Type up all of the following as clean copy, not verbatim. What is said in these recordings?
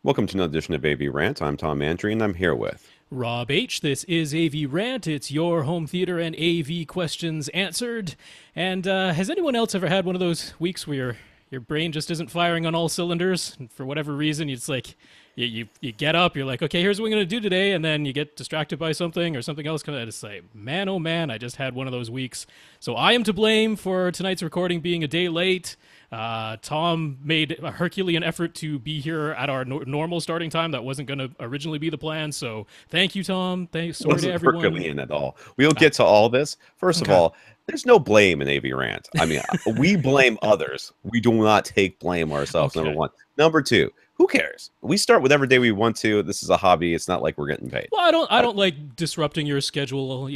Welcome to another edition of AV Rant. I'm Tom Andry, and I'm here with. Rob H. This is AV Rant. It's your home theater and AV questions answered. And has anyone else ever had one of those weeks where your brain just isn't firing on all cylinders? And for whatever reason, it's like you get up, you're like, okay, here's what we're going to do today. And then you get distracted by something or something else. Kind of just like, man, oh man, I just had one of those weeks. So I am to blame for tonight's recording being a day late. Tom made a Herculean effort to be here at our normal starting time. That wasn't going to originally be the plan. So thank you, Tom. Thanks. Sorry to Wasn't everyone. Herculean at all. We'll get to all this. First of Okay. all, there's no blame in AV Rant. I mean, we blame others. We do not take blame ourselves, number Okay. one. Number two, who cares? We start whatever day we want to. This is a hobby. It's not like we're getting paid. Well, I Uh, don't like disrupting your schedule,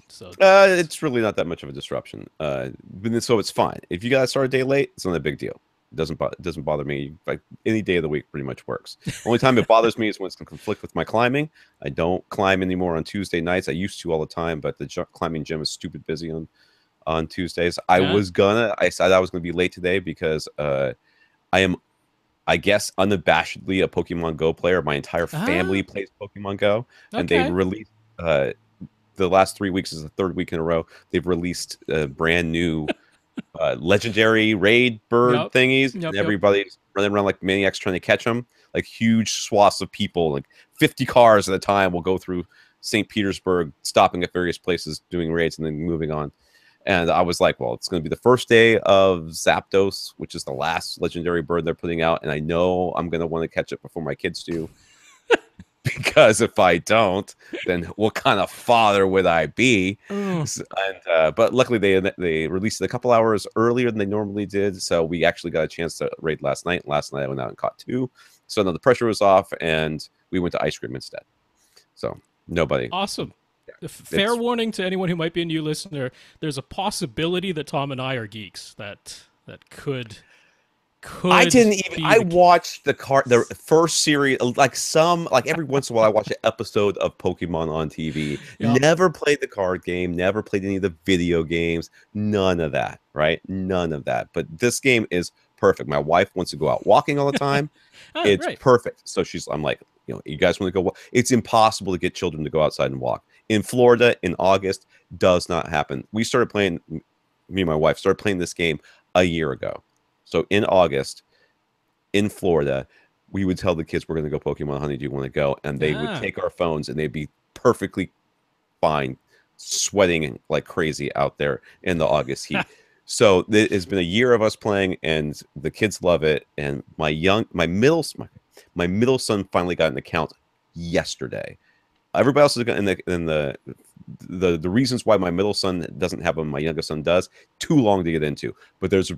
So it's really not that much of a disruption. So it's fine. If you guys start a day late, it's not a big deal. It doesn't bother me. Like any day of the week, pretty much works. Only time it bothers me is when it's in conflict with my climbing. I don't climb anymore on Tuesday nights. I used to all the time, but the climbing gym is stupid busy on Tuesdays. yeah. I said I was gonna be late today because I am, I guess, unabashedly a Pokemon Go player. My entire Ah, family plays Pokemon Go, and they okay. released the last 3 weeks is the third week in a row. They've released a brand new legendary raid bird Yep. thingies, and Yep. everybody's running around like maniacs trying to catch them. Like huge swaths of people, like 50 cars at a time, will go through St. Petersburg, stopping at various places, doing raids, and then moving on. And I was like, well, it's going to be the first day of Zapdos, which is the last legendary bird they're putting out. And I know I'm going to want to catch it before my kids do. Because if I don't, then what kind of father would I be? Oh, But luckily they released it a couple hours earlier than they normally did, so we actually got a chance to raid last night. Last night I went out and caught two, so now the pressure was off, and we went to ice cream instead. So nobody, awesome. yeah, Fair it's. warning to anyone who might be a new listener. There's a possibility that Tom and I are geeks. That I could didn't even. be I the watched the first series, like every once in a while. I watch an episode of Pokemon on TV. yeah. Never played the card game. Never played any of the video games. None of that. Right? None of that. But this game is perfect. My wife wants to go out walking all the time. Ah, It's right. perfect. So I'm like, you guys want to go walk? It's impossible to get children to go outside and walk. In Florida in August, does not happen. Me and my wife started playing this game a year ago. So in August in Florida, we would tell the kids we're going to go Pokemon Honey. Do you want to go? And they would Ah. take our phones and they'd be perfectly fine, sweating like crazy out there in the August heat. So it has been a year of us playing, and the kids love it. And my middle son finally got an account yesterday. Everybody else is in the reasons why my middle son doesn't have them, my youngest son does. Too long to get into, but there's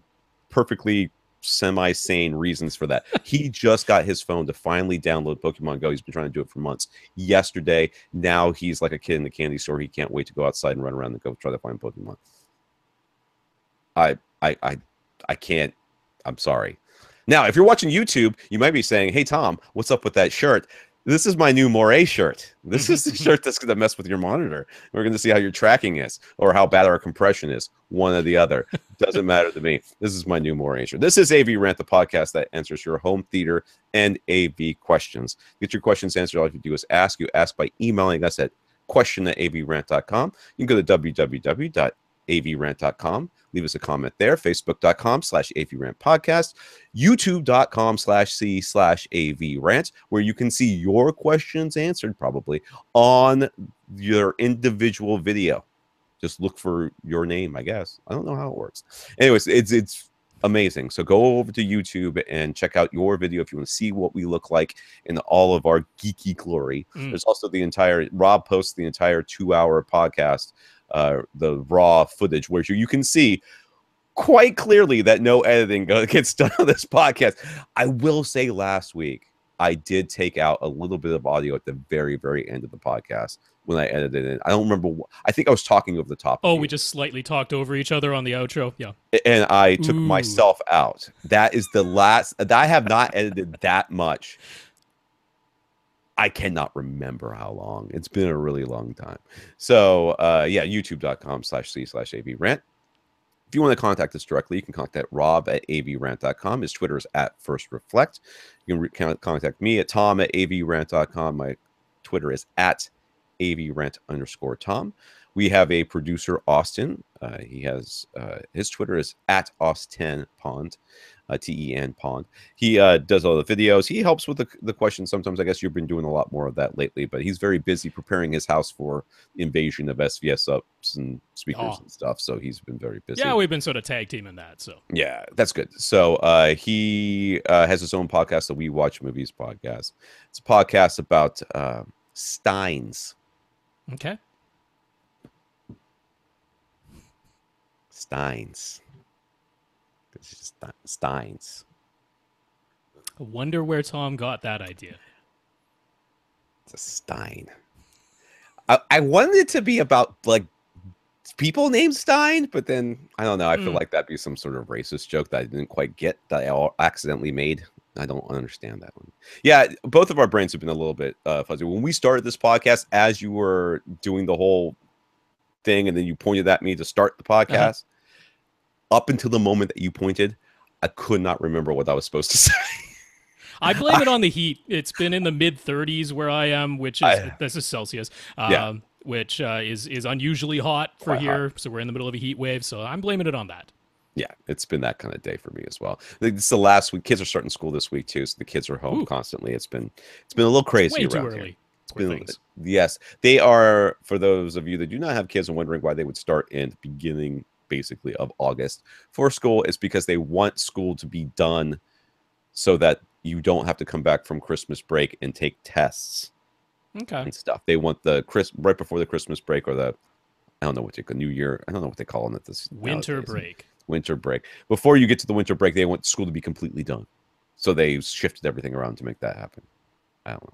perfectly semi-sane reasons for that. He just got his phone to finally download Pokemon Go. He's been trying to do it for months. Yesterday, now he's like a kid in the candy store. He can't wait to go outside and run around and go try to find Pokemon. I I I I can't. I'm sorry. Now, if you're watching YouTube, you might be saying, "Hey Tom, what's up with that shirt?" This is my new Moray shirt. This is the shirt that's going to mess with your monitor. We're going to see how your tracking is or how bad our compression is. One or the other. Doesn't matter to me. This is my new Moray shirt. This is AV Rant, the podcast that answers your home theater and AV questions. Get your questions answered. All you have to do is ask. You ask by emailing us at question@avrant.com. You can go to www.avrant.com. Leave us a comment there. Facebook.com/AVRant podcast. YouTube.com/C/AVRant, where you can see your questions answered probably on your individual video. Just look for your name, I guess. I don't know how it works. Anyways, it's amazing. So go over to YouTube and check out your video if you want to see what we look like in all of our geeky glory. Mm. There's also Rob posts the entire 2-hour podcast, the raw footage, where you can see quite clearly that no editing gets done on this podcast. I will say last week, I did take out a little bit of audio at the very, very end of the podcast when I edited it. I don't remember. I think I was talking over the top of Oh, we you, just slightly talked over each other on the outro. Yeah. and I took Ooh. myself out. That is the last. I have not edited that much. I cannot remember how long. It's been a really long time. So, yeah, youtube.com/c/avrant. If If you want to contact us directly, you can contact Rob at avrant.com. His Twitter is at FirstReflect. You can contact me at Tom at avrant.com. My Twitter is at avrant_Tom. We have a producer, Austin. He has his Twitter is at Austin_Pond. TEN Pond. He does all the videos. He helps with the questions sometimes. I guess you've been doing a lot more of that lately, but he's very busy preparing his house for the invasion of SVS ups and speakers and stuff. So he's been very busy. Yeah, we've been sort of tag teaming that. So yeah, that's good. So he has his own podcast, the We Watch Movies podcast. It's a podcast about Steins. Okay. Steins. Steins. I wonder where Tom got that idea. It's a Stein. I wanted it to be about like people named Stein, but then I don't know. I feel like that'd be some sort of racist joke that I didn't quite get, that I accidentally made. I don't understand that one. Yeah, both of our brains have been a little bit fuzzy. When we started this podcast, as you were doing the whole thing, and then you pointed at me to start the podcast. Up until the moment that you pointed, I could not remember what I was supposed to say. I blame it on the heat. It's been in the mid-30s where I am, which is this is Celsius, which is unusually hot for here. So we're in the middle of a heat wave. So I'm blaming it on that. Yeah, it's been that kind of day for me as well. It's the last week. Kids are starting school this week too, so the kids are home constantly. It's been a little crazy way around too early. here. Yes, they are. For those of you that do not have kids and wondering why they would start in the beginning, basically, of August for school, is because they want school to be done so that you don't have to come back from Christmas break and take tests and stuff. They want the right before the Christmas break, or the I don't know what they call New Year. I don't know what they call it this winter break. Winter break. Before you get to the winter break, they want school to be completely done. So they shifted everything around to make that happen. I don't know.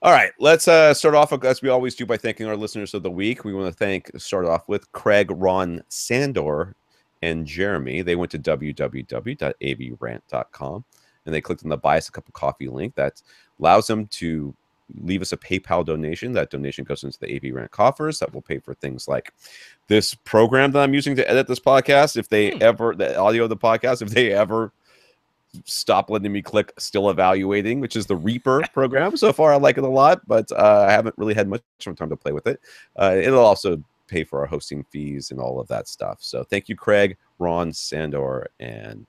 All right, let's start off, as we always do, by thanking our listeners of the week. We want to start off with Craig, Ron, Sandor, and Jeremy. They went to www.avrant.com, and they clicked on the Buy Us a Cup of Coffee link. That allows them to leave us a PayPal donation. That donation goes into the AV Rant coffers. That will pay for things like this program that I'm using to edit this podcast. If they ever, the audio of the podcast, if they ever stop letting me click still evaluating, which is the Reaper program. So far, I like it a lot, but I haven't really had much time to play with it. It'll also pay for our hosting fees and all of that stuff. So thank you, Craig, Ron, Sandor, and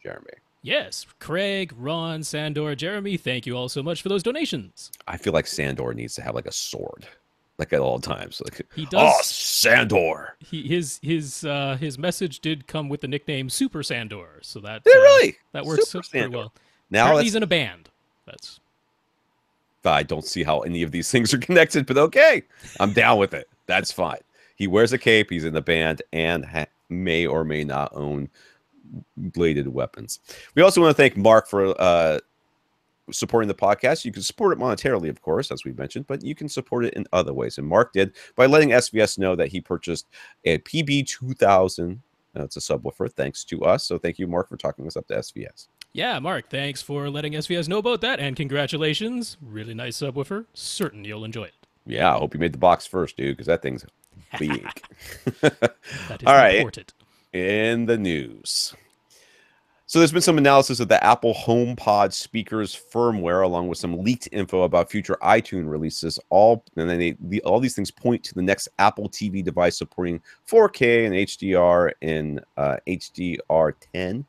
Jeremy. Yes, Craig, Ron, Sandor, Jeremy, thank you all so much for those donations. I feel like Sandor needs to have like a sword, like at all times. Like he does. Oh, Sandor. His message did come with the nickname Super Sandor, so that that works pretty well. Now he's in a band. I don't see how any of these things are connected, but okay, I'm down with it. That's fine. He wears a cape. He's in the band and may or may not own bladed weapons. We also want to thank Mark for supporting the podcast. You can support it monetarily, of course, as we mentioned, but you can support it in other ways. And Mark did by letting SVS know that he purchased a PB2000. It's a subwoofer, thanks to us. So thank you, Mark, for talking us up to SVS. Yeah, Mark, thanks for letting SVS know about that, and congratulations. Really nice subwoofer. Certain you'll enjoy it. Yeah, I hope you made the box first, dude, because that thing's big. That is all right. important. In the news. So there's been some analysis of the Apple HomePod speakers firmware, along with some leaked info about future iTunes releases. All these things point to the next Apple TV device supporting 4K and HDR in HDR10,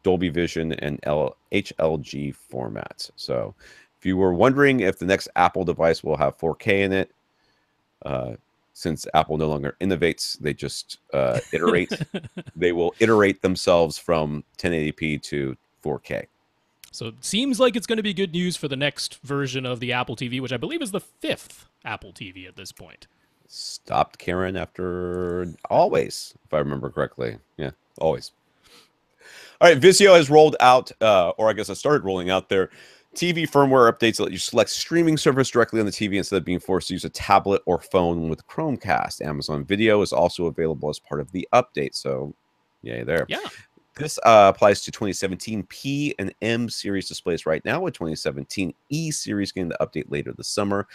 Dolby Vision, and HLG formats. So if you were wondering if the next Apple device will have 4K in it, since Apple no longer innovates, they just iterate. They will iterate themselves from 1080p to 4K. So it seems like it's going to be good news for the next version of the Apple TV, which I believe is the 5th Apple TV at this point. Stopped Karen after always, if I remember correctly. Yeah, always. All right, Vizio has rolled out, or I guess I started rolling out their TV firmware updates that let you select streaming service directly on the TV instead of being forced to use a tablet or phone with Chromecast. Amazon Video is also available as part of the update. So, yay there. Yeah. This applies to 2017 P and M series displays right now, with 2017 E series getting the update later this summer.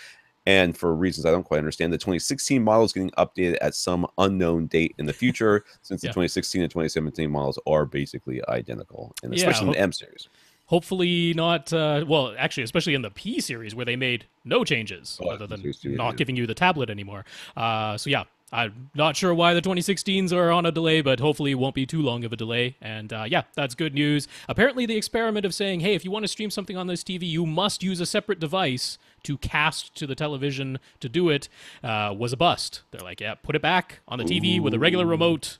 And for reasons I don't quite understand, the 2016 model is getting updated at some unknown date in the future, since the 2016 and 2017 models are basically identical, and especially in the M series. Hopefully not. Well, actually, especially in the P series where they made no changes other than not giving you the tablet anymore. So yeah, I'm not sure why the 2016s are on a delay, but hopefully it won't be too long of a delay. And yeah, that's good news. Apparently the experiment of saying, hey, if you want to stream something on this TV, you must use a separate device to cast to the television to do it, was a bust. They're like, yeah, put it back on the TV with a regular remote.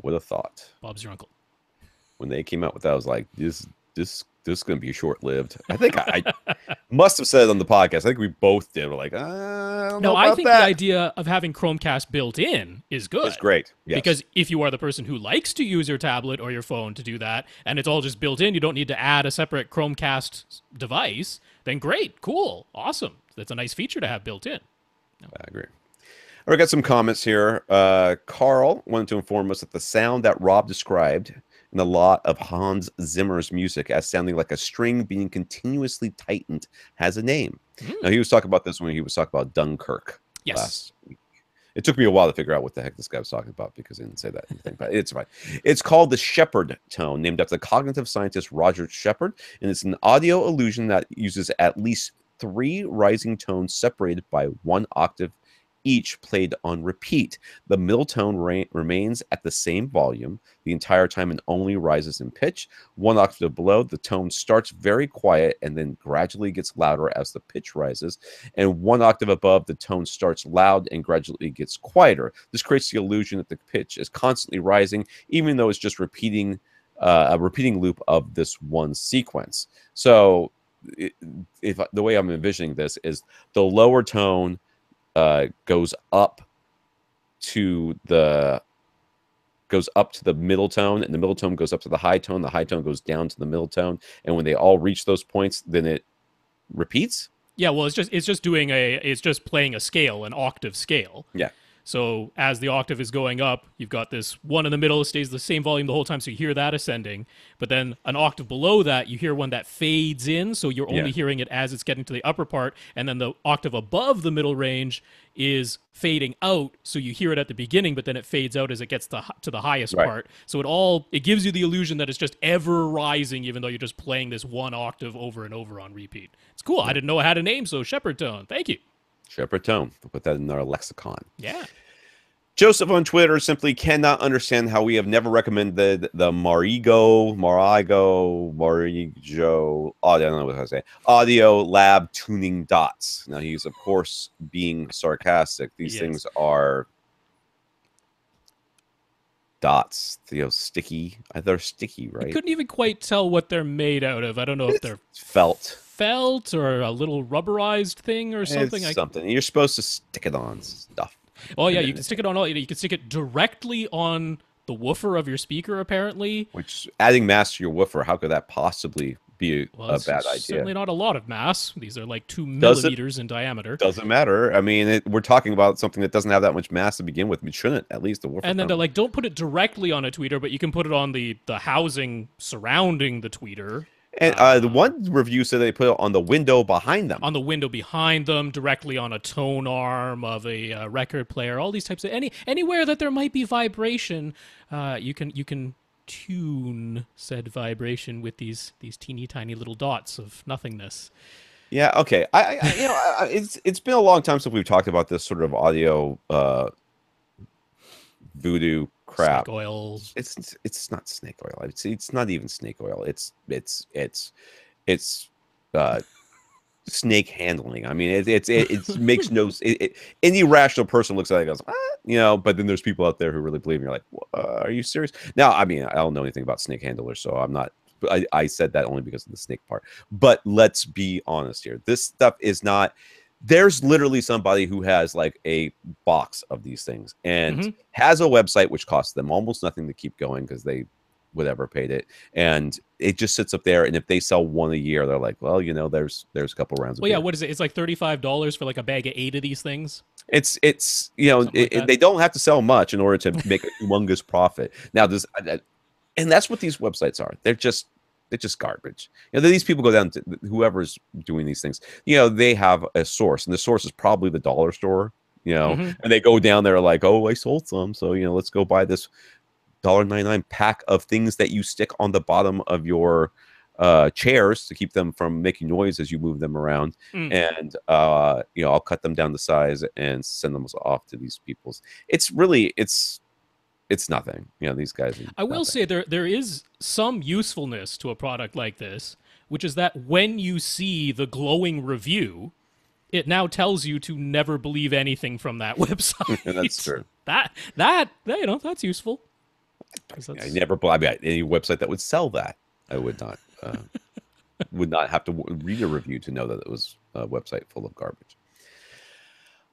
Would have thought. Bob's your uncle. When they came out with that, I was like, this is going to be short-lived. I think I must have said it on the podcast. I think we both did. We're like, I don't know about I think that. the idea of having Chromecast built in is good. It's great. Yes. Because if you are the person who likes to use your tablet or your phone to do that, and it's all just built in, you don't need to add a separate Chromecast device, then great, cool, awesome. That's a nice feature to have built in. I agree. All right, got some comments here. Carl wanted to inform us that the sound that Rob described in a lot of Hans Zimmer's music as sounding like a string being continuously tightened has a name. Now, he was talking about this when he was talking about Dunkirk last week. It took me a while to figure out what the heck this guy was talking about because he didn't say that anything, but it's fine. It's called the Shepard tone, named after the cognitive scientist Roger Shepard, and it's an audio illusion that uses at least 3 rising tones separated by 1 octave each, played on repeat. The middle tone remains at the same volume the entire time and only rises in pitch. 1 octave below, the tone starts very quiet and then gradually gets louder as the pitch rises. And 1 octave above, the tone starts loud and gradually gets quieter. This creates the illusion that the pitch is constantly rising, even though it's just repeating a repeating loop of this one sequence. So if the way I'm envisioning this is the lower tone goes up to the middle tone, and the middle tone goes up to the high tone goes down to the middle tone, and when they all reach those points, then it repeats. Yeah, well, it's just playing a scale, an octave scale. Yeah. So as the octave is going up, you've got this one in the middle, stays the same volume the whole time, so you hear that ascending. But then an octave below that, you hear one that fades in, so you're only hearing it as it's getting to the upper part. And then the octave above the middle range is fading out, so you hear it at the beginning, but then it fades out as it gets to the highest part. So it gives you the illusion that it's just ever rising, even though you're just playing this one octave over and over on repeat. It's cool. I didn't know it had a name, so Shepard tone. Thank you. Shepard tone. We'll put that in our lexicon. Yeah. Joseph on Twitter simply cannot understand how we have never recommended the Marigo, I don't know what I say, Audio Lab tuning dots. Now, he's, of course, being sarcastic. These things are dots, sticky. They're sticky, right? I couldn't even quite tell what they're made out of. I don't know if they're felt or a little rubberized thing or something. It's something. You're supposed to stick it on stuff. Oh yeah, you can stick it on you can stick it directly on the woofer of your speaker, apparently. Which, adding mass to your woofer, how could that possibly be a bad idea? Certainly not a lot of mass. These are like 2 millimeters in diameter. Doesn't matter. I mean, we're talking about something that doesn't have that much mass to begin with. We shouldn't, at least the woofer. And then they're like, don't put it directly on a tweeter, but you can put it on the housing surrounding the tweeter. And the one review said they put it on the window behind them. On the window behind them, directly on a tone arm of a record player. All these types of anywhere that there might be vibration, you can tune said vibration with these teeny tiny little dots of nothingness. Yeah. Okay. It's been a long time since we've talked about this sort of audio voodoo crap. Snake oil. It's not snake oil. It's not even snake oil. It's snake handling. I mean, it makes no. Any rational person looks at it and goes, But then there's people out there who really believe. And you're like, are you serious? Now, I mean, I don't know anything about snake handlers, so I'm not. I said that only because of the snake part. But let's be honest here. This stuff is not. There's literally somebody who has like a box of these things and has a website which costs them almost nothing to keep going because they whatever paid it, and it just sits up there. And if they sell one a year, they're like, well, there's a couple rounds of beer. What is it? It's like $35 for like a bag of 8 of these things. It's they don't have to sell much in order to make a humongous profit. Now and that's what these websites are. They're just It's just garbage. These people go down to whoever's doing these things. They have a source, and the source is probably the dollar store. And they go down there like, oh, I sold some, so let's go buy this $1.99 pack of things that you stick on the bottom of your chairs to keep them from making noise as you move them around. And I'll cut them down to size and send them off to these people's. It's nothing. These guys. I will say there is some usefulness to a product like this, which is that when you see the glowing review, it now tells you to never believe anything from that website. That's true. That's useful. I never believe any website that would sell that. I would not have to read a review to know that it was a website full of garbage.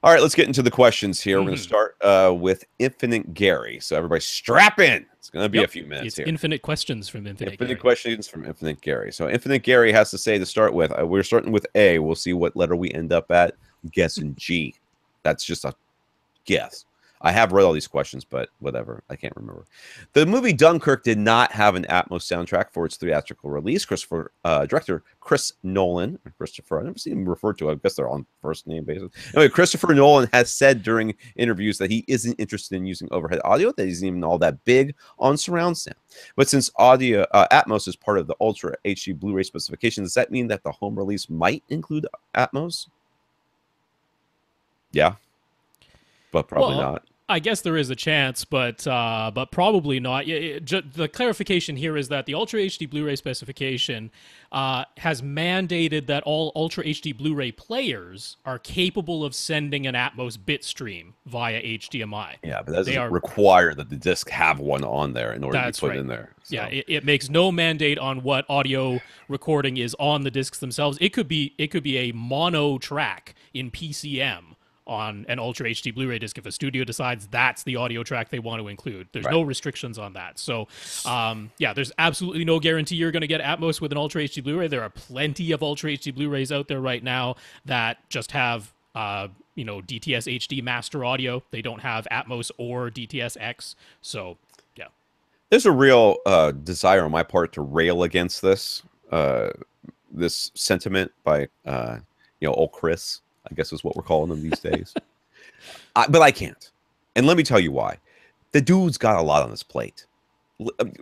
All right, let's get into the questions here. We're going to start with Infinite Gary. So everybody strap in. It's going to be a few minutes it's here. Infinite questions from Infinite Gary. Questions from Infinite Gary. So Infinite Gary has to say to start with, we're starting with A. We'll see what letter we end up at. I'm guessing G. That's just a guess. I have read all these questions, but whatever. I can't remember. The movie Dunkirk did not have an Atmos soundtrack for its theatrical release. Director Chris Nolan, or Christopher, I've never seen him referred to. I guess they're on first name basis. Anyway, Christopher Nolan has said during interviews that he isn't interested in using overhead audio, that he's even all that big on surround sound. But since audio Atmos is part of the Ultra HD Blu-ray specification, does that mean that the home release might include Atmos? Yeah. But probably not. I guess there is a chance, but probably not. The clarification here is that the Ultra HD Blu-ray specification has mandated that all Ultra HD Blu-ray players are capable of sending an Atmos bit stream via HDMI. Yeah, but that doesn't require that the disc have one on there in order to be put in there. So. Yeah, it makes no mandate on what audio recording is on the discs themselves. It could be a mono track in PCM on an Ultra HD Blu-ray disc if a studio decides that's the audio track they want to include. There's no restrictions on that. So, there's absolutely no guarantee you're going to get Atmos with an Ultra HD Blu-ray. There are plenty of Ultra HD Blu-rays out there right now that just have, DTS HD master audio. They don't have Atmos or DTS X. So, yeah. There's a real desire on my part to rail against this sentiment by, old Chris, I guess is what we're calling them these days. But I can't. And let me tell you why. The dude's got a lot on his plate.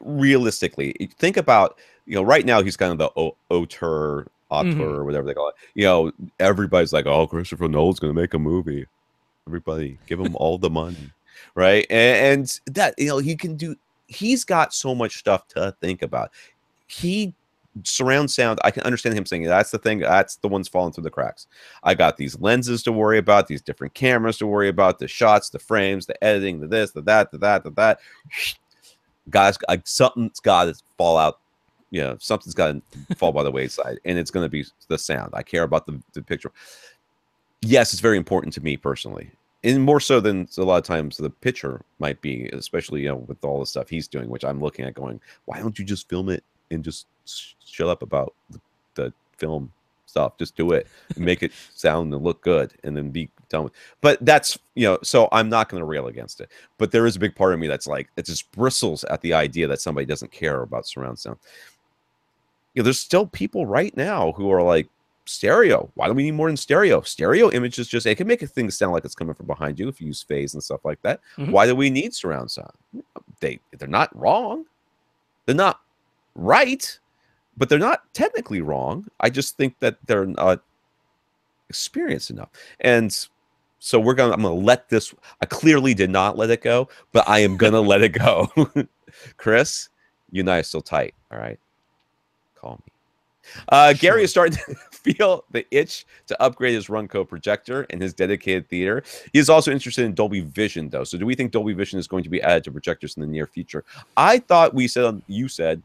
Realistically, think about, right now he's kind of the auteur, or whatever they call it. Everybody's like, oh, Christopher Nolan's going to make a movie. Everybody, give him all the money. Right? And that, he's got so much stuff to think about. Surround sound, I can understand him saying that's the thing, that's the ones falling through the cracks. I got these lenses to worry about, these different cameras to worry about, the shots, the frames, the editing, the this, the that, the that, the that. Guys, something's got to fall out. Something's got to fall by the wayside, and it's going to be the sound. I care about the picture. Yes, it's very important to me personally, and more so than a lot of times the picture might be, especially with all the stuff he's doing, which I'm looking at going, why don't you just film it and just shut up about the film stuff? Just do it and make it sound and look good and then be done with. But that's, so I'm not going to rail against it. But there is a big part of me that's like, it just bristles at the idea that somebody doesn't care about surround sound. There's still people right now who are like, stereo. Why do we need more than stereo? Stereo image is just, it can make a thing sound like it's coming from behind you if you use phase and stuff like that. Why do we need surround sound? They're not wrong. They're not right, but they're not technically wrong. I just think that they're not experienced enough. And so I'm gonna let this. I clearly did not let it go, but I am gonna let it go. Chris, you and I are still tight. All right, call me. Gary is starting to feel the itch to upgrade his Runco projector in his dedicated theater. He is also interested in Dolby Vision, though. So do we think Dolby Vision is going to be added to projectors in the near future? I thought you said,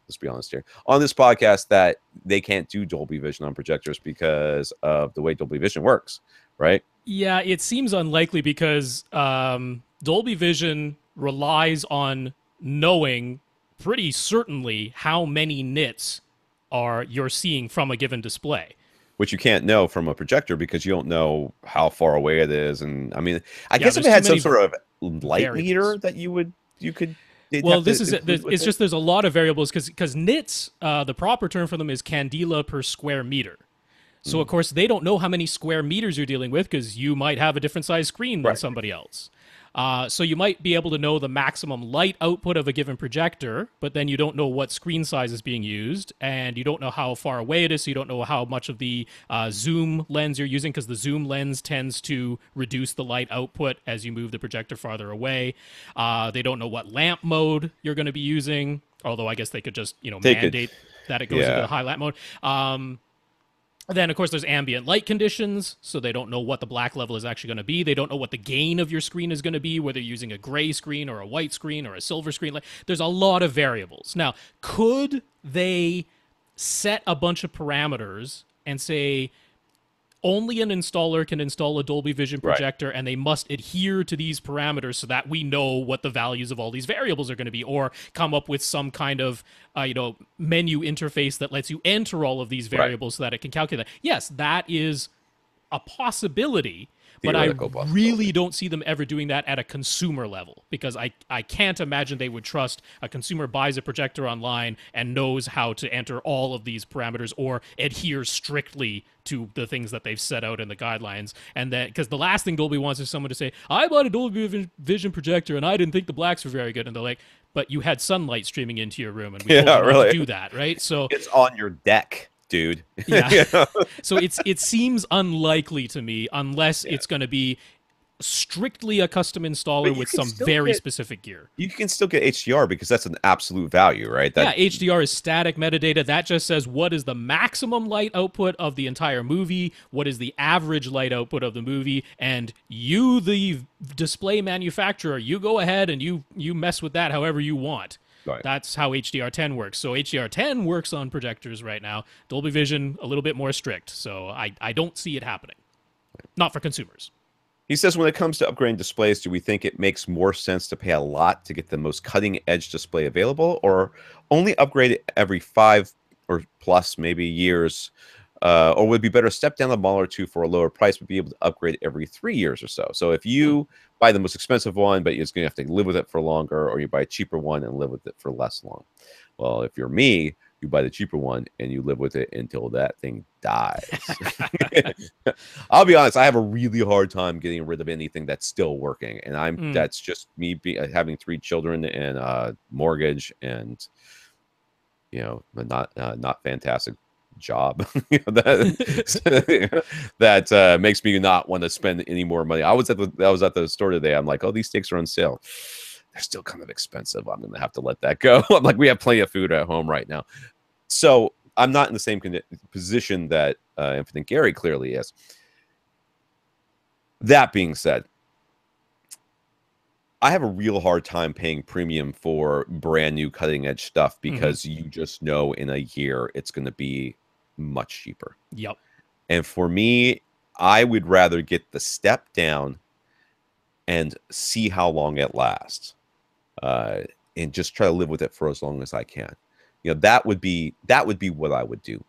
let's be honest here, on this podcast that they can't do Dolby Vision on projectors because of the way Dolby Vision works, right? Yeah, it seems unlikely because Dolby Vision relies on knowing pretty certainly how many nits you're seeing from a given display, which you can't know from a projector because you don't know how far away it is. And I mean, I guess if it had some sort of light meter that you could Well, this is it. It's just there's a lot of variables because nits, the proper term for them is candela per square meter. So, of course, they don't know how many square meters you're dealing with because you might have a different size screen than somebody else. So you might be able to know the maximum light output of a given projector, but then you don't know what screen size is being used, and you don't know how far away it is, so you don't know how much of the zoom lens you're using, because the zoom lens tends to reduce the light output as you move the projector farther away. They don't know what lamp mode you're going to be using, although I guess they could just mandate that it goes into the high lamp mode. Then, of course, there's ambient light conditions, so they don't know what the black level is actually going to be. They don't know what the gain of your screen is going to be, whether you're using a gray screen or a white screen or a silver screen. There's a lot of variables. Now, could they set a bunch of parameters and say only an installer can install a Dolby Vision projector, and they must adhere to these parameters so that we know what the values of all these variables are going to be, or come up with some kind of menu interface that lets you enter all of these variables so that it can calculate. Yes, that is a possibility, but I really don't see them ever doing that at a consumer level, because I can't imagine they would trust a consumer buys a projector online and knows how to enter all of these parameters or adhere strictly to the things that they've set out in the guidelines. And that, because the last thing Dolby wants is someone to say, I bought a Dolby Vision projector and I didn't think the blacks were very good. And they're like, but you had sunlight streaming into your room and we told you not to do that, right? So it's on your deck, dude. Yeah. So it seems unlikely to me unless it's going to be strictly a custom installer with some very specific gear. You can still get HDR because that's an absolute value, right? HDR is static metadata. That just says what is the maximum light output of the entire movie, what is the average light output of the movie, and you, the display manufacturer, you go ahead and you mess with that however you want. Right. That's how HDR10 works. So HDR10 works on projectors right now. Dolby Vision, a little bit more strict. So I don't see it happening. Not for consumers. He says, when it comes to upgrading displays, do we think it makes more sense to pay a lot to get the most cutting-edge display available, or only upgrade it every 5 or plus maybe years? Or would it be better to step down a model or two for a lower price, but be able to upgrade every 3 years or so? So if you buy the most expensive one, but you're going to have to live with it for longer, or you buy a cheaper one and live with it for less long. Well, if you're me, you buy the cheaper one and you live with it until that thing dies. I'll be honest, I have a really hard time getting rid of anything that's still working. And that's just me having 3 children and a mortgage and, not fantastic job that makes me not want to spend any more money. I was at the store today. I'm like, oh, these steaks are on sale. They're still kind of expensive. I'm gonna have to let that go. I'm like, we have plenty of food at home right now, so I'm not in the same position that Infinite Gary clearly is. That being said, I have a real hard time paying premium for brand new cutting edge stuff because you just know in a year it's going to be much cheaper. Yep. And for me, I would rather get the step down and see how long it lasts, and just try to live with it for as long as I can. That would be what I would do.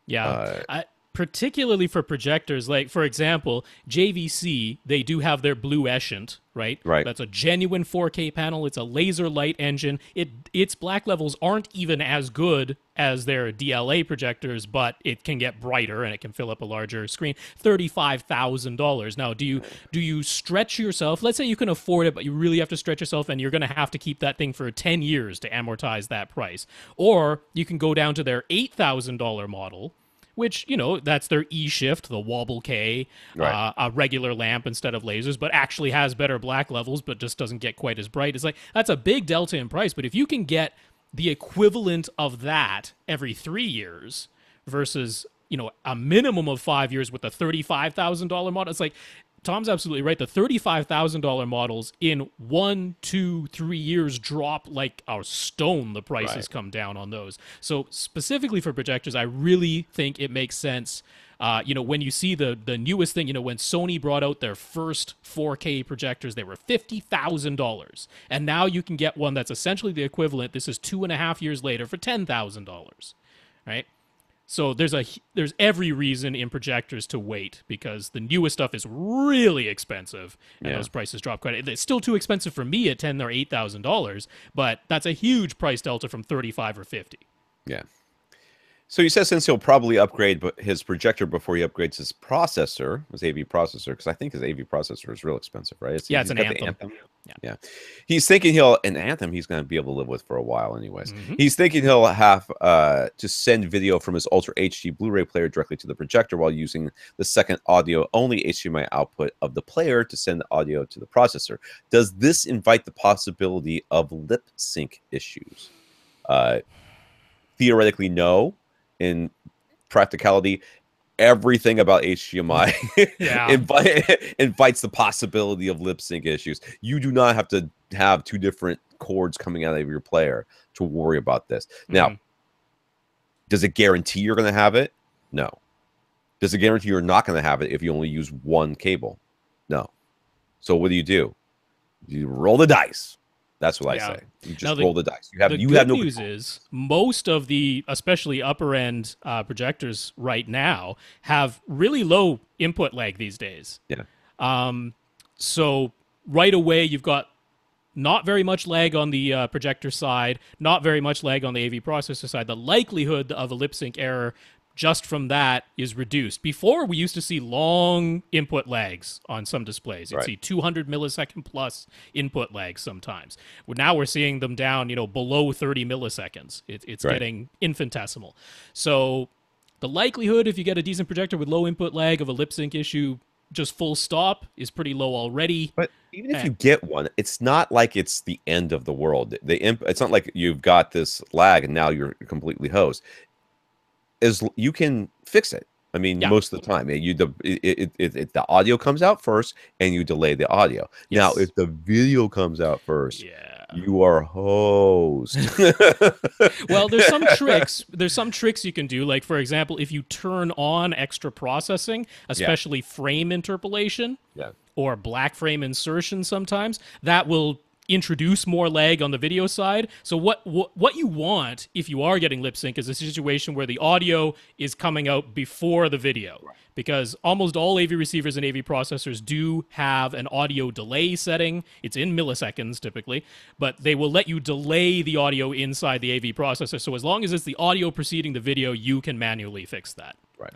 Yeah. Particularly for projectors, like, for example, JVC, they do have their Blue Escient, right? Right. That's a genuine 4K panel. It's a laser light engine. Its black levels aren't even as good as their DLA projectors, but it can get brighter and it can fill up a larger screen. $35,000. Now, do you stretch yourself? Let's say you can afford it, but you really have to stretch yourself, and you're going to have to keep that thing for 10 years to amortize that price. Or you can go down to their $8,000 model, which, that's their E-Shift, the Wobble K, a regular lamp instead of lasers, but actually has better black levels, but just doesn't get quite as bright. It's like, that's a big delta in price, but if you can get the equivalent of that every 3 years versus, a minimum of 5 years with a $35,000 model, it's like, Tom's absolutely right. The $35,000 models in 1, 2, 3 years drop like a stone. The prices come down on those. So specifically for projectors, I really think it makes sense. When you see the newest thing, when Sony brought out their first 4K projectors, they were $50,000. And now you can get one that's essentially the equivalent. This is 2.5 years later for $10,000, right? So there's every reason in projectors to wait because the newest stuff is really expensive and Yeah. those prices drop quite. It's still too expensive for me at $10 or $8,000, but that's a huge price delta from 35 or 50. Yeah. So he says since he'll probably upgrade his projector before he upgrades his processor, his AV processor, because I think his AV processor is real expensive, right? Yeah, it's He's an got the Anthem. Anthem. Yeah. Yeah. He's thinking he'll an Anthem he's going to be able to live with for a while, anyways. Mm-hmm. He's thinking he'll have to send video from his Ultra HD Blu-ray player directly to the projector while using the second audio-only HDMI output of the player to send the audio to the processor. Does this invite the possibility of lip sync issues? Theoretically, no. In practicality, everything about HDMI invites the possibility of lip sync issues. You do not have to have two different cords coming out of your player to worry about this. Now, does it guarantee you're going to have it? No. Does it guarantee you're not going to have it if you only use one cable? No. So what do? You roll the dice. That's what I say. You just roll the dice. The good news is most of the, especially upper end projectors right now, have really low input lag these days. Yeah. So right away you've got not very much lag on the projector side, not very much lag on the AV processor side. The likelihood of a lip sync error just from that is reduced. Before, we used to see long input lags on some displays. You'd see 200 millisecond plus input lags sometimes. Now we're seeing them down, below 30 milliseconds. It's getting infinitesimal. So the likelihood, if you get a decent projector with low input lag, of a lip sync issue, just full stop, is pretty low already. But even if you get one, it's not like it's the end of the world. It's not like you've got this lag and now you're completely hosed. You can fix it. I mean, most of the time, the audio comes out first, and you delay the audio. Yes. Now, if the video comes out first, you are hosed. Well, there's some tricks. There's some tricks you can do. Like, for example, if you turn on extra processing, especially frame interpolation or black frame insertion, sometimes that will introduce more lag on the video side. So what you want if you are getting lip sync is a situation where the audio is coming out before the video, because almost all AV receivers and AV processors do have an audio delay setting. It's in milliseconds typically, but they will let you delay the audio inside the AV processor. So as long as it's the audio preceding the video, you can manually fix that. Right.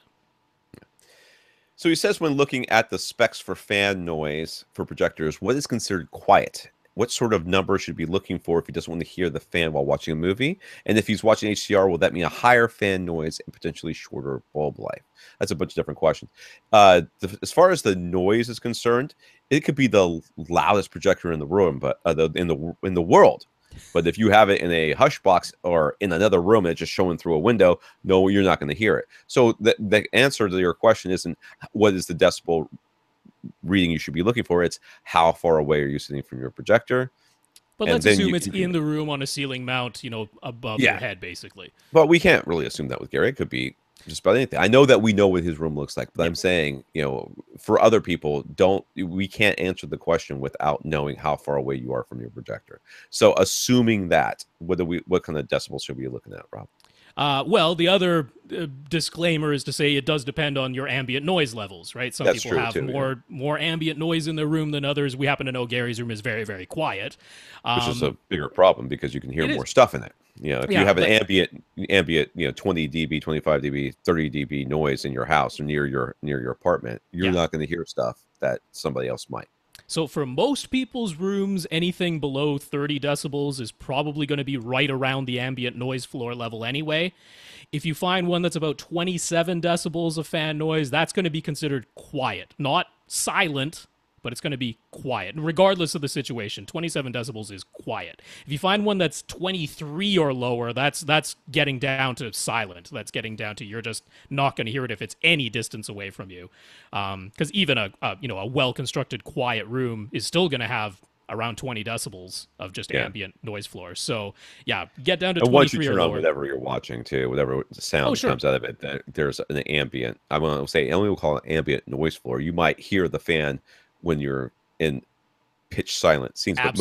So he says when looking at the specs for fan noise for projectors, what is considered quiet? What sort of number should be looking for if he doesn't want to hear the fan while watching a movie? And if he's watching HDR, will that mean a higher fan noise and potentially shorter bulb life? That's a bunch of different questions. As far as the noise is concerned, it could be the loudest projector in the room, but in the world. But if you have it in a hush box or in another room and it's just showing through a window, no, you're not going to hear it. So the answer to your question isn't what is the decibel reading you should be looking for. It's how far away are you sitting from your projector. But let's assume it's in the room on a ceiling mount, above your head, basically. But we can't really assume that with Gary. It could be just about anything. I know that we know what his room looks like, but I'm saying, for other people, we can't answer the question without knowing how far away you are from your projector. So assuming that, what kind of decibels should we be looking at, Rob? Well, the other disclaimer is to say it does depend on your ambient noise levels, right? Some people have more ambient noise in their room than others. We happen to know Gary's room is very, very quiet. Which is a bigger problem because you can hear more stuff in it. If you have an ambient, 20 dB, 25 dB, 30 dB noise in your house or near your apartment, you're not going to hear stuff that somebody else might. So for most people's rooms, anything below 30 decibels is probably going to be right around the ambient noise floor level anyway. If you find one that's about 27 decibels of fan noise, that's going to be considered quiet. Not silent, but it's going to be quiet. Regardless of the situation, 27 decibels is quiet. If you find one that's 23 or lower, that's getting down to silent. That's getting down to you're just not going to hear it if it's any distance away from you. Because even a well-constructed quiet room is still going to have around 20 decibels of just ambient noise floor. So get down to 23 or lower. Once you turn on whatever you're watching too, whatever sound comes out of it, there's an ambient. I want to say, we'll call it ambient noise floor. You might hear the fan when you're in pitch silent scenes, but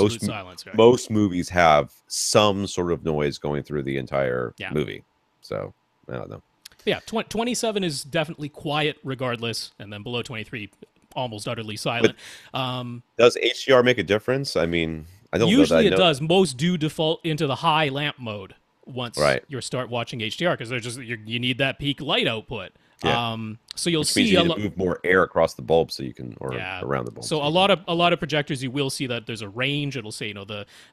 most movies have some sort of noise going through the entire movie. So I don't know. Yeah, 27 is definitely quiet regardless, and then below 23, almost utterly silent. Does HDR make a difference? I mean, I don't know that I Usually it know. does. Most do default into the high lamp mode once Right. you start watching HDR because they're just you need that peak light output. Yeah. So you'll Which means see you a need lot. to move more air across the bulb so you can, or Yeah. around the bulb. So So you can, a lot of projectors you will see that there's a range. It'll say,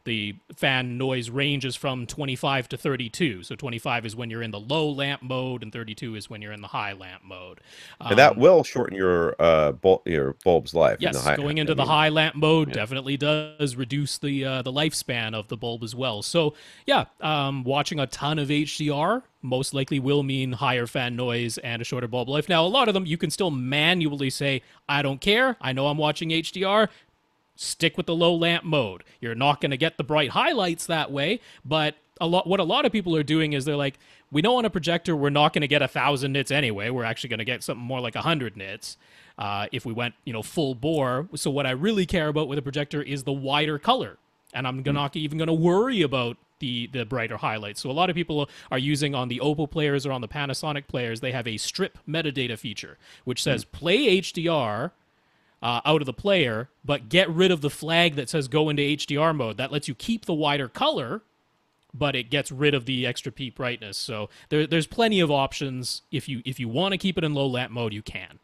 the fan noise ranges from 25 to 32. So 25 is when you're in the low lamp mode and 32 is when you're in the high lamp mode. and that will shorten your bulb's life in the Yes, high. going into I the mean, high lamp mode yeah. definitely does reduce the lifespan of the bulb as well. So yeah, watching a ton of HDR most likely will mean higher fan noise and a shorter bulb life. Now, a lot of them you can still manually say, I don't care. I know I'm watching HDR. Stick with the low lamp mode. You're not going to get the bright highlights that way, but what a lot of people are doing is they're like, we know on a projector we're not going to get 1,000 nits anyway. We're actually going to get something more like 100 nits if we went full bore. So what I really care about with a projector is the wider color, and I'm not even going to worry about the brighter highlights. So a lot of people are using on the Oppo players or on the Panasonic players, they have a strip metadata feature which says play HDR out of the player, but get rid of the flag that says go into HDR mode. That lets you keep the wider color, but it gets rid of the extra peak brightness. So there's plenty of options. If you want to keep it in low lamp mode, you can.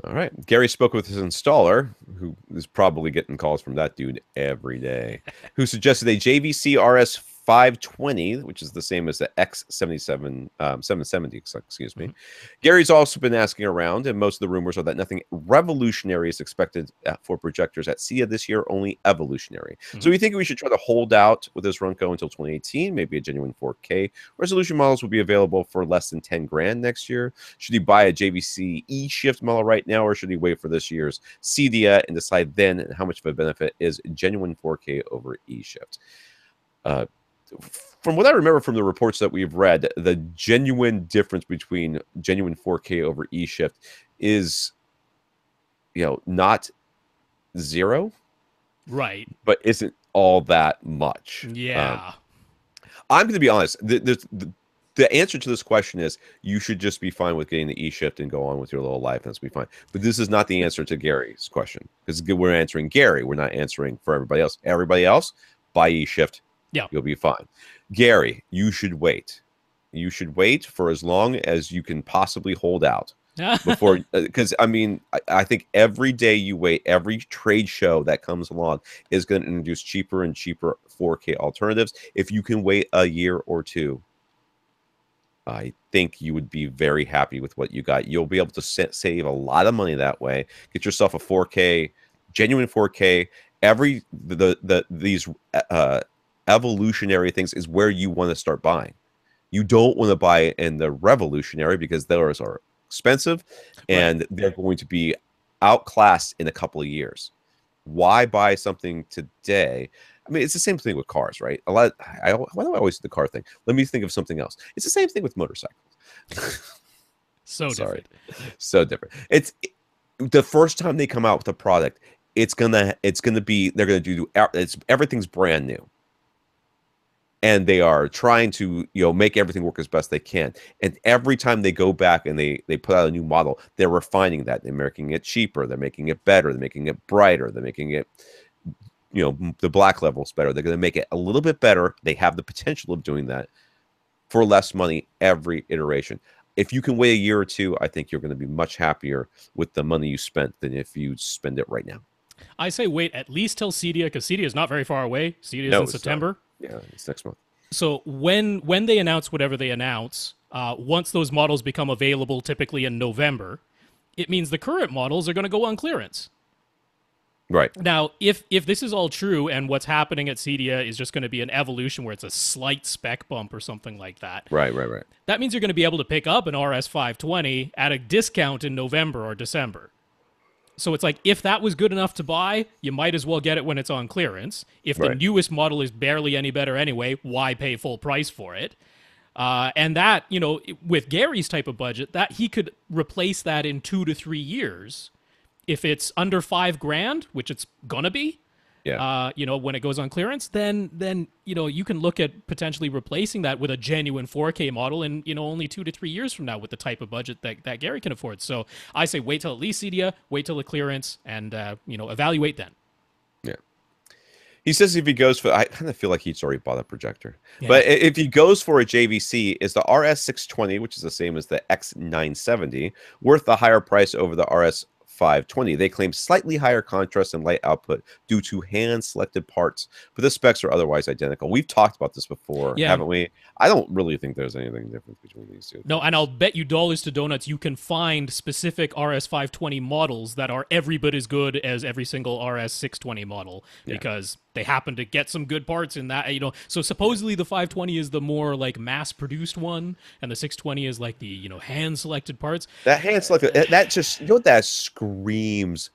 All right. Gary spoke with his installer, who is probably getting calls from that dude every day, who suggested a JVC RS 520, which is the same as the X77 770. Excuse me. Gary's also been asking around, and most of the rumors are that nothing revolutionary is expected for projectors at SIA this year, only evolutionary. So we think we should try to hold out with this Runco until 2018. Maybe a genuine 4K resolution models will be available for less than 10 grand next year. Should he buy a JVC E-Shift model right now, or should he wait for this year's CDIA and decide then how much of a benefit is genuine 4K over E-Shift? From what I remember from the reports that we've read, the genuine difference between genuine 4K over E-Shift is, not zero, Right. but isn't all that much. Yeah. I'm going to be honest. The answer to this question is you should just be fine with getting the E-Shift and go on with your little life, and that's be fine. But this is not the answer to Gary's question, because we're answering Gary. We're not answering for everybody else. Everybody else, buy E-Shift. Yeah. You'll be fine. Gary, you should wait. You should wait for as long as you can possibly hold out before, because I think every day you wait, every trade show that comes along is going to introduce cheaper and cheaper 4K alternatives. If you can wait a year or two, I think you would be very happy with what you got. You'll be able to save a lot of money that way. Get yourself a 4K, genuine 4K. These evolutionary things is where you want to start buying. You don't want to buy in the revolutionary because those are expensive and they're going to be outclassed in a couple of years. Why buy something today? I mean, it's the same thing with cars, right? Why do I always do the car thing? Let me think of something else. It's the same thing with motorcycles. So Sorry. different. So different. It's the first time they come out with a product, it's gonna be, they're gonna do, everything's brand new. And they are trying to, make everything work as best they can. And every time they go back and they put out a new model, they're refining that. They're making it cheaper. They're making it better. They're making it brighter. They're making it, the black levels better. They're going to make it a little bit better. They have the potential of doing that for less money every iteration. If you can wait a year or two, I think you're going to be much happier with the money you spent than if you spend it right now. I say wait at least till CDIA, because CDIA is not very far away. CDIA is in September. Yeah, it's next month. So when they announce whatever they announce, once those models become available, typically in November, it means the current models are going to go on clearance. Right. Now, if this is all true and what's happening at CDIA is just going to be an evolution where it's a slight spec bump or something like that. Right. That means you're going to be able to pick up an RS 520 at a discount in November or December. So it's like, if that was good enough to buy, you might as well get it when it's on clearance. If the newest model is barely any better anyway, why pay full price for it? And that, with Gary's type of budget, that he could replace that in 2 to 3 years. If it's under $5,000, which it's gonna be, Yeah. when it goes on clearance, then you can look at potentially replacing that with a genuine 4K model in only 2 to 3 years from now with the type of budget that Gary can afford. So I say wait till at least CDA, wait till the clearance, and evaluate then. Yeah. He says if he goes for, I kind of feel like he's already bought a projector. Yeah. But if he goes for a JVC, is the RS620, which is the same as the X970, worth the higher price over the RS520? They claim slightly higher contrast and light output due to hand-selected parts, but the specs are otherwise identical. We've talked about this before, haven't we? I don't really think there's anything different between these two. No, and I'll bet you dollars to donuts you can find specific RS520 models that are every bit as good as every single RS620 model because they happen to get some good parts in that. So supposedly the 520 is the more like mass-produced one, and the 620 is like the hand-selected parts. That hand-selected, that just what that screams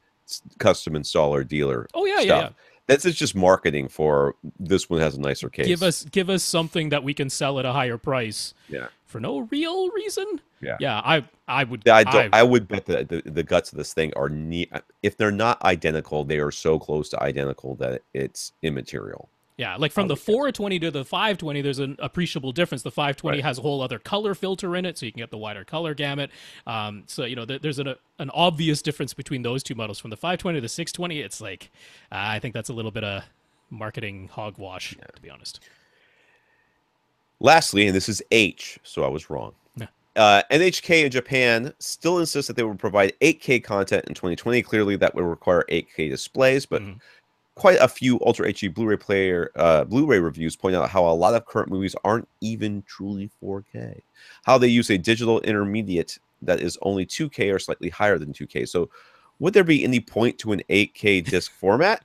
custom installer dealer. Oh yeah, stuff. yeah. That's just marketing for this one has a nicer case. Give us something that we can sell at a higher price. Yeah. For no real reason. Yeah. Yeah. I would. I would bet that the guts of this thing are if they're not identical, they are so close to identical that it's immaterial. Yeah, like from the 420 to the 520, there's an appreciable difference. The 520 has a whole other color filter in it, so you can get the wider color gamut. So there's an obvious difference between those two models. From the 520 to the 620, it's like I think that's a little bit of marketing hogwash, to be honest. Lastly, and this is H, so I was wrong. NHK in Japan still insists that they will provide 8K content in 2020. Clearly, that would require 8K displays, but. Quite a few Ultra HD Blu-ray reviews point out how a lot of current movies aren't even truly 4K. How they use a digital intermediate that is only 2K or slightly higher than 2K. So would there be any point to an 8K disc format?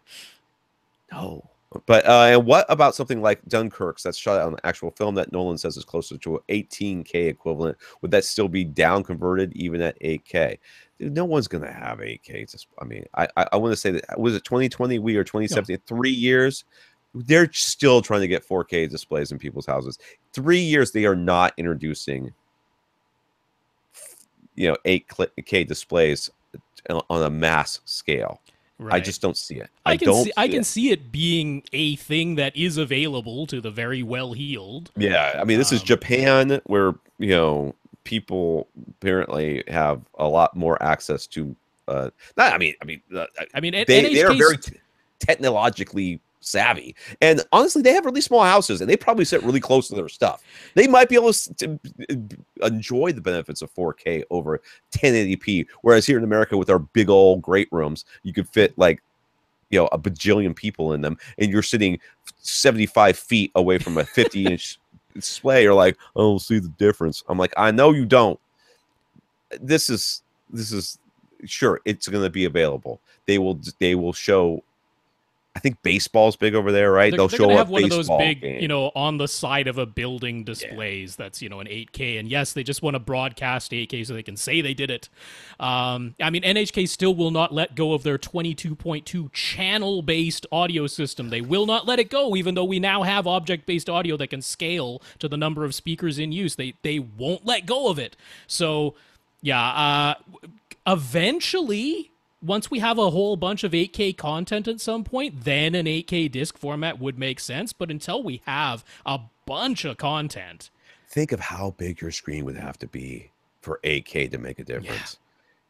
No. But and what about something like Dunkirk's that's shot on actual film that Nolan says is closer to an 18K equivalent? Would that still be down converted even at 8K? Dude, no one's going to have 8K. I want to say that, was it 2020 or 2017? No. 3 years? They're still trying to get 4K displays in people's houses. 3 years, they are not introducing 8K displays on a mass scale. Right. I just don't see it. I can see it being a thing that is available to the very well-heeled. Yeah, I mean, this is Japan, where people apparently have a lot more access to. They are very technologically savvy, and honestly, they have really small houses, and they probably sit really close to their stuff. They might be able to enjoy the benefits of 4K over 1080p, whereas here in America, with our big old great rooms, you could fit a bajillion people in them, and you're sitting 75 feet away from a 50-inch display. You're like, I don't see the difference. I'm like, I know you don't. This is sure, it's going to be available. They will show. I think baseball's big over there, right? They'll show have up one of those big, game. On the side of a building displays that's, an 8K. And yes, they just want to broadcast 8K so they can say they did it. NHK still will not let go of their 22.2 channel-based audio system. They will not let it go, even though we now have object-based audio that can scale to the number of speakers in use. They won't let go of it. So, eventually, once we have a whole bunch of 8K content at some point, then an 8K disc format would make sense. But until we have a bunch of content. Think of how big your screen would have to be for 8K to make a difference. Yeah.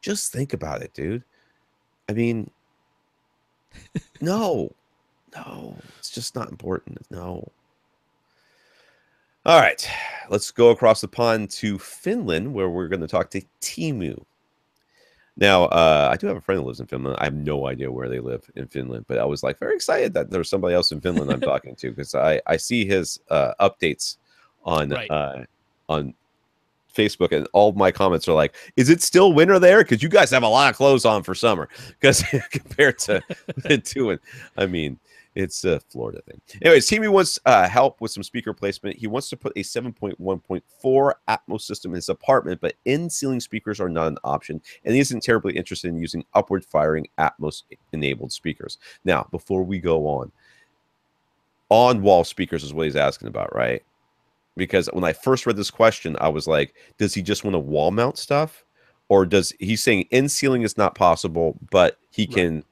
Just think about it, dude. I mean, no, it's just not important. No. All right, let's go across the pond to Finland, where we're going to talk to Timu. Now, I do have a friend who lives in Finland. I have no idea where they live in Finland, but I was very excited that there's somebody else in Finland I'm talking to, because I see his updates on Facebook, and all of my comments are like, is it still winter there? Because you guys have a lot of clothes on for summer, because compared to doing, it's a Florida thing. Anyways, Timu wants help with some speaker placement. He wants to put a 7.1.4 Atmos system in his apartment, but in-ceiling speakers are not an option, and he isn't terribly interested in using upward-firing Atmos-enabled speakers. Now, before we go on-wall speakers is what he's asking about, right? Because when I first read this question, I was like, does he just want to wall-mount stuff? Or he's saying in-ceiling is not possible, but he can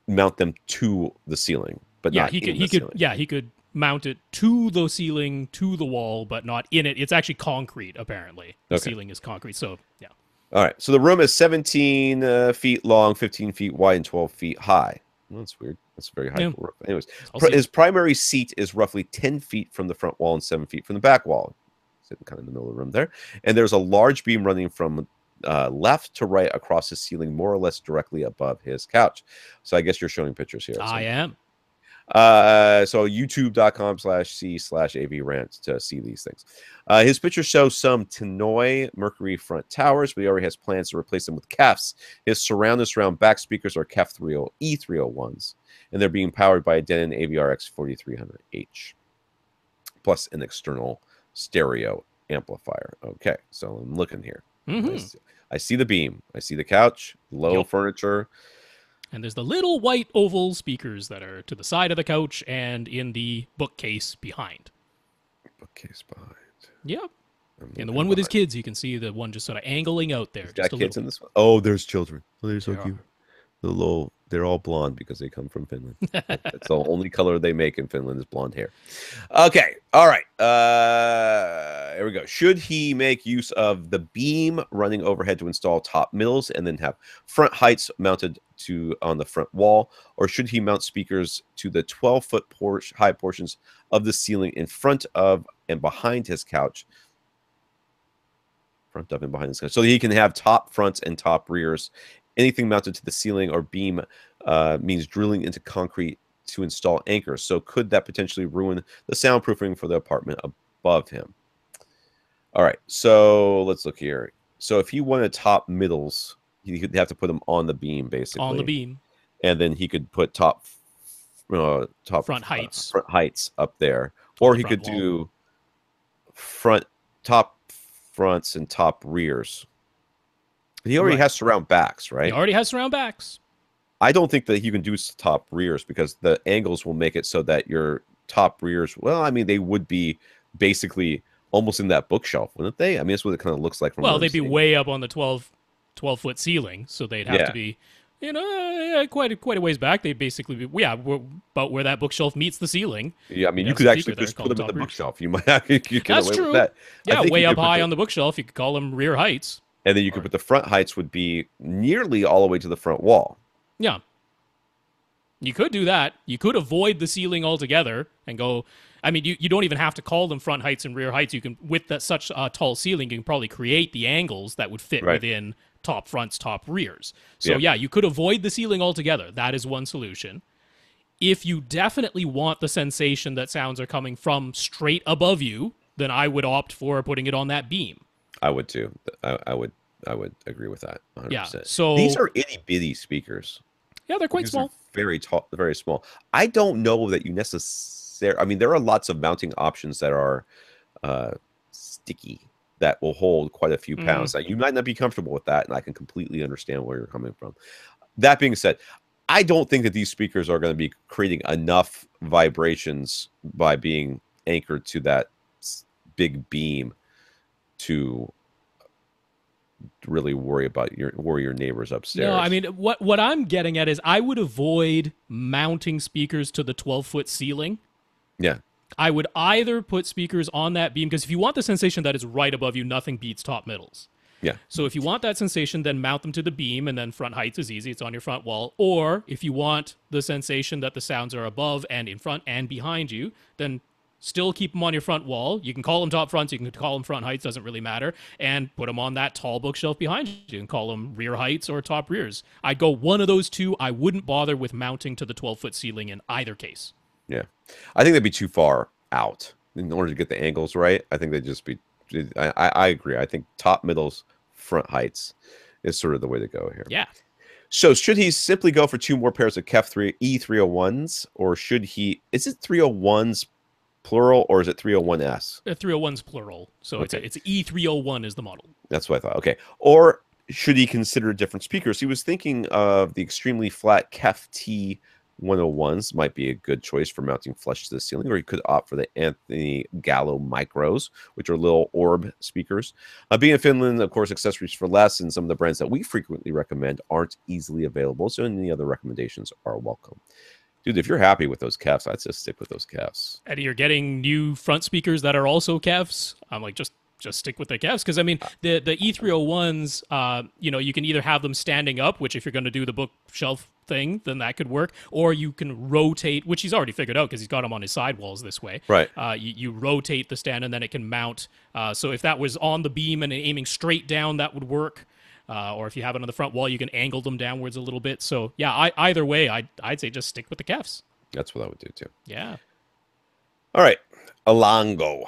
mount them to the ceiling, but Yeah, not in the ceiling. Yeah, he could mount it to the ceiling, to the wall, but not in it. It's actually concrete, apparently. The ceiling is concrete, so yeah. All right. So the room is 17 feet long, 15 feet wide, and 12 feet high. Well, that's weird. That's a very high room. Anyways, his primary seat is roughly 10 feet from the front wall and 7 feet from the back wall. Sitting kind of in the middle of the room there. And there's a large beam running from left to right across his ceiling, more or less directly above his couch. So I guess you're showing pictures here. I am. So youtube.com/c/AVRant to see these things. His pictures show some Tannoy Mercury front towers, but he already has plans to replace them with KEFs. His surround back speakers are KEF E301s, and they're being powered by a Denon AVRX 4300H, plus an external stereo amplifier. Okay, so I'm looking here. I see the beam. I see the couch, low furniture. And there's the little white oval speakers that are to the side of the couch and in the bookcase behind. Bookcase behind. Yep. And the one with his kids, you can see the one just sort of angling out there. He's got kids in this one. Oh, there's children. Oh, they're so cute. They're all blonde because they come from Finland. That's the only color they make in Finland is blonde hair. Okay. All right. Here we go. Should he make use of the beam running overhead to install top middles and then have front heights mounted on the front wall, or should he mount speakers to the 12-foot high portions of the ceiling in front of and behind his couch? Front of and behind his couch, so that he can have top fronts and top rears. Anything mounted to the ceiling or beam means drilling into concrete to install anchors. So could that potentially ruin the soundproofing for the apartment above him? All right, so let's look here. So if he wanted top middles, he could have to put them on the beam, basically. On the beam. And then he could put top front heights up there. Or he could do top fronts and top rears. He already has surround backs, right? He already has surround backs. I don't think that you can do top rears because the angles will make it so that your top rears, well, I mean, they would be basically almost in that bookshelf, wouldn't they? I mean, that's what it kind of looks like. They'd be way up on the 12-foot ceiling, so they'd have to be, quite a ways back. They'd basically be, about where that bookshelf meets the ceiling. Yeah, I mean, you could actually just put them in the bookshelf. You might get That's away true. with that. Yeah, way up high on the bookshelf. You could call them rear heights. And then you could put the front heights would be nearly all the way to the front wall. Yeah. You could do that. You could avoid the ceiling altogether and go... I mean, you don't even have to call them front heights and rear heights. You can, with such a tall ceiling, you can probably create the angles that would fit within top fronts, top rears. So you could avoid the ceiling altogether. That is one solution. If you definitely want the sensation that sounds are coming from straight above you, then I would opt for putting it on that beam. I would too. I would agree with that 100%. Yeah, so these are itty bitty speakers. Yeah, they're quite small. They're very tall, very small. I don't know that you necessarily. I mean, there are lots of mounting options that are sticky that will hold quite a few pounds. Now, you might not be comfortable with that, and I can completely understand where you're coming from. That being said, I don't think that these speakers are going to be creating enough vibrations by being anchored to that big beam to really worry your neighbors upstairs. No, I mean, what I'm getting at is I would avoid mounting speakers to the 12-foot ceiling. Yeah. I would either put speakers on that beam, because if you want the sensation that it's right above you, nothing beats top middles. Yeah. So if you want that sensation, then mount them to the beam, and then front heights is easy. It's on your front wall. Or if you want the sensation that the sounds are above and in front and behind you, then still keep them on your front wall. You can call them top fronts. You can call them front heights. Doesn't really matter. And put them on that tall bookshelf behind you. You can call them rear heights or top rears. I'd go one of those two. I wouldn't bother with mounting to the 12-foot ceiling in either case. Yeah. I think they'd be too far out in order to get the angles right. I think they'd just be... I agree. I think top, middles, front heights is sort of the way to go here. Yeah. So should he simply go for two more pairs of KEF E301s, or should he... Is it 301s plural, or is it 301S? 301's plural. So it's E301 is the model. That's what I thought. Okay. Or should he consider different speakers? He was thinking of the extremely flat KEF T 101s might be a good choice for mounting flush to the ceiling, or you could opt for the Anthony Gallo Micros, which are little orb speakers. Being in Finland, of course, accessories for less, and some of the brands that we frequently recommend aren't easily available, so any other recommendations are welcome. Dude, if you're happy with those CAFs, I'd just stick with those CAFs. Eddie, you're getting new front speakers that are also CAFs. I'm like, just stick with the CAFs, because I mean the E301s, you can either have them standing up, which if you're going to do the bookshelf thing, then that could work, or you can rotate, which he's already figured out because he's got them on his sidewalls this way. Right. You rotate the stand and then it can mount. So if that was on the beam and aiming straight down, that would work. Or if you have it on the front wall, you can angle them downwards a little bit. So yeah, either way, I'd say just stick with the CAFs. That's what I would do too. Yeah. All right, Elango.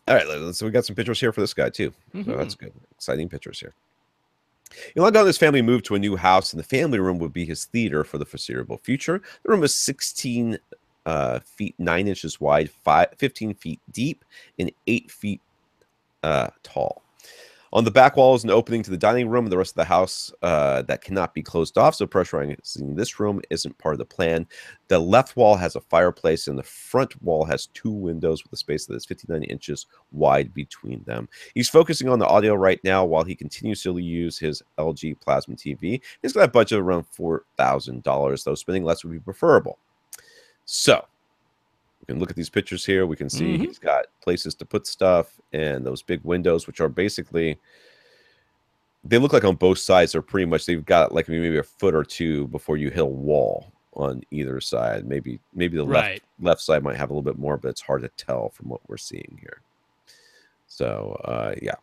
All right, so we got some pictures here for this guy too. So that's good. Exciting pictures here. Elango and his family moved to a new house, and the family room would be his theater for the foreseeable future. The room is 16 feet 9 inches wide, 15 feet deep, and 8 feet tall. On the back wall is an opening to the dining room and the rest of the house that cannot be closed off, so pressurizing this room isn't part of the plan. The left wall has a fireplace, and the front wall has 2 windows with a space that is 59 inches wide between them. He's focusing on the audio right now while he continues to use his LG Plasma TV. He's got a budget of around $4,000, though spending less would be preferable. So, we can look at these pictures here. We can see he's got places to put stuff, and those big windows, which are basically, they look like on both sides are pretty much, they've got like maybe a foot or two before you hit a wall on either side. Maybe the left side might have a little bit more, but it's hard to tell from what we're seeing here. So, yeah.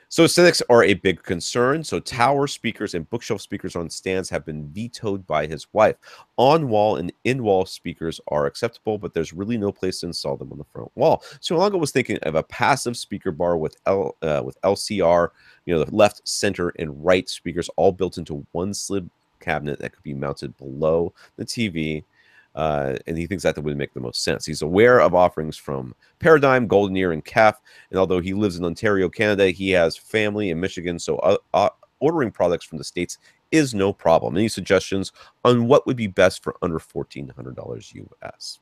So aesthetics are a big concern. So tower speakers and bookshelf speakers on stands have been vetoed by his wife. On-wall and in-wall speakers are acceptable, but there's really no place to install them on the front wall. So Elango was thinking of a passive speaker bar with LCR, the left, center, and right speakers all built into one slid cabinet that could be mounted below the TV. And he thinks that would make the most sense. He's aware of offerings from Paradigm, Golden Ear, and CAF. And although he lives in Ontario, Canada, he has family in Michigan, so ordering products from the States is no problem. Any suggestions on what would be best for under $1,400 US?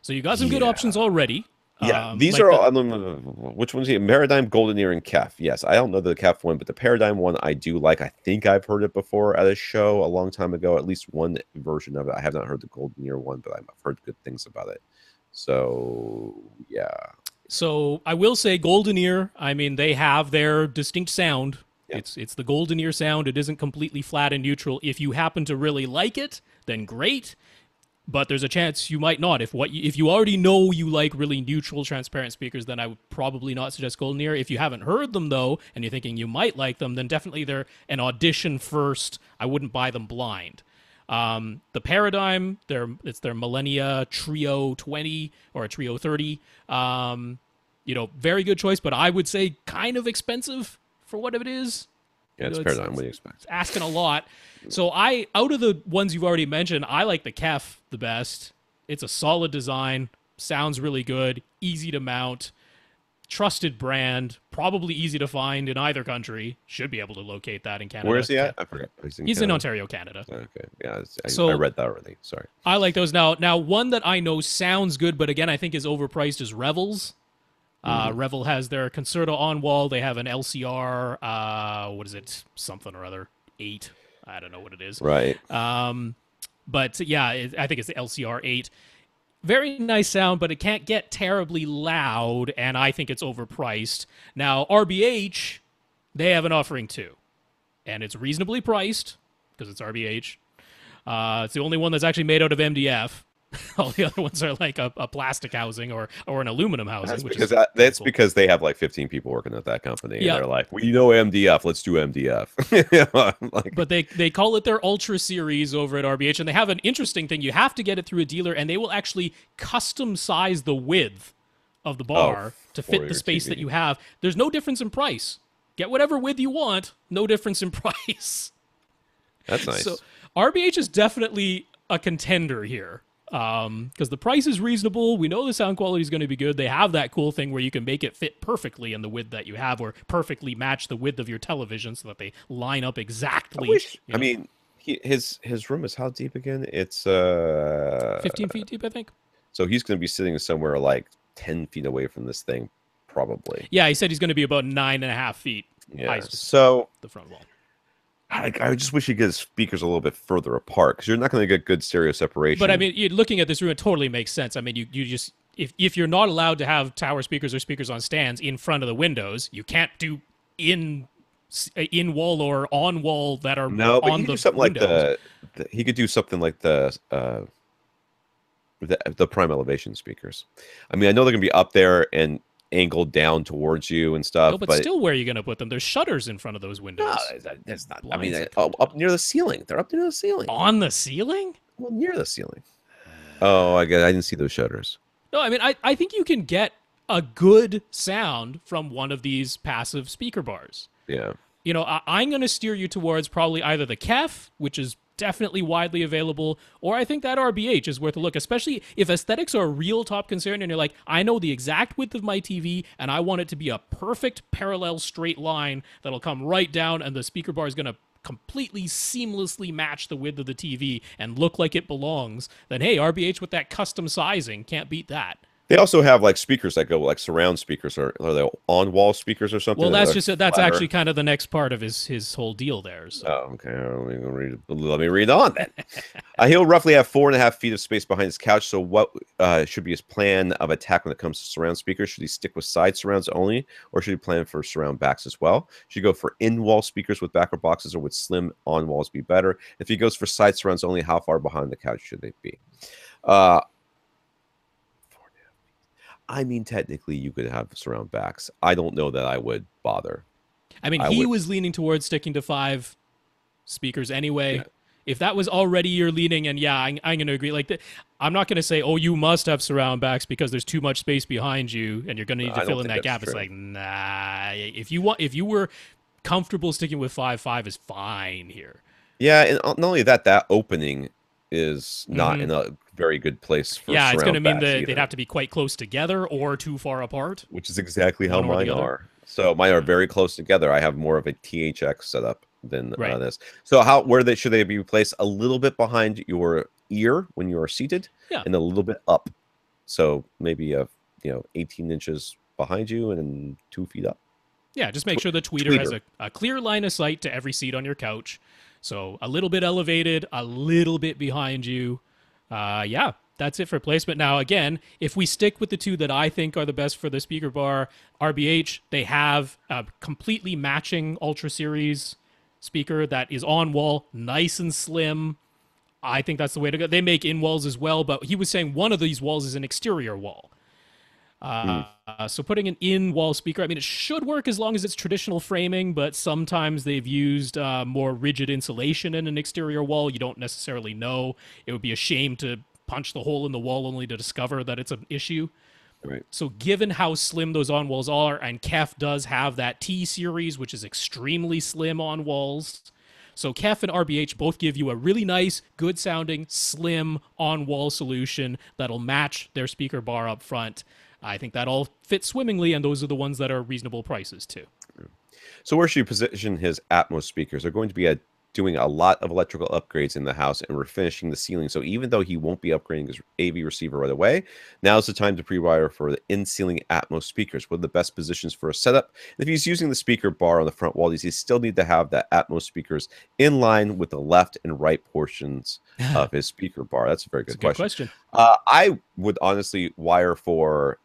So you got some good options already. Yeah, these are all. Which one's here? Paradigm, Golden Ear, and CAF. Yes, I don't know the CAF one, but the Paradigm one I do like. I think I've heard it before at a show a long time ago. At least one version of it. I have not heard the Golden Ear one, but I've heard good things about it. So yeah. So I will say Golden Ear. I mean, they have their distinct sound. Yeah. It's the Golden Ear sound. It isn't completely flat and neutral. If you happen to really like it, then great. But there's a chance you might not. If you already know you like really neutral, transparent speakers, then I would probably not suggest Golden Ear. If you haven't heard them, though, and you're thinking you might like them, then definitely they're an audition first. I wouldn't buy them blind. The Paradigm, it's their Millennia Trio 20 or a Trio 30. Very good choice, but I would say kind of expensive for what it is. Yeah, it's Paradigm. What do you expect? It's asking a lot. So out of the ones you've already mentioned, I like the CAF the best. It's a solid design, sounds really good, easy to mount, trusted brand, probably easy to find in either country. Should be able to locate that in Canada. Where is he at? I forgot. He's in Ontario, Canada. Okay. Yeah, I read that already. Sorry. I like those. Now, one that I know sounds good, but again, I think is overpriced is Revel's. Revel has their Concerto on wall. They have an LCR, what is it? Something or other. 8. I don't know what it is. Right. But yeah, I think it's the LCR 8. Very nice sound, but it can't get terribly loud, and I think it's overpriced. Now, RBH, they have an offering too, and it's reasonably priced because it's RBH. It's the only one that's actually made out of MDF. All the other ones are like a plastic housing or an aluminum housing. That's because they have like 15 people working at that company. Yeah. And they're like, MDF, let's do MDF. But they call it their Ultra Series over at RBH, and they have an interesting thing. You have to get it through a dealer, and they will actually custom size the width of the bar to fit the space that you have. There's no difference in price. Get whatever width you want, no difference in price. That's nice. So RBH is definitely a contender here. because the price is reasonable. We know the sound quality is going to be good. They have that cool thing where you can make it fit perfectly in the width that you have, or perfectly match the width of your television so that they line up exactly. I mean, his room is how deep again? It's 15 feet deep, I think. So he's going to be sitting somewhere like 10 feet away from this thing, probably. Yeah, he said he's going to be about 9.5 feet. Yeah. So the front wall. I just wish he'd get his speakers a little bit further apart, because you're not going to get good stereo separation. But I mean, looking at this room, it totally makes sense. I mean, you just if you're not allowed to have tower speakers or speakers on stands in front of the windows, you can't do in wall or on wall that are no, but on he could the do something windows. like he could do something like the prime elevation speakers. I mean, I know they're going to be up there and angled down towards you and stuff. No, but still, where are you going to put them? There's shutters in front of those windows. No, that's not. I mean, up near the ceiling. They're up near the ceiling. On the ceiling? Well, near the ceiling. Oh, I didn't see those shutters. No, I mean, I think you can get a good sound from one of these passive speaker bars. Yeah. You know, I'm going to steer you towards probably either the KEF, which is definitely widely available, or I think that RBH is worth a look, especially if aesthetics are a real top concern and you're like, I know the exact width of my TV and I want it to be a perfect parallel straight line that'll come right down and the speaker bar is going to completely seamlessly match the width of the TV and look like it belongs, then hey, RBH with that custom sizing, can't beat that. They also have like speakers that go like surround speakers, or are they on-wall speakers or something? Well, that's actually kind of the next part of his whole deal there. So. Oh, okay. Let me read on then. He'll roughly have 4.5 feet of space behind his couch. So what should be his plan of attack when it comes to surround speakers? Should he stick with side surrounds only, or should he plan for surround backs as well? Should he go for in-wall speakers with backer boxes, or would slim on-walls be better? If he goes for side surrounds only, how far behind the couch should they be? I mean, technically, you could have surround backs. I don't know that I would bother. I mean, he was leaning towards sticking to 5 speakers anyway. Yeah. If that was already your leaning, and yeah, I'm going to agree. Like, I'm not going to say, oh, you must have surround backs because there's too much space behind you, and you're going to need to fill in that gap. True. It's like, nah. If you were comfortable sticking with 5 is fine here. Yeah, and not only that, that opening is not in a very good place for yeah, it's going to mean that either. They'd have to be quite close together or too far apart. Which is exactly how mine are. So mine are very close together. I have more of a THX setup than this. So should they be placed? A little bit behind your ear when you are seated, and a little bit up. So maybe 18 inches behind you and 2 feet up. Yeah, just make sure the tweeter has a clear line of sight to every seat on your couch. So a little bit elevated, a little bit behind you. Yeah, that's it for placement. Now, again, if we stick with the 2 that I think are the best for the speaker bar, RBH, they have a completely matching Ultra Series speaker that is on wall, nice and slim. I think that's the way to go. They make in walls as well, but he was saying one of these walls is an exterior wall. So putting an in-wall speaker, I mean, it should work as long as it's traditional framing, but sometimes they've used more rigid insulation in an exterior wall. You don't necessarily know. It would be a shame to punch the hole in the wall only to discover that it's an issue. Right. So given how slim those on-walls are, and KEF does have that T-series, which is extremely slim on walls. So KEF and RBH both give you a really nice, good-sounding, slim on-wall solution that'll match their speaker bar up front. I think that all fits swimmingly, and those are the ones that are reasonable prices, too. So where should you position his Atmos speakers? They're going to be doing a lot of electrical upgrades in the house, and we're finishing the ceiling. So even though he won't be upgrading his AV receiver right away, now's the time to pre-wire for the in-ceiling Atmos speakers. What are the best positions for a setup? And if he's using the speaker bar on the front wall, does he still need to have that Atmos speakers in line with the left and right portions of his speaker bar? That's a very good question. I would honestly wire for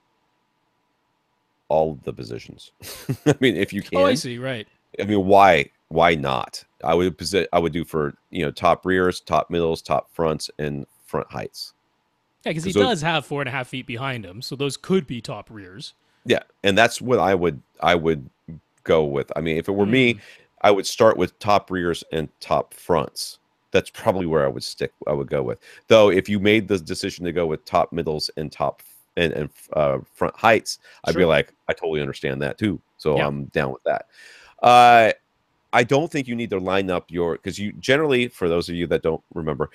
all the positions. I mean, if you can. Oh, I see. Right. I mean, why not? I would do for top rears, top middles, top fronts, and front heights. Yeah, because he does have 4.5 feet behind him, so those could be top rears. Yeah, and that's what I would go with. I mean, if it were me, I would start with top rears and top fronts. That's probably where I would go with. Though, if you made the decision to go with top middles and top and front heights, I'd be like, I totally understand that too. So I'm down with that. I don't think you need to line up because you generally, for those of you that don't remember,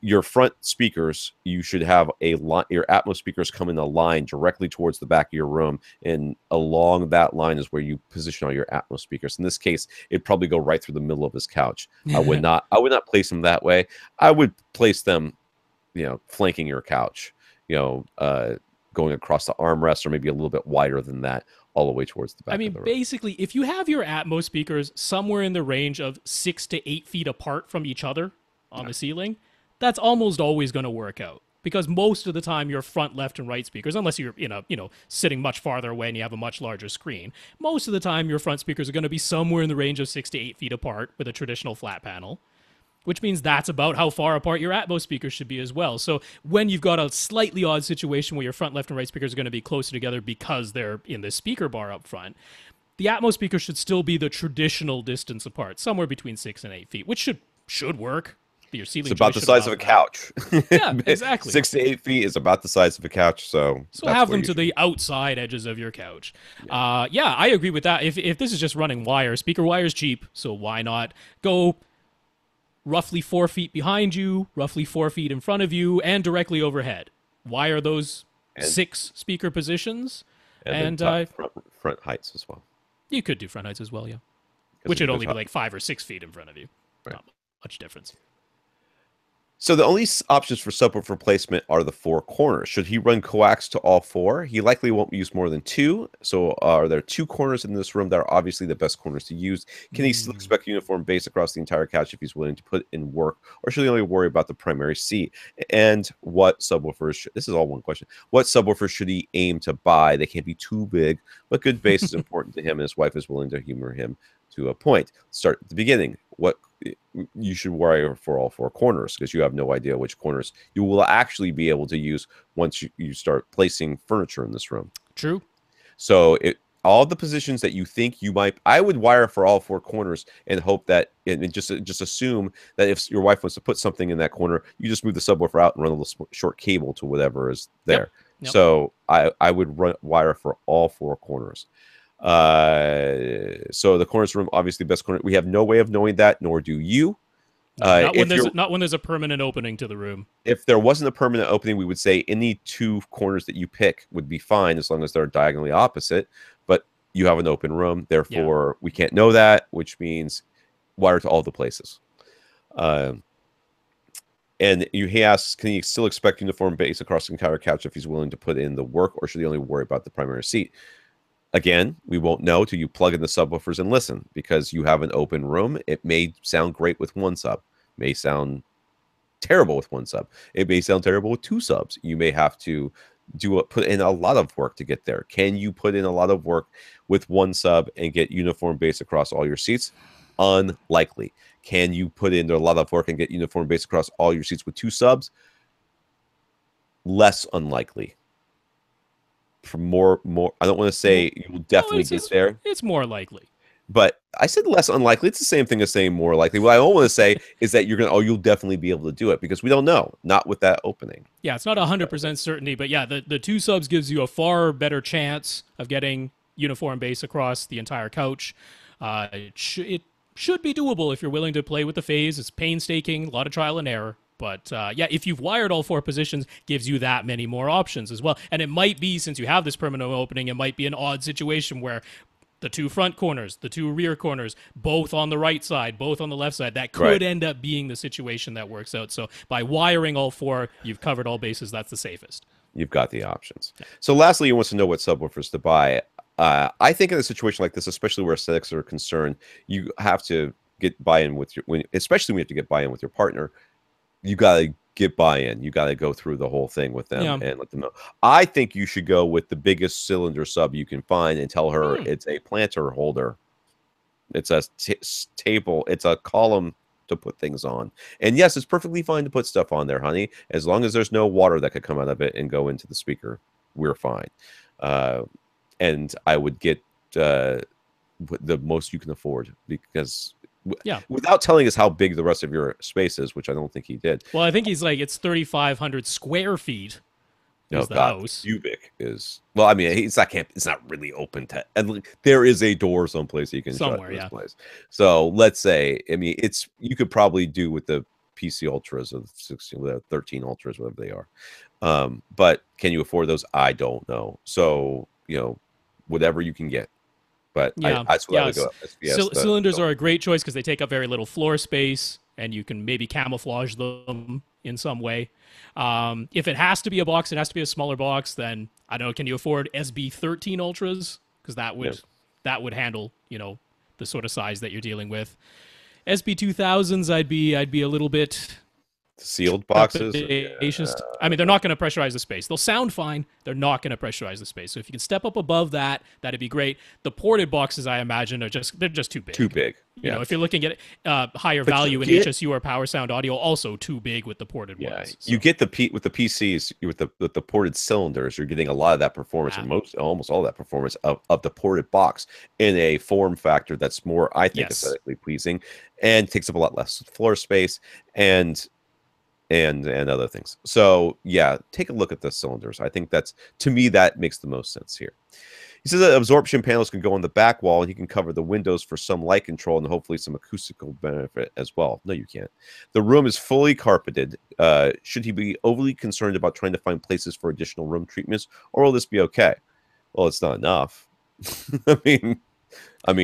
your front speakers, you should have your Atmos speakers come in a line directly towards the back of your room, and along that line is where you position all your Atmos speakers. In this case, it'd probably go right through the middle of his couch. I would not place them that way. I would place them, flanking your couch, going across the armrest, or maybe a little bit wider than that, all the way towards the back. I mean, basically, if you have your Atmos speakers somewhere in the range of 6 to 8 feet apart from each other on the ceiling, that's almost always going to work out. Because most of the time, your front, left, and right speakers, unless you're sitting much farther away and you have a much larger screen, most of the time your front speakers are going to be somewhere in the range of 6 to 8 feet apart with a traditional flat panel, which means that's about how far apart your Atmos speakers should be as well. So when you've got a slightly odd situation where your front, left, and right speakers are going to be closer together because they're in the speaker bar up front, the Atmos speakers should still be the traditional distance apart, somewhere between 6 and 8 feet, which should work. Your ceiling it's about the size of a couch. Yeah, exactly. 6 to 8 feet is about the size of a couch, so have them to the outside edges of your couch. Yeah, I agree with that. If this is just running wire, speaker wire is cheap, so why not go roughly 4 feet behind you, roughly 4 feet in front of you, and directly overhead. Wire those 6 speaker positions, and front heights as well. You could do front heights as well, yeah. Which would only be like 5 or 6 feet in front of you. Right. Not much difference. So the only options for subwoofer placement are the 4 corners. Should he run coax to all 4? He likely won't use more than 2. So are there 2 corners in this room that are obviously the best corners to use? Can he still expect uniform bass across the entire couch if he's willing to put in work? Or should he only worry about the primary seat? And what subwoofers, this is all one question, what subwoofers should he aim to buy? They can't be too big, but good bass is important to him, and his wife is willing to humor him to a point. Start at the beginning. What you should wire for all 4 corners, because you have no idea which corners you will actually be able to use once you start placing furniture in this room. True. So all the positions that you think you might, I would wire for all 4 corners and hope that, and just assume that if your wife wants to put something in that corner, you just move the subwoofer out and run a little short cable to whatever is there. Yep. So I would wire for all 4 corners. So the corners room, obviously best corner. We have no way of knowing that, nor do you. Not when there's a permanent opening to the room. If there wasn't a permanent opening, we would say any 2 corners that you pick would be fine as long as they're diagonally opposite. But you have an open room, therefore we can't know that, which means wire to all the places. And he asks, can he still expect uniform bass across the entire couch if he's willing to put in the work, or should he only worry about the primary seat? Again, we won't know till you plug in the subwoofers and listen, because you have an open room. It may sound great with 1 sub, may sound terrible with 1 sub. It may sound terrible with 2 subs. You may have to put in a lot of work to get there. Can you put in a lot of work with 1 sub and get uniform bass across all your seats? Unlikely. Can you put in a lot of work and get uniform bass across all your seats with 2 subs? Less unlikely. For more, I don't want to say you will definitely get there. It's more likely. But I said less unlikely. It's the same thing as saying more likely. What I don't want to say is that you'll definitely be able to do it, because we don't know. Not with that opening. Yeah, it's not 100% certainty, but yeah, the 2 subs gives you a far better chance of getting uniform bass across the entire couch. It should be doable if you're willing to play with the phase. It's painstaking, a lot of trial and error. But yeah, if you've wired all 4 positions, gives you that many more options as well. And it might be, since you have this permanent opening, it might be an odd situation where the 2 front corners, the 2 rear corners, both on the right side, both on the left side, that could end up being the situation that works out. So by wiring all 4, you've covered all bases. That's the safest. You've got the options. Yeah. So lastly, he wants to know what subwoofers to buy. I think in a situation like this, especially where aesthetics are concerned, you have to get buy-in with especially when you have to get buy-in with your partner. You got to get buy-in. You got to go through the whole thing with them and let them know. I think you should go with the biggest cylinder sub you can find and tell her it's a planter holder. It's a table. It's a column to put things on. And yes, it's perfectly fine to put stuff on there, honey. As long as there's no water that could come out of it and go into the speaker, we're fine. And I would get the most you can afford, because without telling us how big the rest of your space is, which I don't think he did. Well, I think he's like, it's 3,500 square feet. Oh is the God, the house. cubic is well. I mean, it's not really open to. And there is a door someplace you can shut Somewhere, in this yeah. place. So let's say, I mean, it's you could probably do with the PC Ultras or the 16, whatever, 13 Ultras, whatever they are. But can you afford those? I don't know. So whatever you can get. But Yeah, that's what I yeah. would go SPS. Cylinders are a great choice because they take up very little floor space, and you can maybe camouflage them in some way. If it has to be a box, it has to be a smaller box. Then I don't know. Can you afford SB13 Ultras? Because that would handle the sort of size that you're dealing with. SB2000s, I'd be a little bit Sealed boxes. trepidatious. I mean, they're not going to pressurize the space. They'll sound fine. They're not going to pressurize the space. So if you can step up above that, that'd be great. The ported boxes, I imagine, they're just too big. Too big. You know, if you're looking at higher But value in HSU or power sound audio, also too big with the ported ones. So. You get with the PCs with the ported cylinders, you're getting a lot of that performance, and almost all that performance of the ported box in a form factor that's more, I think, aesthetically pleasing, and takes up a lot less floor space and other things. So yeah, take a look at the cylinders. I think to me that makes the most sense here. He says that absorption panels can go on the back wall, and he can cover the windows for some light control and hopefully some acoustical benefit as well. No, you can't. The room is fully carpeted. Should he be overly concerned about trying to find places for additional room treatments, or will this be okay? Well, it's not enough. I mean,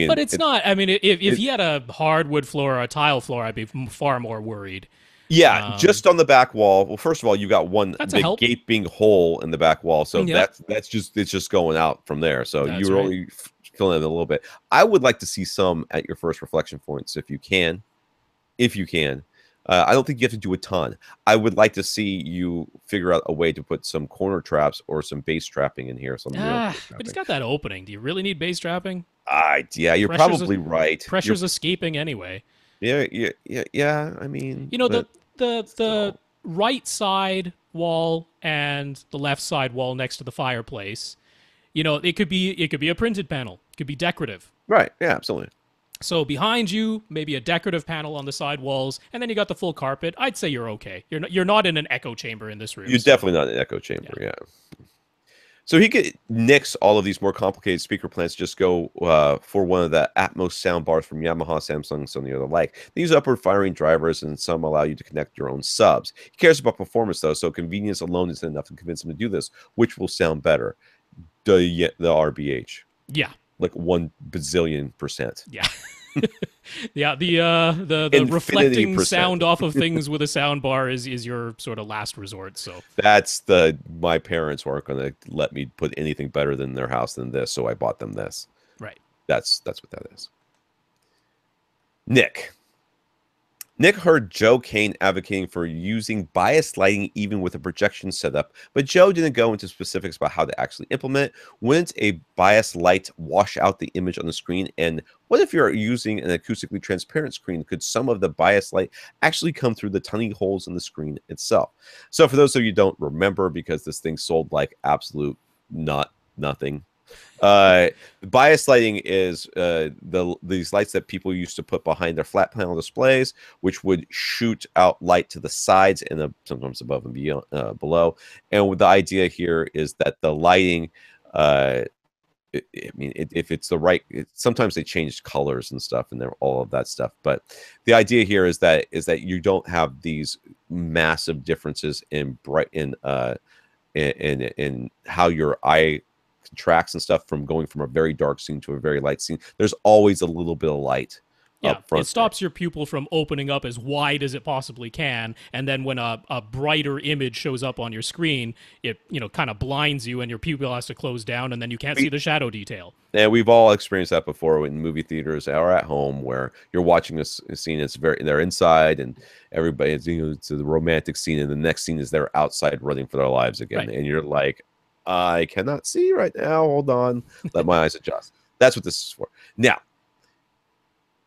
but it's not. I mean, if he had a hardwood floor or a tile floor, I'd be far more worried. Yeah, just on the back wall. Well, first of all, you got one big gaping hole in the back wall, so it's just going out from there. So you're only filling it a little bit. I would like to see some at your first reflection points if you can. I don't think you have to do a ton. I would like to see you figure out a way to put some corner traps or some base trapping in here. But he's got that opening. Do you really need base trapping? Yeah, you're probably right. Pressure's escaping anyway. Yeah. I mean, the right side wall and the left side wall next to the fireplace, it could be a printed panel. It could be decorative. Right. Yeah, absolutely. So behind you, maybe a decorative panel on the side walls, and then you got the full carpet. I'd say you're okay. You're not in an echo chamber in this room. You're definitely not in an echo chamber. Yeah. So he could nix all of these more complicated speaker plants. Just go for one of the Atmos sound bars from Yamaha, Samsung, Sony, or the like. They use upward firing drivers, and some allow you to connect your own subs. He cares about performance, though, so convenience alone isn't enough to convince him to do this. Which will sound better? The RBH. Yeah. Like 1 bazillion%. Yeah. Yeah, the reflecting sound off of things with a sound bar is your sort of last resort. So that's my parents weren't going to let me put anything better than their house than this, so I bought them this. Right. That's what that is. Nick heard Joe Kane advocating for using bias lighting even with a projection setup, but Joe didn't go into specifics about how to actually implement it. Wouldn't a bias light wash out the image on the screen? And what if you're using an acoustically transparent screen? Could some of the bias light actually come through the tiny holes in the screen itself? So for those of you who don't remember, because this thing sold like absolute nothing. Bias lighting is these lights that people used to put behind their flat panel displays, which would shoot out light to the sides and sometimes above and beyond, below. And the idea here is that the lighting, if it's the right, sometimes they change colors and stuff, and all of that stuff. But the idea here is that you don't have these massive differences in in how your eye contracts and stuff from going from a very dark scene to a very light scene. There's always a little bit of light. Yeah, it stops your pupil from opening up as wide as it possibly can, and then when a brighter image shows up on your screen, it kind of blinds you, and your pupil has to close down, and then you can't see the shadow detail. And we've all experienced that before in movie theaters or at home, where you're watching a scene. They're inside, and everybody it's a romantic scene, and the next scene is they're outside running for their lives again, and you're like, I cannot see right now. Hold on, let my eyes adjust. That's what this is for. Now,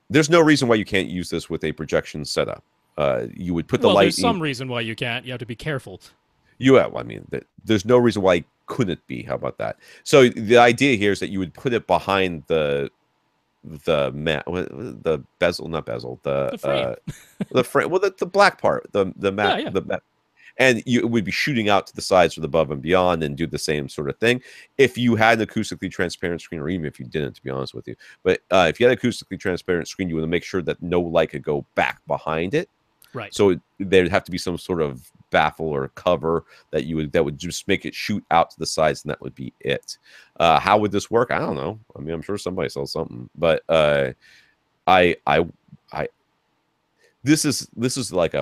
there's no reason why you can't use this with a projection setup. You would put the light. There's some reason why you can't. You have to be careful. There's no reason why it couldn't be. How about that? So the idea here is that you would put it behind the bezel, not bezel, the frame. The frame. Well, the black part, the mat, the mat. and it would be shooting out to the sides or the above and beyond and do the same sort of thing. If you had an acoustically transparent screen, or even if you didn't, to be honest with you, but if you had an acoustically transparent screen, you want to make sure that no light could go back behind it. Right. So there'd have to be some sort of baffle or cover that would just make it shoot out to the sides, and that would be it. How would this work? I don't know. I mean, I'm sure somebody sells something, but I this is like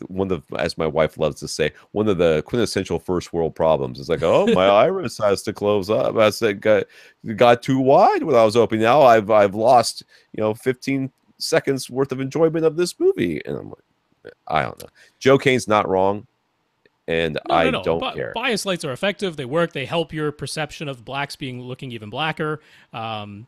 one of the, as my wife loves to say, one of the quintessential first world problems. It's like, oh, my iris has to close up. I said got too wide when I was opening. Now I've lost 15 seconds worth of enjoyment of this movie, and I'm like, I don't know. Joe Kane's not wrong, and I don't care. Bias lights are effective. They work. They help your perception of blacks looking even blacker. So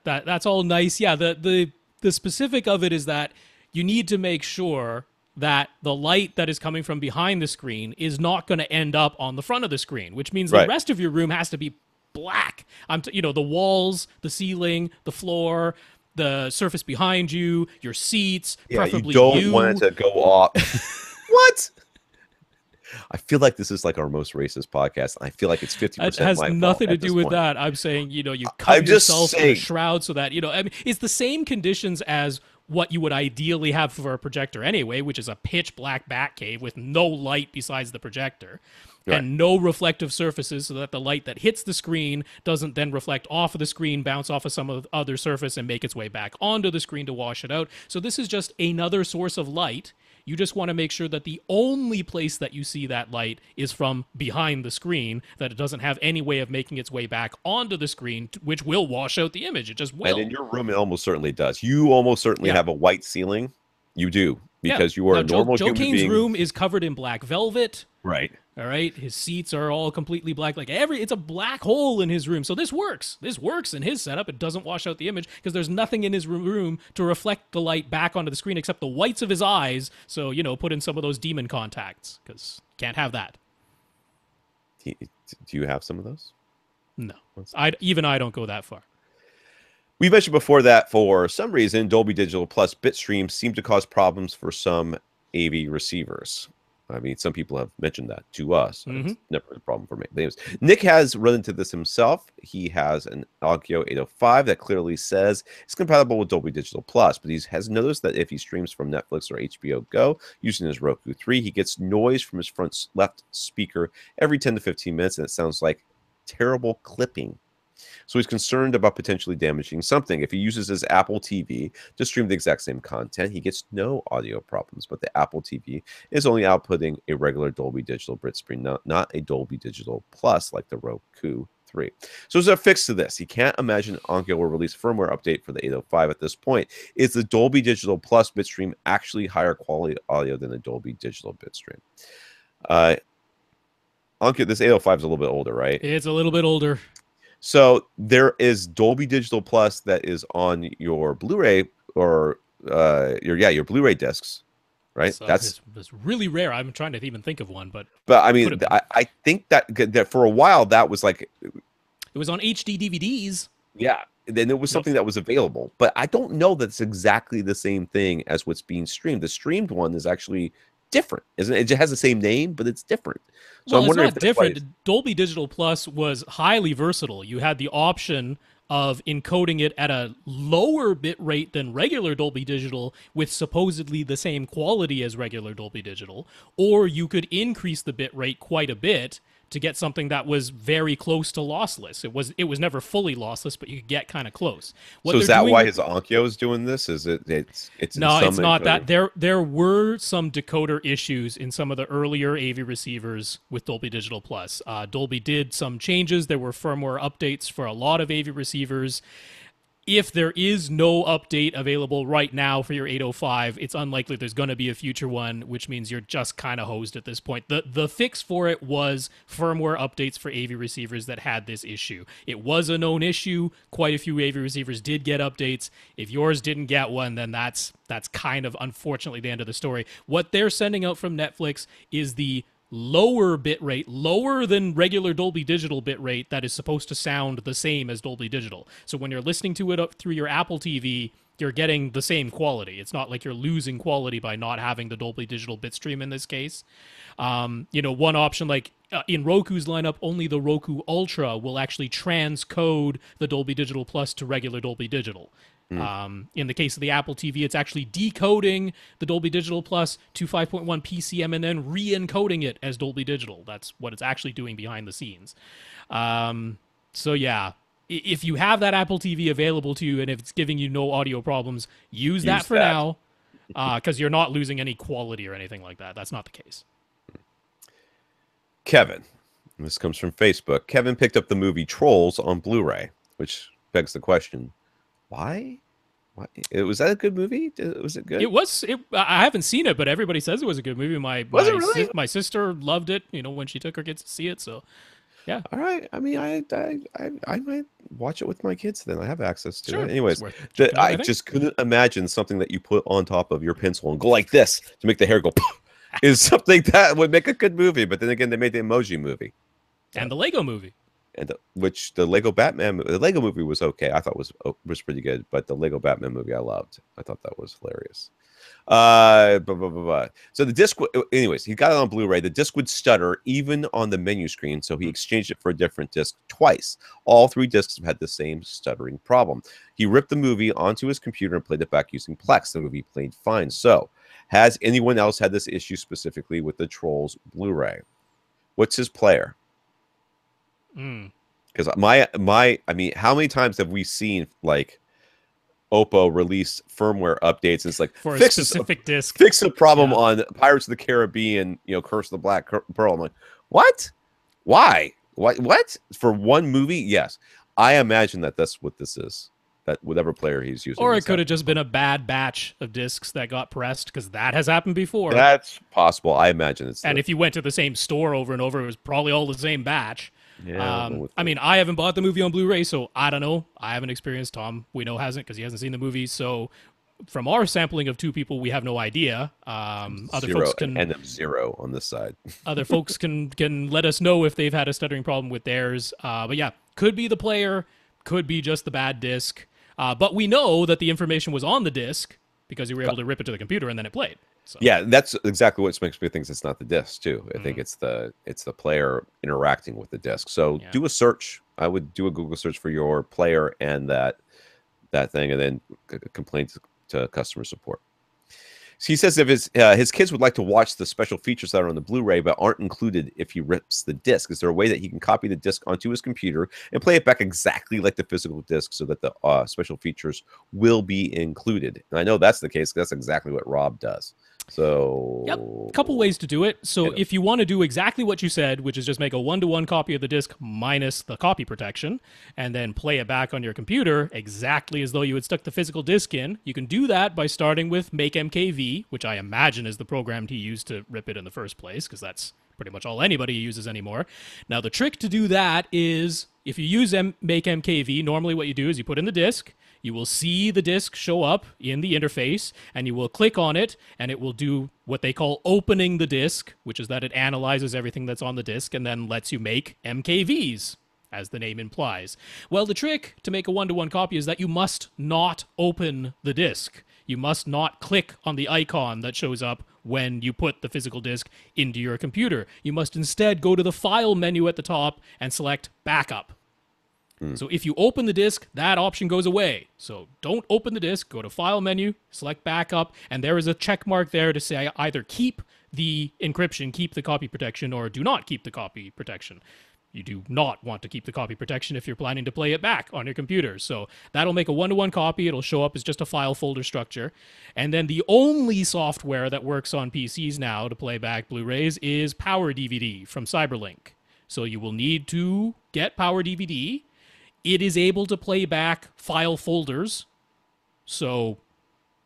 that's all nice. Yeah. The specific of it is that you need to make sure that the light that is coming from behind the screen is not going to end up on the front of the screen, which means the rest of your room has to be black. The walls, the ceiling, the floor, the surface behind you, your seats, preferably you don't want it to go off. What? I feel like this is like our most racist podcast. I feel like it's 50%. It has nothing to do with that. I'm saying, you cover yourself in a shroud so that, I mean, it's the same conditions as what you would ideally have for a projector anyway, which is a pitch black bat cave with no light besides the projector. Right. And no reflective surfaces, so that the light that hits the screen doesn't then reflect off of the screen, bounce off of some other surface, and make its way back onto the screen to wash it out. So this is just another source of light. You just want to make sure that the only place that you see that light is from behind the screen, that it doesn't have any way of making its way back onto the screen, which will wash out the image. It just will. And in your room, it almost certainly does. You almost certainly have a white ceiling. You do, because you are a normal human being. Joe Kane's room is covered in black velvet. Right. All right. His seats are all completely black. It's a black hole in his room. So this works. This works in his setup. It doesn't wash out the image because there's nothing in his room to reflect the light back onto the screen except the whites of his eyes. So, put in some of those demon contacts because can't have that. Do you have some of those? No. I don't go that far. We mentioned before that for some reason, Dolby Digital Plus bitstream seem to cause problems for some AV receivers. I mean, some people have mentioned that to us. Mm-hmm. It's never a problem for me. But anyways, Nick has run into this himself. He has an Onkyo 805 that clearly says it's compatible with Dolby Digital Plus, but he has noticed that if he streams from Netflix or HBO Go using his Roku 3, he gets noise from his front left speaker every 10 to 15 minutes, and it sounds like terrible clipping. So he's concerned about potentially damaging something. If he uses his Apple TV to stream the exact same content, he gets no audio problems, but the Apple TV is only outputting a regular Dolby Digital bitstream, not a Dolby Digital Plus like the Roku 3. So there's a fix to this. He can't imagine Onkyo will release a firmware update for the 805 at this point. Is the Dolby Digital Plus bitstream actually higher quality audio than the Dolby Digital bitstream? Onkyo, this 805 is a little bit older, right? It's a little bit older. So there is Dolby Digital Plus that is on your Blu-ray or your Blu-ray discs, right? So that's really rare. I'm trying to even think of one, but I mean, I think that for a while that was like it was on HD DVDs. Yeah, then it was something that was available, but I don't know that it's exactly the same thing as what's being streamed. The streamed one is actually different, isn't it? It has the same name, but it's different. So I'm wondering it's not different. Dolby Digital Plus was highly versatile. You had the option of encoding it at a lower bit rate than regular Dolby Digital with supposedly the same quality as regular Dolby Digital, or you could increase the bit rate quite a bit to get something that was very close to lossless. It was never fully lossless, but you could get kind of close. So is that why his Onkyo is doing this? Is it's no, it's not that. There were some decoder issues in some of the earlier AV receivers with Dolby Digital Plus. Dolby did some changes. There were firmware updates for a lot of AV receivers. If there is no update available right now for your 805, it's unlikely there's going to be a future one, which means you're just kind of hosed at this point. The fix for it was firmware updates for AV receivers that had this issue. It was a known issue. Quite a few AV receivers did get updates. If yours didn't get one, then that's kind of unfortunately the end of the story. What they're sending out from Netflix is the lower bitrate, lower than regular Dolby Digital bitrate that is supposed to sound the same as Dolby Digital. So when you're listening to it up through your Apple TV, you're getting the same quality. It's not like you're losing quality by not having the Dolby Digital bitstream in this case. One option, like in Roku's lineup, only the Roku Ultra will actually transcode the Dolby Digital Plus to regular Dolby Digital. In the case of the Apple TV, it's actually decoding the Dolby Digital Plus to 5.1 PCM and then re-encoding it as Dolby Digital. That's what it's actually doing behind the scenes. So yeah, if you have that Apple TV available to you and if it's giving you no audio problems, use that for now, because you're not losing any quality or anything like that. That's not the case. Kevin, this comes from Facebook. Kevin picked up the movie Trolls on Blu-ray, which begs the question, why? Was that a good movie? Was it good? It was. I haven't seen it, but everybody says it was a good movie. My sister loved it. When she took her kids to see it. So, yeah. All right. I mean, I might watch it with my kids then. I have access to it. Sure. Anyways, I just couldn't imagine something that you put on top of your pencil and go like this to make the hair go is something that would make a good movie. But then again, they made the Emoji Movie and the Lego Movie. And which the Lego movie was okay. I thought was pretty good, but the Lego Batman movie I loved. I thought that was hilarious. So the disc, anyways, he got it on Blu-ray. The disc would stutter even on the menu screen, so he exchanged it for a different disc twice. All 3 discs had the same stuttering problem. He ripped the movie onto his computer and played it back using Plex. The movie played fine. So, has anyone else had this issue specifically with the Trolls Blu-ray? What's his player? Because I mean, how many times have we seen like Oppo release firmware updates? And it's like for a specific disc, fix a problem on Pirates of the Caribbean, Curse of the Black Pearl. I'm like, what? Why? What? For one movie? Yes, I imagine that's what this is. That whatever player he's using, or it could have just been a bad batch of discs that got pressed, because that has happened before. That's possible. I imagine it's. And if you went to the same store over and over, it was probably all the same batch. Yeah, I mean, I haven't bought the movie on Blu-ray, so I don't know. I haven't experienced. Tom, we know, hasn't, because he hasn't seen the movie. So from our sampling of 2 people, we have no idea. Other folks can end up 0 on this side. Other folks can let us know if they've had a stuttering problem with theirs. But yeah, could be the player, could be just the bad disc. But we know that the information was on the disc because you were able to rip it to the computer and then it played. So. Yeah, that's exactly what makes me think it's not the disc too. I think it's the player interacting with the disc. So do a search. I would do a Google search for your player and that thing, and then complain to customer support. So he says if his kids would like to watch the special features that are on the Blu-ray but aren't included if he rips the disc, is there a way that he can copy the disc onto his computer and play it back exactly like the physical disc so that the special features will be included? And I know that's the case because that's exactly what Rob does. So yep, a couple ways to do it. So if you want to do exactly what you said, which is just make a 1-to-1 copy of the disc minus the copy protection, and then play it back on your computer exactly as though you had stuck the physical disc in, you can do that by starting with Make MKV, which I imagine is the program he used to rip it in the first place, because that's pretty much all anybody uses anymore. Now, the trick to do that is if you use Make MKV, normally what you do is you put in the disc, you will see the disc show up in the interface, and you will click on it, and it will do what they call opening the disc, which is that it analyzes everything that's on the disc and then lets you make MKVs, as the name implies. Well, the trick to make a 1-to-1 copy is that you must not open the disc. You must not click on the icon that shows up when you put the physical disc into your computer. You must instead go to the File menu at the top and select Backup. So if you open the disc, that option goes away. So don't open the disc, go to File menu, select Backup, and there is a check mark there to say either keep the encryption, keep the copy protection, or do not keep the copy protection. You do not want to keep the copy protection if you're planning to play it back on your computer. So that'll make a 1-to-1 copy. It'll show up as just a file folder structure. And then the only software that works on PCs now to play back Blu-rays is Power DVD from Cyberlink. So you will need to get Power DVD. It is able to play back file folders. So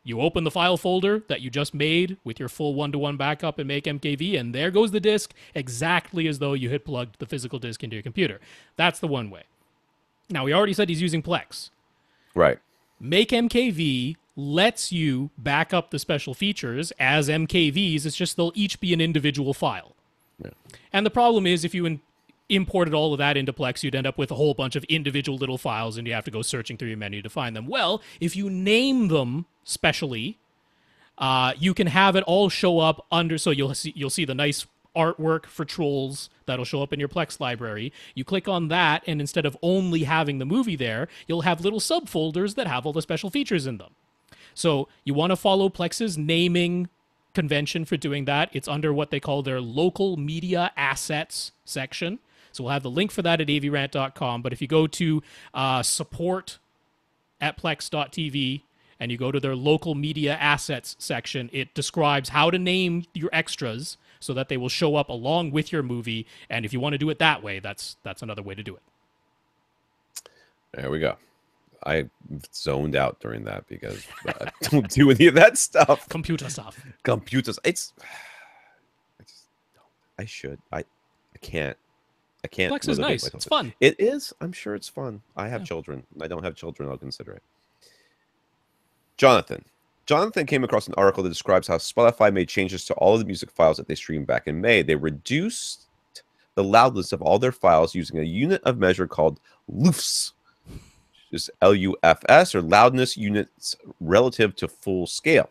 you open the file folder that you just made with your full 1-to-1 backup and Make MKV, and there goes the disc, exactly as though you had plugged the physical disc into your computer. That's the one way. Now, we already said he's using Plex. Right. Make MKV lets you back up the special features as MKVs. It's just they'll each be an individual file. Yeah. And the problem is if you imported all of that into Plex, you'd end up with a whole bunch of individual little files and you have to go searching through your menu to find them. Well, if you name them specially, you can have it all show up under, so you'll see the nice artwork for Trolls that'll show up in your Plex library. You click on that, and instead of only having the movie there, you'll have little subfolders that have all the special features in them. So you want to follow Plex's naming convention for doing that. It's under what they call their local media assets section. So we'll have the link for that at avrant.com. But if you go to support at plex.tv and you go to their local media assets section, it describes how to name your extras so that they will show up along with your movie. And if you want to do it that way, that's another way to do it. There we go. I zoned out during that because I don't do any of that stuff. Computer stuff. Computers. I should. I can't. Plex is nice. It's fun. It is. I'm sure it's fun. I have children. I don't have children. I'll consider it. Jonathan came across an article that describes how Spotify made changes to all of the music files that they streamed back in May. They reduced the loudness of all their files using a unit of measure called LUFS, just LUFS, or loudness units relative to full scale.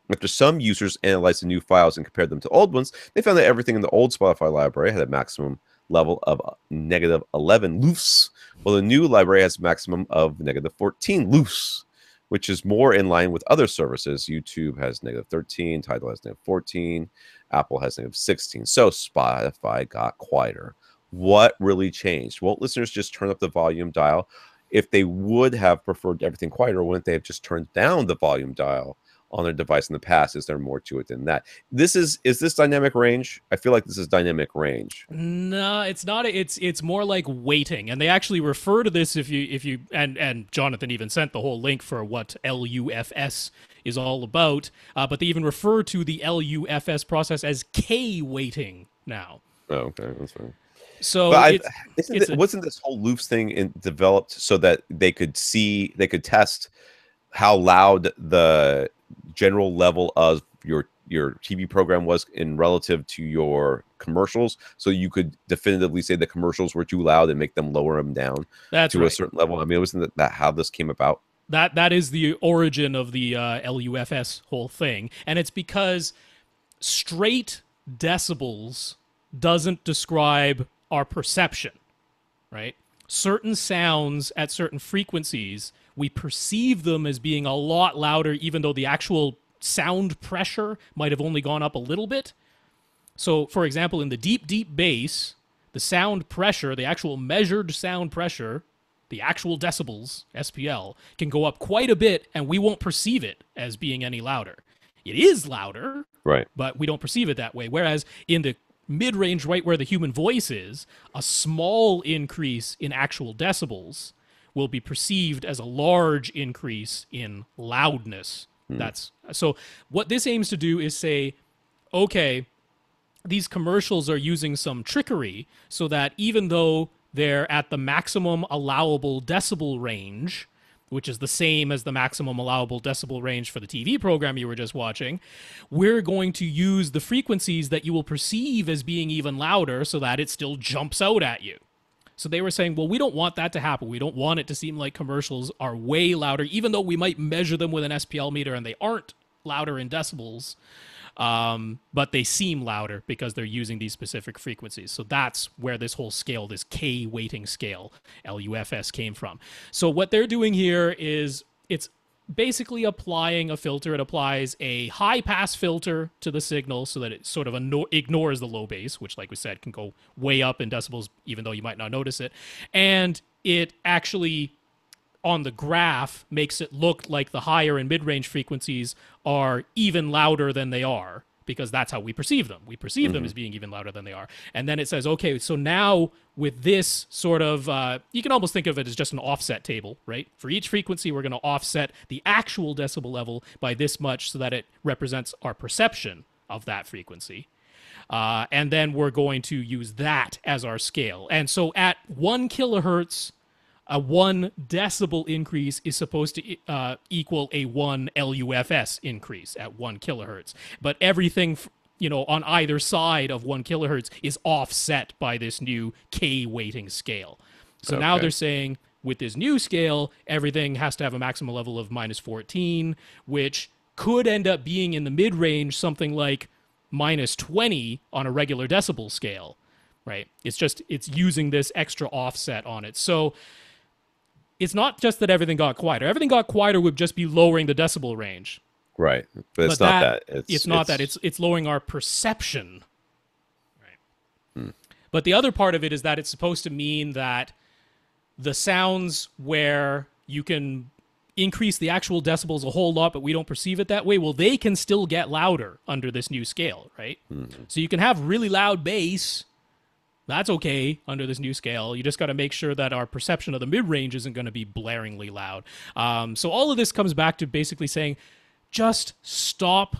After some users analyzed the new files and compared them to old ones, they found that everything in the old Spotify library had a maximum level of -11 LUFS, while the new library has a maximum of -14 LUFS, which is more in line with other services. YouTube has -13, Tidal has -14, Apple has -16. So Spotify got quieter. What really changed? Won't listeners just turn up the volume dial? If they would have preferred everything quieter, wouldn't they have just turned down the volume dial on their device in the past? Is there more to it than that? Is this dynamic range? I feel like this is dynamic range. No, it's not. It's more like weighting, and they actually refer to this if you and Jonathan even sent the whole link for what LUFS is all about. But they even refer to the LUFS process as K weighting now. Oh, okay, that's fine. So wasn't this whole loops thing developed so that they could test how loud the general level of your TV program was in relative to your commercials, so you could definitively say the commercials were too loud and make them lower them down to a certain level? I mean, wasn't that how this came about? That is the origin of the LUFS whole thing, and it's because straight decibels doesn't describe our perception, right? Certain sounds at certain frequencies, we perceive them as being a lot louder, even though the actual sound pressure might have only gone up a little bit. So, for example, in the deep, deep bass, the sound pressure, the actual measured sound pressure, the actual decibels, SPL, can go up quite a bit, and we won't perceive it as being any louder. It is louder, right? But we don't perceive it that way. Whereas in the mid-range, right where the human voice is, a small increase in actual decibels will be perceived as a large increase in loudness. That's so what this aims to do is say, okay, these commercials are using some trickery so that even though they're at the maximum allowable decibel range, which is the same as the maximum allowable decibel range for the TV program you were just watching, we're going to use the frequencies that you will perceive as being even louder so that it still jumps out at you. So they were saying, well, we don't want that to happen. We don't want it to seem like commercials are way louder, even though we might measure them with an SPL meter and they aren't louder in decibels, but they seem louder because they're using these specific frequencies. So that's where this whole scale, this K weighting scale, LUFS, came from. So what they're doing here is it's basically applying a filter. It applies a high-pass filter to the signal so that it sort of ignores the low bass, which, like we said, can go way up in decibels, even though you might not notice it. And it actually, on the graph, makes it look like the higher and mid-range frequencies are even louder than they are, because that's how we perceive them. We perceive them as being even louder than they are. And then it says, okay, so now with this sort of, you can almost think of it as just an offset table, right? For each frequency, we're going to offset the actual decibel level by this much so that it represents our perception of that frequency. And then we're going to use that as our scale. And so at 1 kilohertz, a 1 decibel increase is supposed to equal a 1 LUFS increase at 1 kilohertz. But everything on either side of 1 kilohertz is offset by this new K weighting scale. So now they're saying with this new scale, everything has to have a maximum level of -14, which could end up being in the mid-range something like -20 on a regular decibel scale, right? It's using this extra offset on it. So it's not just that everything got quieter. Everything got quieter would just be lowering the decibel range. Right. But it's not that. It's not that. It's lowering our perception. Right. But the other part of it is that it's supposed to mean that the sounds where you can increase the actual decibels a whole lot, but we don't perceive it that way, well, they can still get louder under this new scale, right? So you can have really loud bass. That's okay under this new scale. You just got to make sure that our perception of the mid-range isn't going to be blaringly loud. So all of this comes back to basically saying, just stop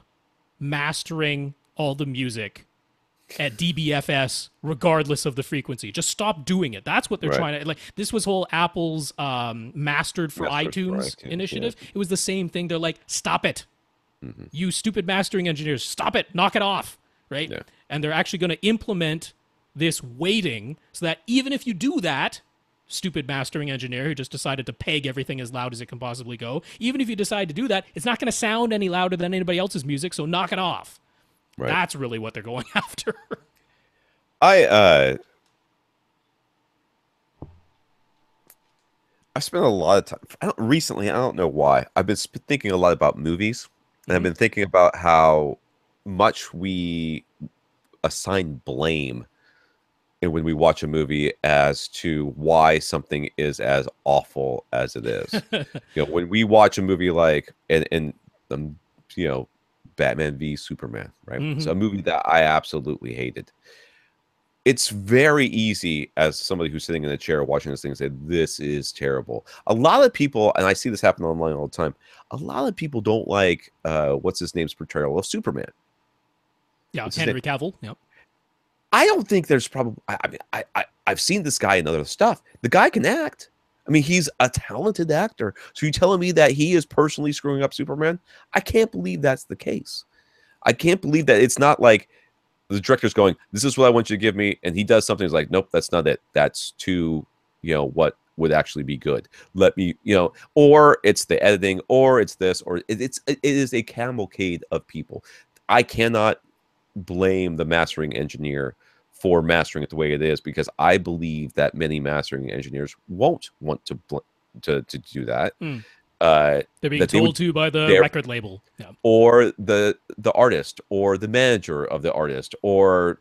mastering all the music at DBFS regardless of the frequency. Just stop doing it. That's what they're trying to, like, this was whole Apple's mastered for iTunes initiative. It was the same thing. They're like, stop it. You stupid mastering engineers, stop it, knock it off, right? And they're actually going to implement this weighting so that even if you do that, stupid mastering engineer who just decided to peg everything as loud as it can possibly go, even if you decide to do that, it's not going to sound any louder than anybody else's music, so knock it off. That's really what they're going after. I spent a lot of time recently. I don't know why. I've been thinking a lot about movies, and I've been thinking about how much we assign blame when we watch a movie as to why something is as awful as it is. When we watch a movie like Batman v Superman, right? It's a movie that I absolutely hated. It's very easy as somebody who's sitting in a chair watching this thing say, this is terrible. A lot of people, and I see this happen online all the time, a lot of people don't like what's his name's portrayal of Superman. Yeah, Henry Cavill. Yep. I don't think there's probably. I've seen this guy in other stuff. The guy can act. I mean, he's a talented actor. So you telling me that he is personally screwing up Superman? I can't believe that's the case. I can't believe that it's not like the director's going, this is what I want you to give me, and he does something. He's like, nope, that's not it. That's too, what would actually be good. Let me, or it's the editing, or it's this, or it is a cavalcade of people. I cannot blame the mastering engineer for mastering it the way it is, because I believe that many mastering engineers won't want to do that. They're being told to by the record label, or the artist, or the manager of the artist, or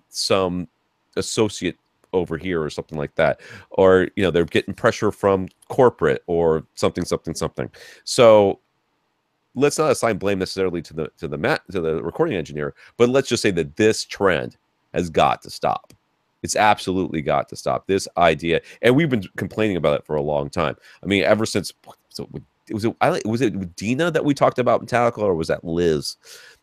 some associate over here or something like that, or they're getting pressure from corporate or something. So let's not assign blame necessarily to the recording engineer, but let's just say that this trend has got to stop. It's absolutely got to stop. This idea, and we've been complaining about it for a long time. I mean, ever since was it Dina that we talked about Metallica, or was that Liz?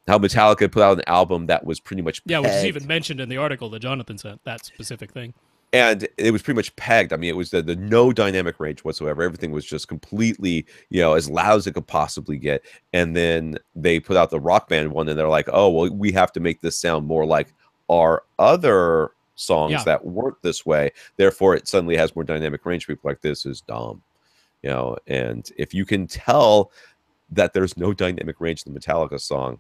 How Metallica put out an album that was pretty much pegged. Which is even mentioned in the article that Jonathan sent. That specific thing. And it was pretty much pegged. I mean, it was the no dynamic range whatsoever. Everything was just completely, as loud as it could possibly get. And then they put out the Rock Band one, and they're like, oh, well, we have to make this sound more like our other songs that weren't this way. Therefore, it suddenly has more dynamic range. People like, this is dumb. And if you can tell that there's no dynamic range in the Metallica song,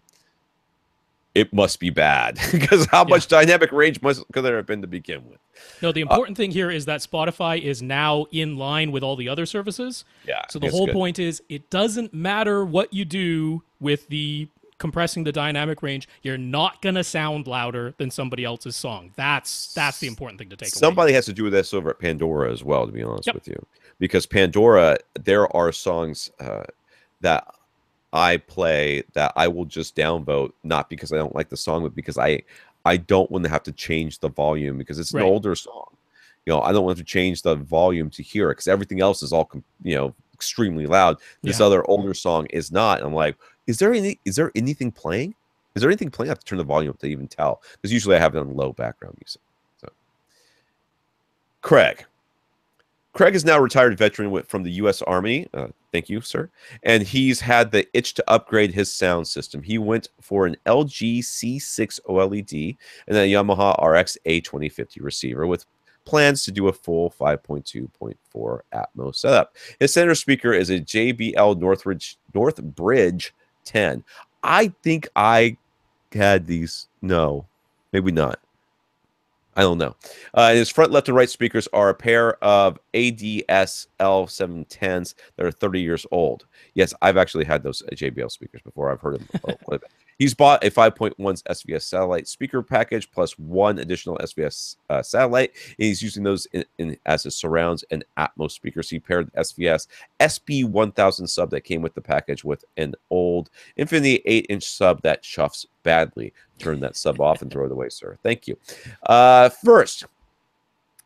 it must be bad, because how much dynamic range could there have been to begin with? No, the important thing here is that Spotify is now in line with all the other services. Yeah. So the whole point is, it doesn't matter what you do with the compressing the dynamic range, you're not going to sound louder than somebody else's song. That's the important thing to take away. Somebody has to do with this over at Pandora as well, to be honest with you. Because Pandora, there are songs that I play that I will just downvote, not because I don't like the song, but because I don't want to have to change the volume, because it's an older song. I don't want to change the volume to hear it, because everything else is all extremely loud. This other older song is not. And I'm like, is there anything playing? Is there anything playing? I have to turn the volume up to even tell, because usually I have it on low background music. So, Craig, Craig is now a retired veteran from the U.S. Army. Thank you, sir. And he's had the itch to upgrade his sound system. He went for an LG C6 OLED and a Yamaha RX A2050 receiver with plans to do a full 5.2.4 Atmos setup. His center speaker is a JBL Northbridge 10. I think I had these. No, maybe not. I don't know. His front, left, and right speakers are a pair of ADS L710s that are 30 years old. Yes, I've actually had those JBL speakers before. I've heard them quite a bit. He's bought a 5.1 SVS satellite speaker package plus one additional SVS satellite. And he's using those as his surrounds and Atmos speakers. He paired the SVS SB1000 sub that came with the package with an old Infinity 8-inch sub that chuffs badly. Turn that sub off and throw it away, sir. Thank you. First,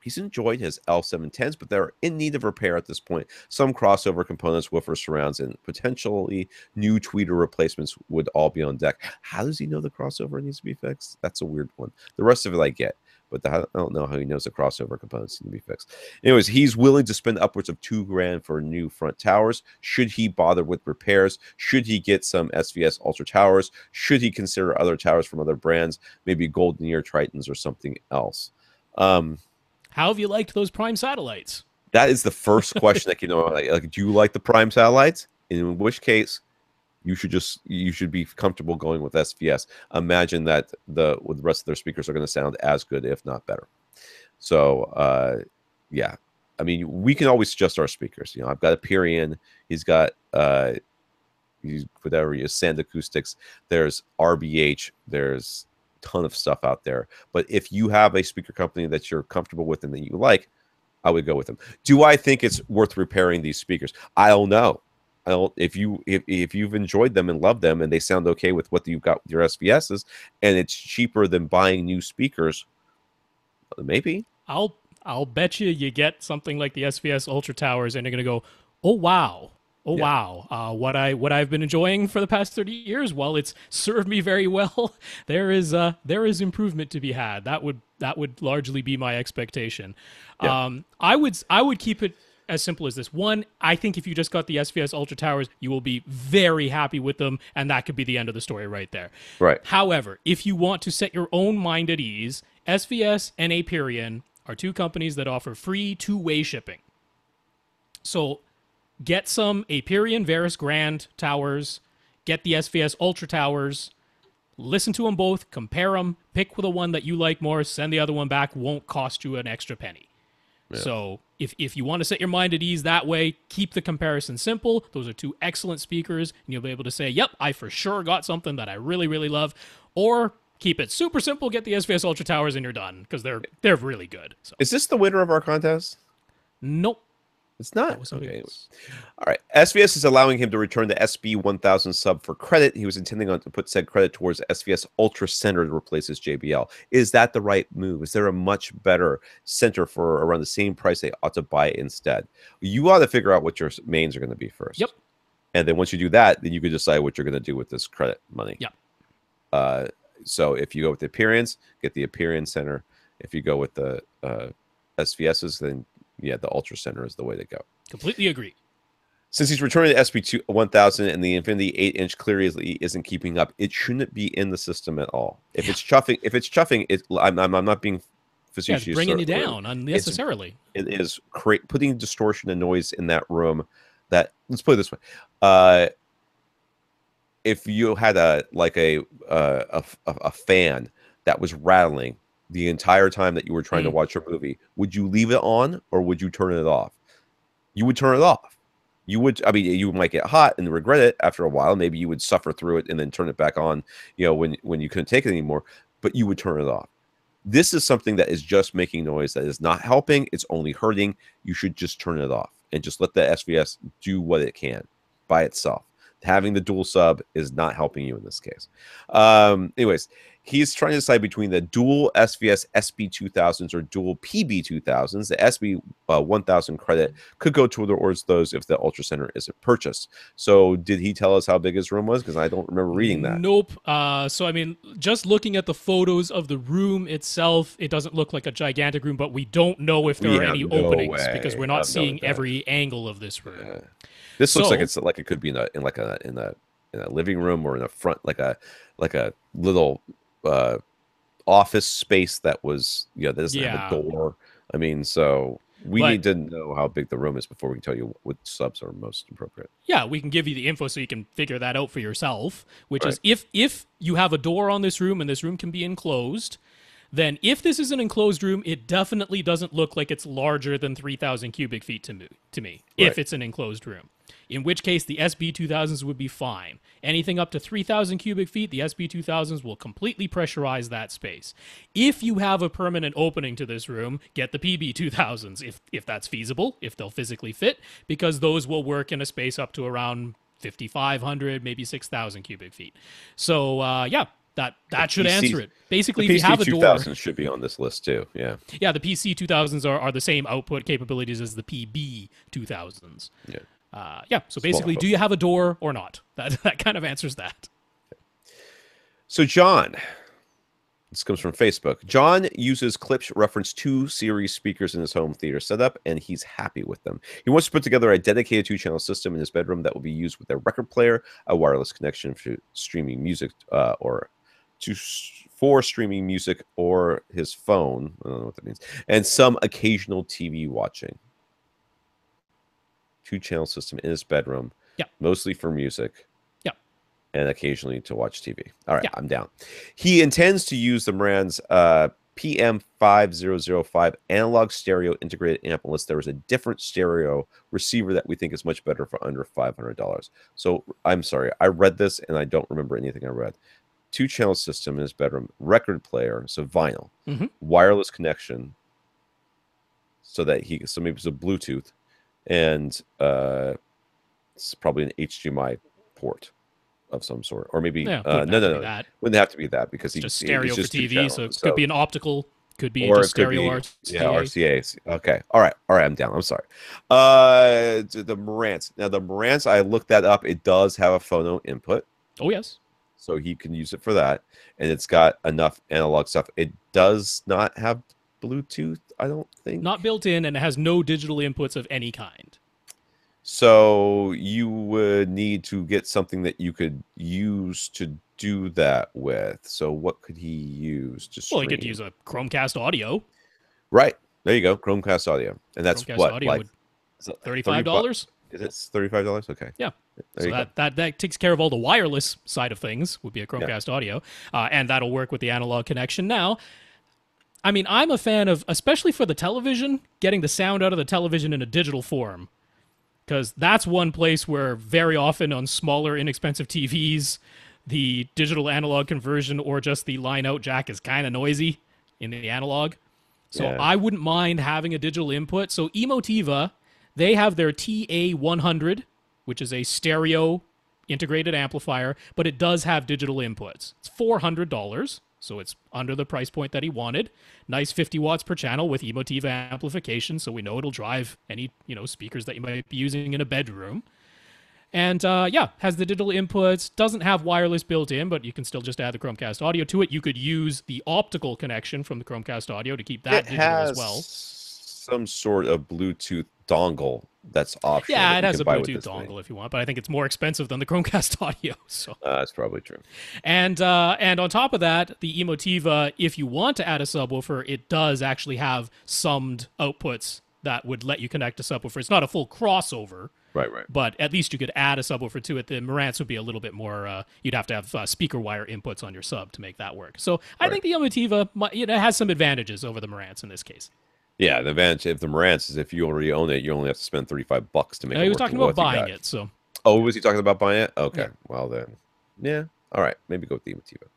he's enjoyed his L710s, but they're in need of repair at this point. Some crossover components, woofer surrounds, and potentially new tweeter replacements would all be on deck. How does he know the crossover needs to be fixed? That's a weird one. The rest of it I get, but I don't know how he knows the crossover components need to be fixed. Anyways, he's willing to spend upwards of $2,000 for new front towers. Should he bother with repairs? Should he get some SVS Ultra towers? Should he consider other towers from other brands, maybe Golden Ear Tritons or something else? How have you liked those Prime satellites? That is the first question that like, do you like the Prime satellites? In which case, you should be comfortable going with SVS. Imagine that the rest of their speakers are going to sound as good, if not better. So, yeah, I mean, we can always adjust our speakers. I've got a Pyrian. He's got whatever he is, Sand Acoustics. There's RBH. There's ton of stuff out there, but if you have a speaker company that you're comfortable with and that you like, I would go with them. Do I think it's worth repairing these speakers? I don't know. If you've enjoyed them and loved them and they sound okay with what you've got with your SVSs and it's cheaper than buying new speakers, maybe. I'll bet you get something like the SVS Ultra Towers and you're gonna go, oh wow. Oh, yeah. Wow. What I've been enjoying for the past 30 years, while it's served me very well, there is improvement to be had. That would largely be my expectation. Yeah. I would keep it as simple as this. One, I think if you just got the SVS Ultra Towers, you will be very happy with them, and that could be the end of the story right there. Right. However, if you want to set your own mind at ease, SVS and Aperion are two companies that offer free two-way shipping. So get some Aperion Varus Grand towers, get the SVS Ultra towers, listen to them both, compare them, pick the one that you like more, send the other one back, won't cost you an extra penny. Yeah. So if you want to set your mind at ease that way, keep the comparison simple. Those are two excellent speakers, and you'll be able to say, yep, I for sure got something that I really, really love. Or keep it super simple, get the SVS Ultra towers, and you're done, because they're really good. So. Is this the winner of our contest? Nope. It's not. Okay. All right. SVS is allowing him to return the SB1000 sub for credit. He was intending to put said credit towards SVS Ultra Center to replace his JBL. Is that the right move? Is there a much better center for around the same price they ought to buy instead? You ought to figure out what your mains are going to be first. Yep. And then once you do that, then you can decide what you're going to do with this credit money. Yep. So if you go with the Aperions, get the Aperion Center. If you go with the SVSs, then yeah, the Ultra Center is the way to go. Completely agree. Since he's returning the SB1000 and the Infinity 8-inch clearly isn't keeping up, it shouldn't be in the system at all. If it's chuffing, I'm not being facetious. Yeah, it's bringing you down unnecessarily. It is putting distortion and noise in that room. That, let's put it this way: if you had a fan that was rattling the entire time that you were trying to watch a movie, would you leave it on or would you turn it off? You would turn it off. You would, I mean, you might get hot and regret it after a while. Maybe you would suffer through it and then turn it back on, when you couldn't take it anymore, but you would turn it off. This is something that is just making noise, that is not helping. It's only hurting. You should just turn it off and just let the SVS do what it can by itself. Having the dual sub is not helping you in this case. Anyways, He's trying to decide between the dual SVS SB2000s or dual PB2000s. The SB 1000 credit could go towards those if the Ultra Center isn't purchased. So did he tell us how big his room was? Because I don't remember reading that. Nope. So, I mean, just looking at the photos of the room itself, it doesn't look like a gigantic room, but we don't know if there are any openings because we're not seeing every angle of this room. Yeah. This looks like it could be in a living room or in a front, like a little office space that was, that doesn't have a door. I mean, so we need to know how big the room is before we can tell you what subs are most appropriate. Yeah, we can give you the info so you can figure that out for yourself, which is if you have a door on this room and this room can be enclosed, then if this is an enclosed room, it definitely doesn't look like it's larger than 3,000 cubic feet to me, if it's an enclosed room. In which case, the SB2000s would be fine. Anything up to 3,000 cubic feet, the SB2000s will completely pressurize that space. If you have a permanent opening to this room, get the PB2000s, if that's feasible, if they'll physically fit, because those will work in a space up to around 5,500, maybe 6,000 cubic feet. So, that should answer it. Basically, if you have a door... The PC2000s should be on this list, too, yeah. Yeah, the PC2000s are the same output capabilities as the PB2000s. Yeah. So basically, do you have a door or not? That kind of answers that. So John, this comes from Facebook. John uses Klipsch Reference 2 series speakers in his home theater setup, and he's happy with them. He wants to put together a dedicated 2-channel system in his bedroom that will be used with a record player, a wireless connection for streaming music, for streaming music, or his phone. I don't know what that means, and some occasional TV watching. 2-channel system in his bedroom, mostly for music, and occasionally to watch TV. All right, I'm down. He intends to use the Marantz PM5005 analog stereo integrated amp unless there is a different stereo receiver that we think is much better for under $500. So I'm sorry, I read this and I don't remember anything I read. 2-channel system in his bedroom, record player, so vinyl, wireless connection, so maybe it's a Bluetooth. And it's probably an HDMI port of some sort, or maybe no, wouldn't have to be that because it's just stereo for TV, so it could be an optical, could be or just stereo RCA. Yeah, RCAs. Okay, all right, I'm down. I'm sorry. The Marantz. Now the Marantz, I looked that up. It does have a phono input. Oh yes. So he can use it for that, and it's got enough analog stuff. It does not have Bluetooth, I don't think. Not built in, and it has no digital inputs of any kind. So you would need to get something that you could use to do that with. So what could he use to stream? Well, he could use a Chromecast audio. Right. There you go. Chromecast audio. And that's Chromecast what? Audio Like $35? Is it $35? Okay. Yeah. So that takes care of all the wireless side of things, would be a Chromecast audio. And that'll work with the analog connection. Now, I mean, I'm a fan of, especially for the television, getting the sound out of the television in a digital form. Because that's one place where very often on smaller, inexpensive TVs, the digital analog conversion or just the line-out jack is kind of noisy in the analog. So I wouldn't mind having a digital input. So Emotiva, they have their TA100, which is a stereo integrated amplifier, but it does have digital inputs. It's $400. So it's under the price point that he wanted. Nice 50 watts per channel with Emotiva amplification, so we know it'll drive any, speakers that you might be using in a bedroom. And has the digital inputs, doesn't have wireless built in, but you can still just add the Chromecast audio to it. You could use the optical connection from the Chromecast audio to keep that digital as well. Some sort of Bluetooth dongle that's optional. Yeah, it has a Bluetooth dongle if you want, but I think it's more expensive than the Chromecast audio. So that's probably true. And on top of that, the Emotiva, if you want to add a subwoofer, it does actually have summed outputs that would let you connect a subwoofer. It's not a full crossover. Right. But at least you could add a subwoofer to it. The Marantz would be a little bit more, you'd have to have speaker wire inputs on your sub to make that work. So I think the Emotiva has some advantages over the Marantz in this case. Yeah, the advantage of the Marantz is if you already own it, you only have to spend $35 to make it work. He was talking about buying it, so. Oh, was he talking about buying it? Okay, well then, all right, maybe go with the Emotiva.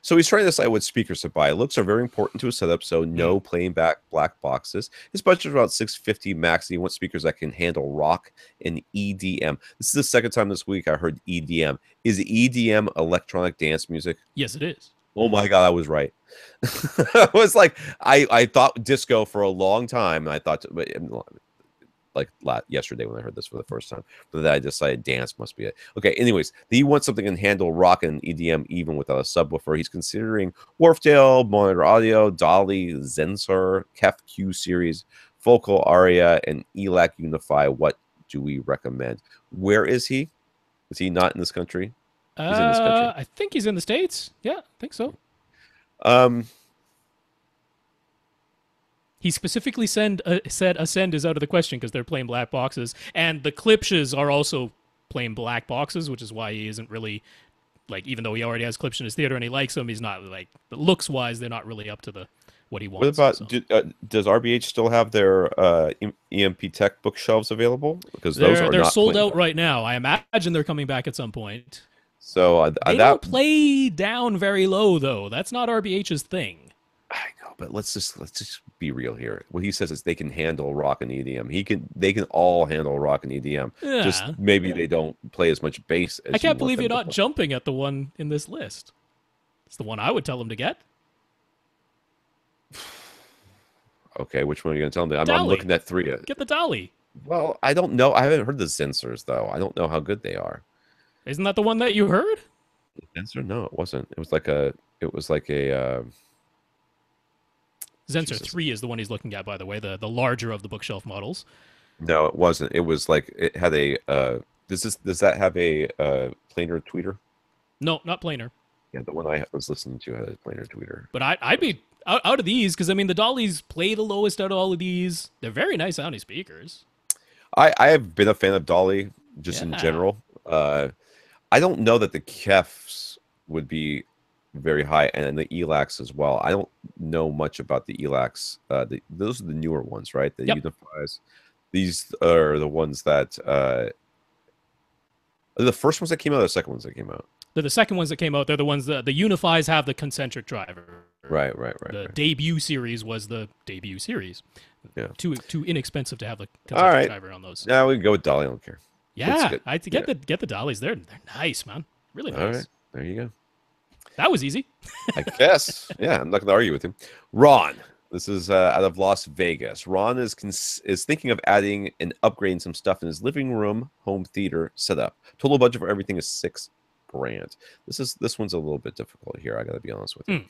So he's trying to decide what speakers to buy. Looks are very important to his setup, so no plain black boxes. His budget is about $650 max. And he wants speakers that can handle rock and EDM. This is the second time this week I heard EDM. Is EDM electronic dance music? Yes, it is. Oh my god, I was right. I was like, I thought disco for a long time, and I thought like yesterday when I heard this for the first time, but then I decided dance must be it. Okay, anyways, he wants something that can handle rock and EDM even without a subwoofer. He's considering Wharfdale, Monitor Audio, Dolly, Zensor, Kef Q Series, Focal Aria, and ELAC Unify. What do we recommend? Where is he? Is he not in this country? He's in this country. I think he's in the States. Yeah, I think so. Um, He specifically said Ascend is out of the question because they're plain black boxes, and the Klipsches are also plain black boxes, which is why he isn't really like. Even though he already has Klipsch in his theater and he likes them, he's not like looks wise. They're not really up to the what he wants. what about So. does RBH still have their EMP Tech bookshelves available? Because those are They're not sold plain out black. right now. I imagine they're coming back at some point. So They that don't play down very low though. That's not RBH's thing. I know, but let's just be real here. What he says is they can handle rock and EDM. They can all handle rock and EDM. Yeah. Just maybe they don't play as much bass as I can't you want believe them you're to not play. jumping at the one in this list. It's the one I would tell him to get. Okay, which one are you going to tell me? I'm Dolly. looking at three. Get the Dolly. Well, I don't know. I haven't heard the sensors though. I don't know how good they are. Isn't that the one that you heard? The sensor? No, it wasn't. It was like a. Zensor Jesus. 3 is the one he's looking at, by the way, the larger of the bookshelf models. No, it wasn't. It was like it had a. Does that have a planar tweeter? No, not planar. Yeah, the one I was listening to had a planar tweeter. But I'd be out of these because I mean the Dollies play the lowest out of all of these. They're very nice sounding speakers. I have been a fan of Dolly just in Yeah. general. I don't know that the Kefs would be very high, and the ELACs as well. I don't know much about the ELACs. Those are the newer ones, right? The Yep. Unifies. These are the ones that are the first ones that came out, or the second ones that came out. They're the second ones that came out. They're the ones that the Unifies have the concentric driver. Right. The debut series was the debut series. Yeah. Too inexpensive to have the All concentric right. driver on those. Now we can go with Dolly. I don't care. Yeah, good. I get the Dollies. They're nice, man. Really nice. All right, there you go. That was easy. I guess. Yeah, I'm not going to argue with him. Ron, this is out of Las Vegas. Ron is thinking of adding and upgrading some stuff in his living room, home theater setup. Total budget for everything is $6,000. This one's a little bit difficult here. I got to be honest with you.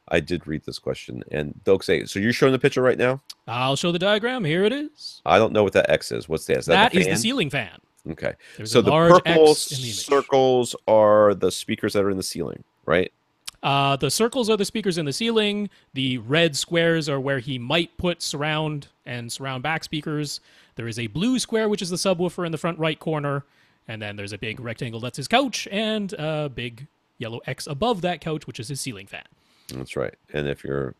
I did read this question, and Doak say, so you're showing the picture right now? I'll show the diagram. Here it is. I don't know what that X is. What's that? That the is the fan? ceiling fan. Okay. There's So a the large purple X in the image. circles are the speakers that are in the ceiling, right? The circles are the speakers in the ceiling. The red squares are where he might put surround and surround back speakers. There is a blue square, which is the subwoofer in the front right corner. And then there's a big rectangle that's his couch, and a big yellow X above that couch, which is his ceiling fan. That's right. And if you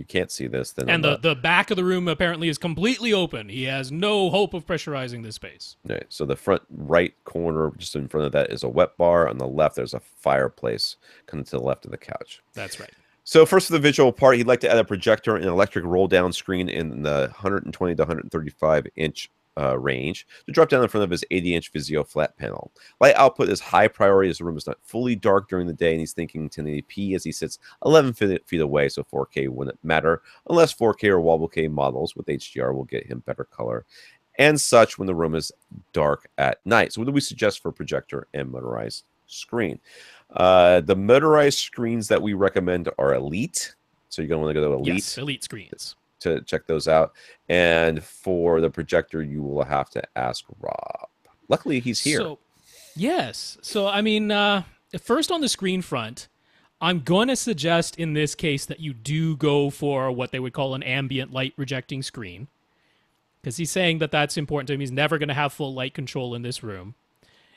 can't see this, then And the back of the room apparently is completely open. He has no hope of pressurizing this space. right. So the front right corner, just in front of that, is a wet bar. On the left, there's a fireplace kind of to the left of the couch. That's right. So first for the visual part, he'd like to add a projector and an electric roll-down screen in the 120 to 135-inch range to drop down in front of his 80-inch Vizio flat panel. Light output is high priority as the room is not fully dark during the day, and he's thinking 1080p as he sits 11 feet away, so 4K wouldn't matter, unless 4K or Wobble K models with HDR will get him better color and such when the room is dark at night. So what do we suggest for projector and motorized screen? The motorized screens that we recommend are Elite. So you're going to want to go to Elite. Yes, Elite screens. To check those out. And for the projector, you will have to ask Rob. Luckily, he's here. So, yes. So, I mean, first on the screen front, I'm going to suggest in this case that you do go for what they would call an ambient light rejecting screen. Because he's saying that that's important to him. He's never going to have full light control in this room.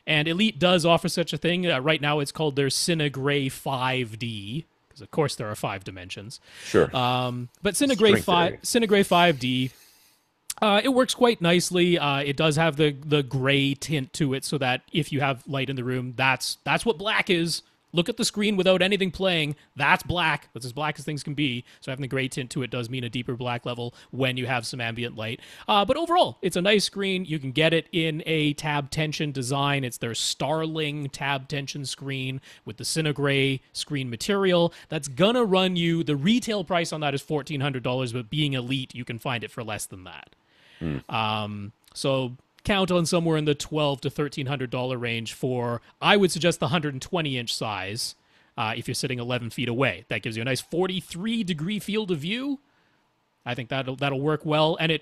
And Elite does offer such a thing. Right now, it's called their Cinegray 5D. Because, of course, there are 5 dimensions. Sure. But Cinegray String theory. 5D, it works quite nicely. It does have the gray tint to it, so that if you have light in the room, that's what black is Look at the screen without anything playing. That's black. That's as black as things can be. So having the gray tint to it does mean a deeper black level when you have some ambient light. But overall, it's a nice screen. You can get it in a tab tension design. It's their Starling tab tension screen with the Cinegray screen material. That's gonna run you, the retail price on that is $1,400, but being elite, you can find it for less than that. So count on somewhere in the $1,200 to $1,300 range for, I would suggest, the 120-inch size if you're sitting 11 feet away. That gives you a nice 43-degree field of view. I think that'll work well. And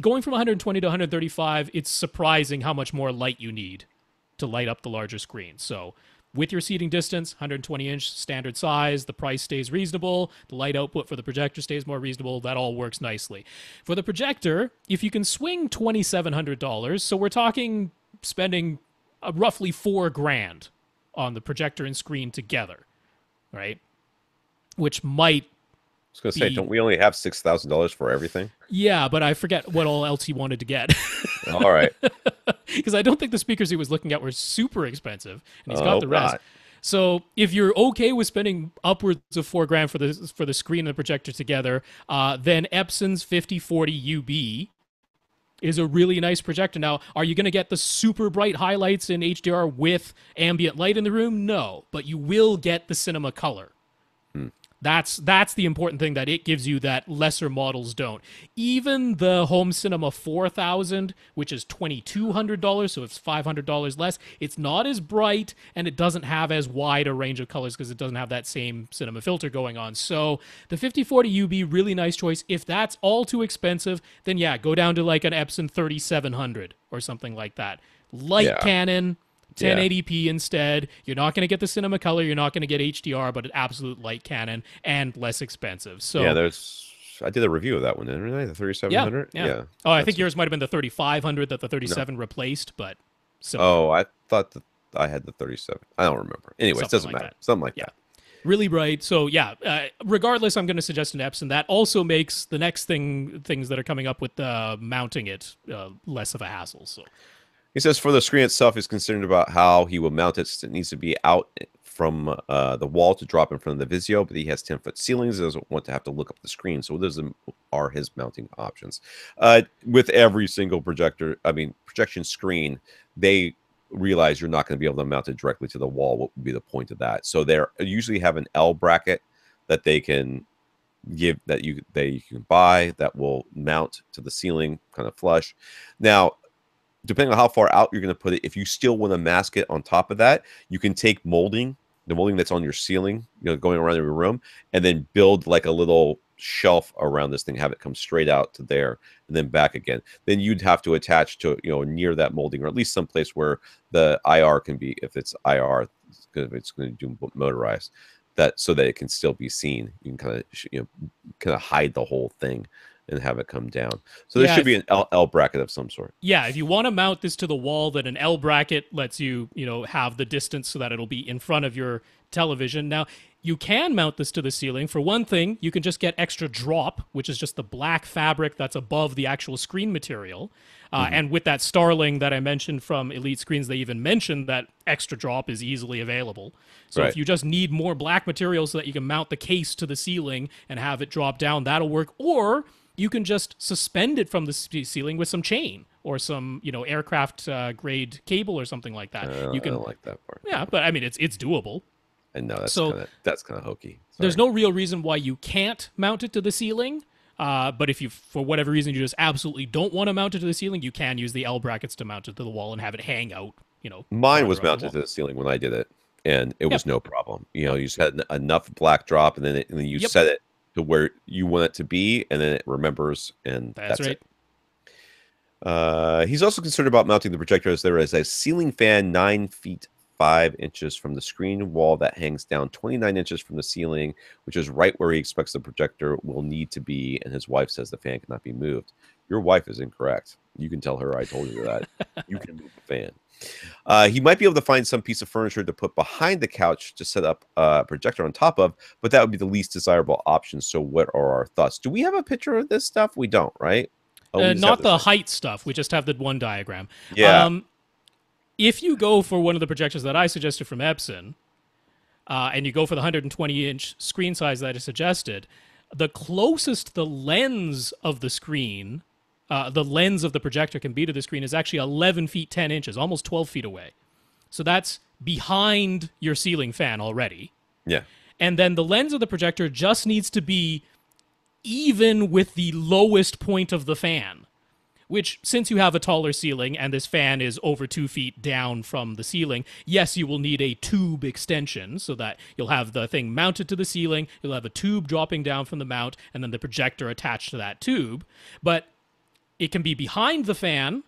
going from 120 to 135, it's surprising how much more light you need to light up the larger screen. So with your seating distance, 120-inch standard size, the price stays reasonable, the light output for the projector stays more reasonable, that all works nicely. For the projector, if you can swing $2,700, so we're talking spending roughly $4,000 on the projector and screen together, right? Which might I was going to say, don't we only have $6,000 for everything? Yeah, but I forget what all else he wanted to get. All right. Because I don't think the speakers he was looking at were super expensive, and he's got the rest. God. So if you're okay with spending upwards of $4,000 for the screen and the projector together, then Epson's 5040 UB is a really nice projector. Now, are you going to get the super bright highlights in HDR with ambient light in the room? No, but you will get the cinema color. That's the important thing, that it gives you that lesser models don't. Even the Home Cinema 4000, which is $2,200, so it's $500 less, it's not as bright, and it doesn't have as wide a range of colors because it doesn't have that same cinema filter going on. So the 5040 UB, really nice choice. If that's all too expensive, then yeah, go down to like an Epson 3700 or something like that. Light Canon, 1080p instead. You're not going to get the cinema color. You're not going to get HDR, but an absolute light Canon and less expensive. So yeah, I did a review of that one, didn't I? The 3700. Yeah. Oh, I think yours might have been the 3500 that the 37 replaced, but similar. Oh, I thought that I had the 37. I don't remember. Anyways, it doesn't matter. Something like that. Really bright. So yeah, regardless, I'm going to suggest an Epson. That also makes the next things that are coming up with mounting it less of a hassle. So. He says for the screen itself, he's concerned about how he will mount it. Since it needs to be out from the wall to drop in front of the Vizio, but he has 10-foot ceilings. He doesn't want to have to look up the screen. So those are his mounting options. With every single projection screen, they realize you're not going to be able to mount it directly to the wall. What would be the point of that? So they usually have an L bracket that they can give, that you can buy, that will mount to the ceiling kind of flush. Now, depending on how far out you're going to put it, if you still want to mask it on top of that, you can take the molding that's on your ceiling, going around your room, and then build like a little shelf around this thing, have it come straight out to there and then back again. Then you'd have to attach to, near that molding, or at least someplace where the IR can be, if it's IR, it's going to do motorized, so that it can still be seen. You can kind of hide the whole thing and have it come down. So there should be an L bracket of some sort. Yeah, if you want to mount this to the wall, then an L bracket lets you, have the distance so that it'll be in front of your television. Now, you can mount this to the ceiling. For one thing, you can just get extra drop, which is just the black fabric that's above the actual screen material. And with that Starling that I mentioned from Elite Screens, they even mentioned that extra drop is easily available. So if you just need more black material so that you can mount the case to the ceiling and have it drop down, that'll work. Or you can just suspend it from the ceiling with some chain or some, aircraft grade cable or something like that. I don't like that part. Yeah, but I mean, it's doable. And no, that's kind of hokey. Sorry. There's no real reason why you can't mount it to the ceiling. But if you, for whatever reason, you just absolutely don't want to mount it to the ceiling, you can use the L brackets to mount it to the wall and have it hang out. Mine was mounted to the ceiling when I did it, and it was no problem. You just had enough black drop, and then you set it to where you want it to be, and then it remembers, and that's right. It. He's also concerned about mounting the projector as there is a ceiling fan 9 feet 5 inches from the screen wall that hangs down 29 inches from the ceiling, which is right where he expects the projector will need to be, and his wife says the fan cannot be moved. Your wife is incorrect. You can tell her I told you that. You can move the fan. He might be able to find some piece of furniture to put behind the couch to set up a projector on top of, but that would be the least desirable option. So what are our thoughts? Do we have a picture of this stuff? We don't, right? Not the height stuff. We just have the one diagram. Yeah. If you go for one of the projectors that I suggested from Epson, and you go for the 120-inch screen size that is suggested, the closest the lens of the screen, the lens of the projector can be to the screen is actually 11 feet 10 inches, almost 12 feet away. So that's behind your ceiling fan already. Yeah. And then the lens of the projector just needs to be even with the lowest point of the fan, which, since you have a taller ceiling and this fan is over 2 feet down from the ceiling, yes, you will need a tube extension so that you'll have the thing mounted to the ceiling, you'll have a tube dropping down from the mount, and then the projector attached to that tube. But it can be behind the fan,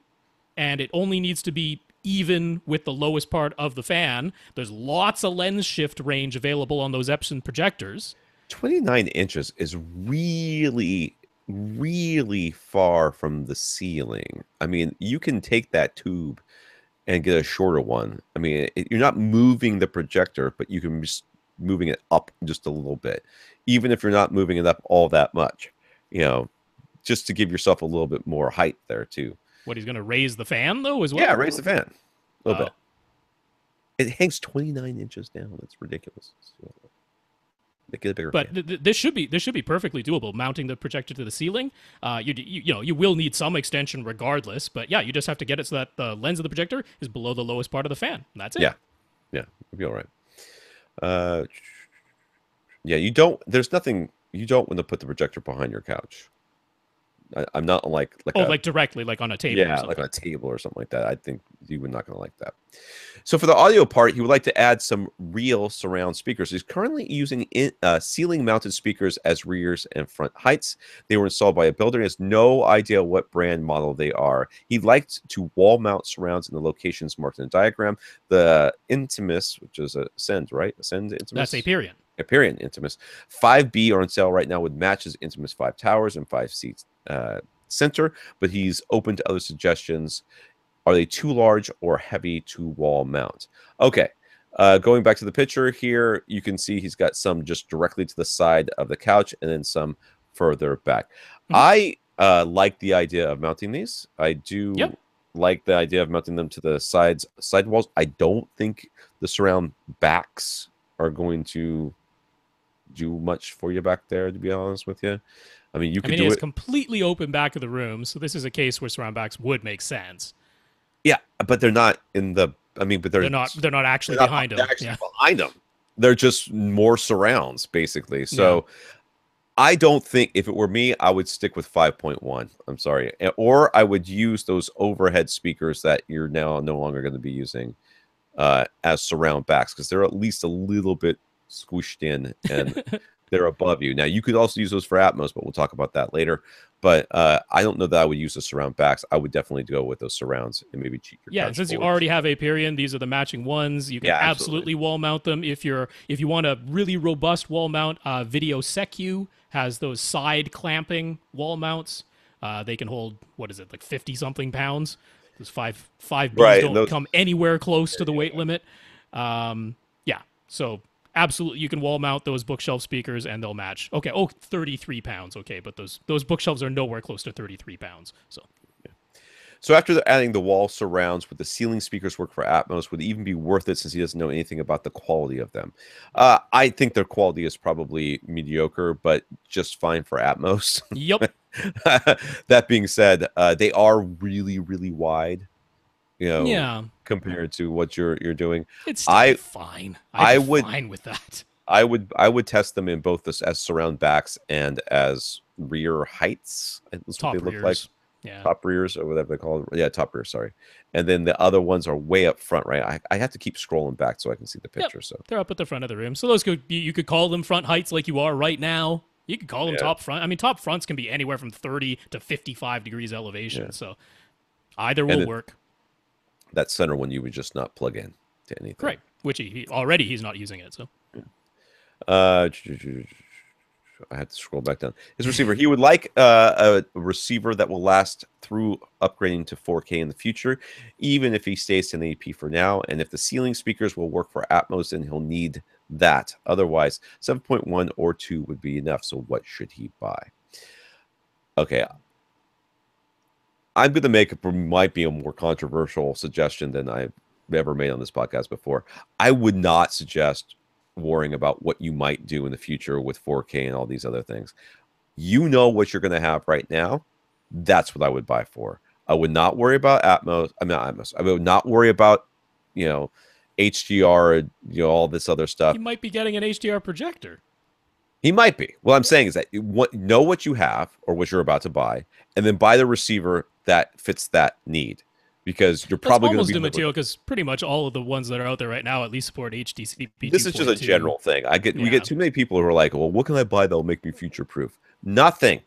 and it only needs to be even with the lowest part of the fan. There's lots of lens shift range available on those Epson projectors. 29 inches is really, really far from the ceiling. I mean, you can take that tube and get a shorter one. I mean, you're not moving the projector, but you can be moving it up just a little bit, even if you're not moving it up all that much, just to give yourself a little bit more height there too. What, he's going to raise the fan, though, as well? Yeah, raise the fan a little bit. It hangs 29 inches down. That's ridiculous. Make it a bigger fan. But this should be perfectly doable, mounting the projector to the ceiling. You will need some extension regardless, but yeah, you just have to get it so that the lens of the projector is below the lowest part of the fan. And that's it. Yeah, it'll be all right. There's nothing, you don't want to put the projector behind your couch. I'm not like directly, like on a table. Yeah, like on a table or something like that. I think you would not going to like that. So for the audio part, he would like to add some real surround speakers. He's currently using ceiling-mounted speakers as rears and front heights. They were installed by a builder. He has no idea what brand model they are. He liked to wall-mount surrounds in the locations marked in the diagram. The Intimus, which is Ascend, right? Ascend Intimus? That's Aperion. Aperion Intimus 5B are on sale right now with matches Intimus 5 towers and 5 seats center, but he's open to other suggestions. Are they too large or heavy to wall mount? Okay, going back to the picture here, you can see he's got some just directly to the side of the couch and then some further back. I like the idea of mounting these. I do like the idea of mounting them to the side walls. I don't think the surround backs are going to do much for you back there, to be honest with you. I mean, it's completely open back of the room, so this is a case where surround backs would make sense. Yeah, but they're not in the. I mean, but they're not actually behind them. Behind them, they're just more surrounds, basically. So, I don't think, if it were me, I would stick with 5.1. I'm sorry, or I would use those overhead speakers that you're now no longer going to be using as surround backs, because they're at least a little bit squished in and they're above you. Now, you could also use those for Atmos, but we'll talk about that later. But I don't know that I would use the surround backs. I would definitely go with those surrounds and maybe cheat your couch since forward. You already have Aperion, these are the matching ones. You can absolutely wall mount them. If you want a really robust wall mount, Video Secu has those side clamping wall mounts. They can hold, what is it, like 50 something pounds. Those five Bs don't come anywhere close to the weight limit. So absolutely, you can wall mount those bookshelf speakers and they'll match. Okay, 33 pounds. Okay, but those bookshelves are nowhere close to 33 pounds. So after adding the wall surrounds, would the ceiling speakers work for Atmos? Would it even be worth it since he doesn't know anything about the quality of them? I think their quality is probably mediocre, but just fine for Atmos. Yep. That being said, they are really, really wide. Compared to what you're doing, it's still fine. I would fine with that. I would test them in both this as surround backs and as rear heights. That's top what they rears. look like. Top rears or whatever they call it. Yeah, top rears. Sorry. And then the other ones are way up front, right? I have to keep scrolling back so I can see the picture. So they're up at the front of the room. So those you could call them front heights like you are right now. You could call them top front. I mean, top fronts can be anywhere from 30 to 55 degrees elevation. So either will work. That center one you would just not plug in to anything. Right, which he's not using it. So, I had to scroll back down. His receiver. He would like a receiver that will last through upgrading to 4K in the future, even if he stays 1080p for now. And if the ceiling speakers will work for Atmos, then he'll need that. Otherwise, 7.1 or 2 would be enough. So what should he buy? Okay. I'm going to make might be a more controversial suggestion than I've ever made on this podcast before. I would not suggest worrying about what you might do in the future with 4K and all these other things. You know what you're going to have right now. That's what I would buy for. I would not worry about Atmos. I'm not Atmos. I would not worry about, HDR, all this other stuff. You might be getting an HDR projector. He might be. What I'm saying is that know what you have or what you're about to buy, and then buy the receiver that fits that need, because you're probably going to be immaterial, because pretty much all of the ones that are out there right now at least support HDCP. This is just a general thing. We get too many people who are like, "Well, what can I buy that'll make me future proof?" Nothing.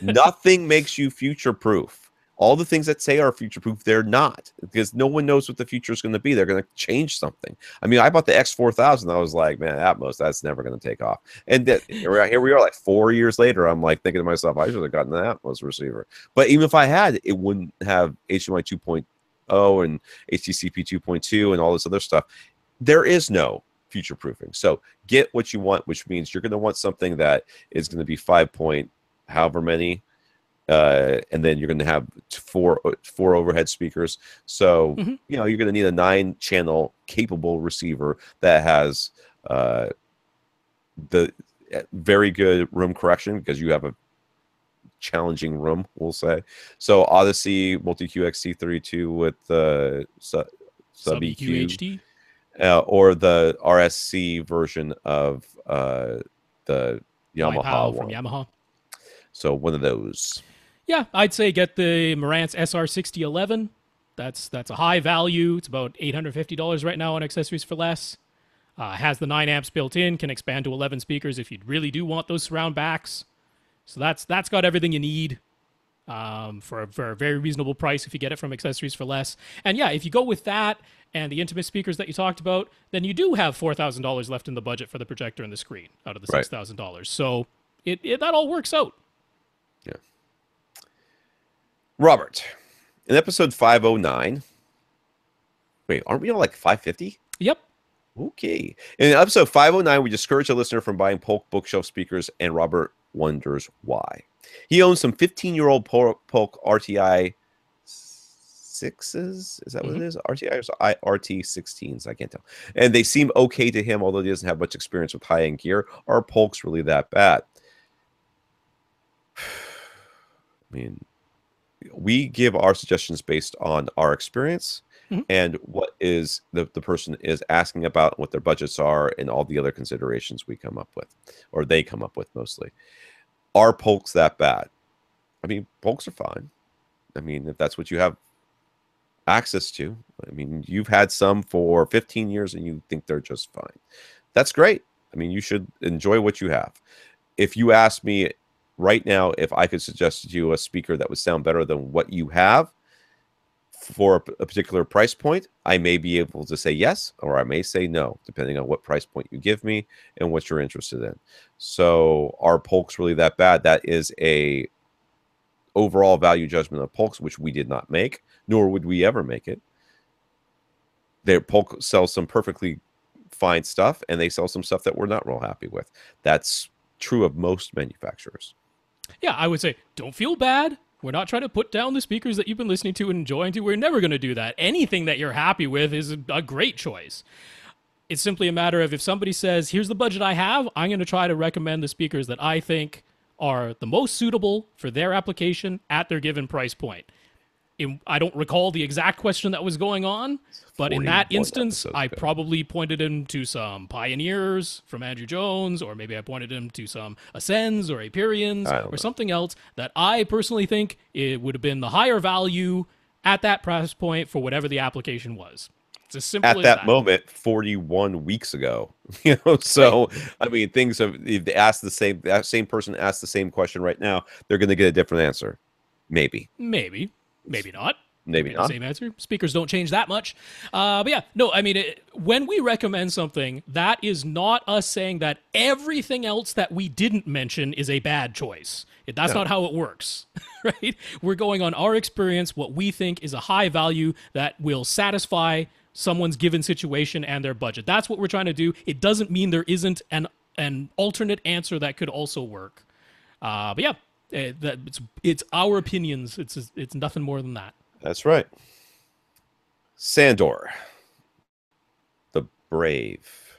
Nothing makes you future proof. All the things that say are future proof, they're not, because no one knows what the future is going to be. They're going to change something. I mean, I bought the X4000. I was like, man, Atmos, that's never going to take off. And here we are, like 4 years later. I'm like thinking to myself, I should have gotten an Atmos receiver. But even if I had, it wouldn't have HDMI 2.0 and HDCP 2.2 and all this other stuff. There is no future proofing. So get what you want, which means you're going to want something that is going to be 5 point however many. And then you're going to have four overhead speakers. So, you're going to need a 9-channel capable receiver that has the very good room correction, because you have a challenging room, we'll say. So Odyssey Multi-QXT32 with the sub EQ HD, or the RSC version of the Yamaha one. From Yamaha. So one of those. Yeah, I'd say get the Marantz SR6011. That's a high value. It's about $850 right now on Accessories for Less. Has the 9 amps built in, can expand to 11 speakers if you really do want those surround backs. So that's got everything you need for a very reasonable price if you get it from Accessories for Less. And yeah, if you go with that and the intimate speakers that you talked about, then you do have $4,000 left in the budget for the projector and the screen out of the $6,000. So that all works out. Yeah. Robert, in episode 509, wait, aren't we on like 550? Yep. Okay. In episode 509, we discourage a listener from buying Polk bookshelf speakers, and Robert wonders why. He owns some 15-year-old Polk RTI 6s. Is that what it is? RTI or RT16s? I can't tell. And they seem okay to him, although he doesn't have much experience with high-end gear. Are Polks really that bad? I mean, we give our suggestions based on our experience and what is the person is asking about, what their budgets are, and all the other considerations we come up with, or they come up with mostly. Are Polks that bad? I mean, Polks are fine. I mean, if that's what you have access to. I mean, you've had some for 15 years and you think they're just fine. That's great. I mean, you should enjoy what you have. If you ask me right now if I could suggest to you a speaker that would sound better than what you have for a particular price point, I may be able to say yes, or I may say no, depending on what price point you give me and what you're interested in. So are Polks really that bad? That is a overall value judgment of Polks, which we did not make, nor would we ever make it. Their Polk sells some perfectly fine stuff, and they sell some stuff that we're not real happy with. That's true of most manufacturers. Yeah, I would say don't feel bad. We're not trying to put down the speakers that you've been listening to and enjoying to. We're never going to do that. Anything that you're happy with is a great choice. It's simply a matter of if somebody says, here's the budget I have, I'm going to try to recommend the speakers that I think are the most suitable for their application at their given price point. I don't recall the exact question that was going on, but in that instance, I probably pointed him to some Pioneers from Andrew Jones, or maybe I pointed him to some Ascends or Aperions or something else that I personally think it would have been the higher value at that price point for whatever the application was. It's as simple as that. At that moment, 41 weeks ago, so I mean, things have. If they ask that same person asked the same question right now, they're going to get a different answer. Maybe not. Maybe not. Same answer. Speakers don't change that much. But yeah, no, I mean, when we recommend something, that is not us saying that everything else that we didn't mention is a bad choice. That's not how it works, right? We're going on our experience, what we think is a high value that will satisfy someone's given situation and their budget. That's what we're trying to do. It doesn't mean there isn't an alternate answer that could also work. But yeah. It's our opinions. It's nothing more than that. That's right. Sandor, the Brave.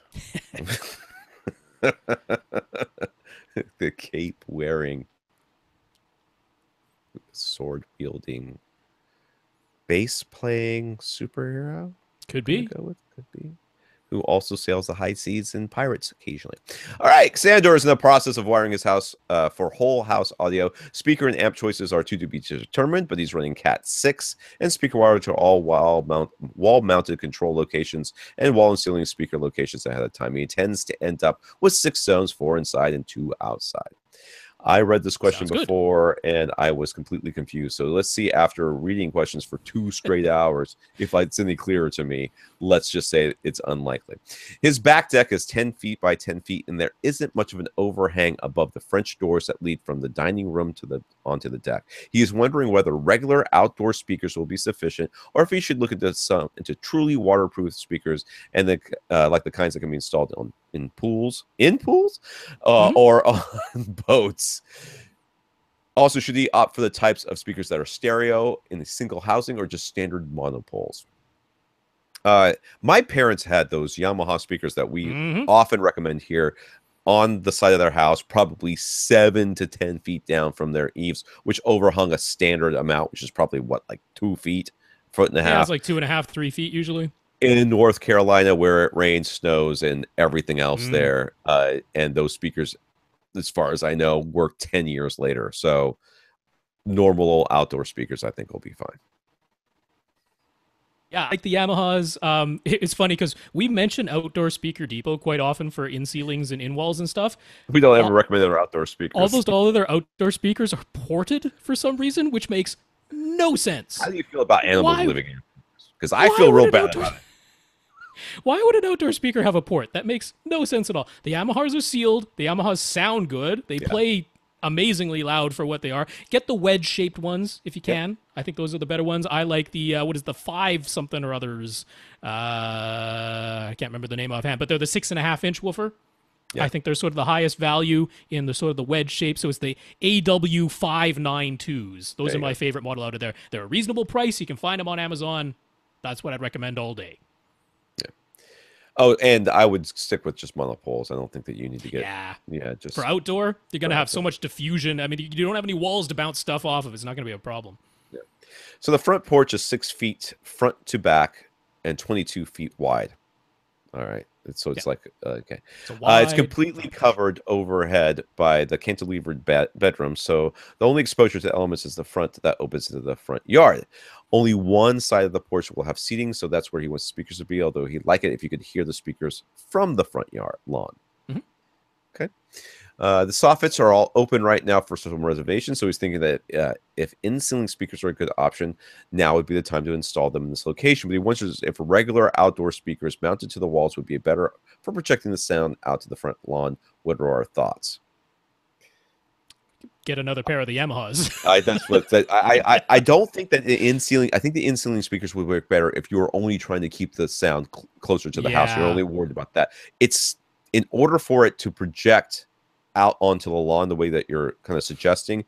The cape wearing, sword wielding, bass playing superhero. Could be. Could be. Who also sails the high seas in pirates occasionally. All right, Xandor is in the process of wiring his house for whole house audio. Speaker and amp choices are to be determined, but he's running Cat 6 and speaker wire to all wall-mounted control locations and wall and ceiling speaker locations ahead of time. He tends to end up with 6 zones, 4 inside and 2 outside. I read this question before, and I was completely confused. So let's see, after reading questions for 2 straight hours, if it's any clearer to me. Let's just say it's unlikely. His back deck is 10 feet by 10 feet, and there isn't much of an overhang above the French doors that lead from the dining room to onto the deck. He is wondering whether regular outdoor speakers will be sufficient, or if he should look into truly waterproof speakers, and like the kinds that can be installed in pools, or on boats. Also, should he opt for the types of speakers that are stereo in the single housing or just standard monopoles? My parents had those Yamaha speakers that we often recommend here on the side of their house, probably 7 to 10 feet down from their eaves, which overhung a standard amount, which is probably like 2 feet, foot and a half. Yeah, it's like 2.5, 3 feet usually. In North Carolina, where it rains, snows, and everything else there. And those speakers, as far as I know, work 10 years later. So normal outdoor speakers, I think, will be fine. Yeah, like the Yamahas. It's funny because we mention Outdoor Speaker Depot quite often for in-ceilings and in-walls and stuff. We don't ever recommend our outdoor speakers. Almost all of their outdoor speakers are ported for some reason, which makes no sense. How do you feel about animals living in? Because I feel real bad about it. Why would an outdoor speaker have a port? That makes no sense at all. The Yamahas are sealed. The Yamahas sound good. They play amazingly loud for what they are. Get the wedge-shaped ones if you can. Yep. I think those are the better ones. I like the, what is the 5 something or others? I can't remember the name offhand, but they're the 6.5-inch woofer. Yeah. I think they're sort of the highest value in the sort of the wedge shape. So it's the AW592s. Those are my favorite model out of there. They're a reasonable price. You can find them on Amazon. That's what I'd recommend all day. Oh, and I would stick with just monopoles. I don't think that you need to get... just for outdoor, you're going to have so much diffusion. I mean, you don't have any walls to bounce stuff off of. It's not going to be a problem. Yeah. So the front porch is 6 feet front to back and 22 feet wide. All right. So it's like, okay. It's completely covered overhead by the cantilevered bedroom. So the only exposure to elements is the front that opens into the front yard. Only one side of the porch will have seating, so that's where he wants speakers to be, although he'd like it if you could hear the speakers from the front yard lawn. Okay. The soffits are all open right now for some reservations, so he's thinking that if in-ceiling speakers are a good option, now would be the time to install them in this location. But he wonders if regular outdoor speakers mounted to the walls would be better for projecting the sound out to the front lawn. What are our thoughts? Get another pair of the Yamahas. I don't think that the in-ceiling... I think the in-ceiling speakers would work better if you were only trying to keep the sound closer to the house. You're only worried about that. It's... In order for it to project out onto the lawn the way that you're kind of suggesting,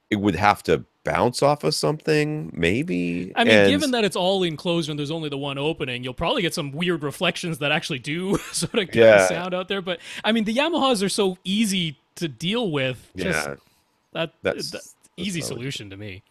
it would have to bounce off of something, maybe. I mean, given that it's all enclosed and there's only the one opening, you'll probably get some weird reflections that actually do sort of get sound out there. But, I mean, the Yamahas are so easy to deal with. That's easy solution to me.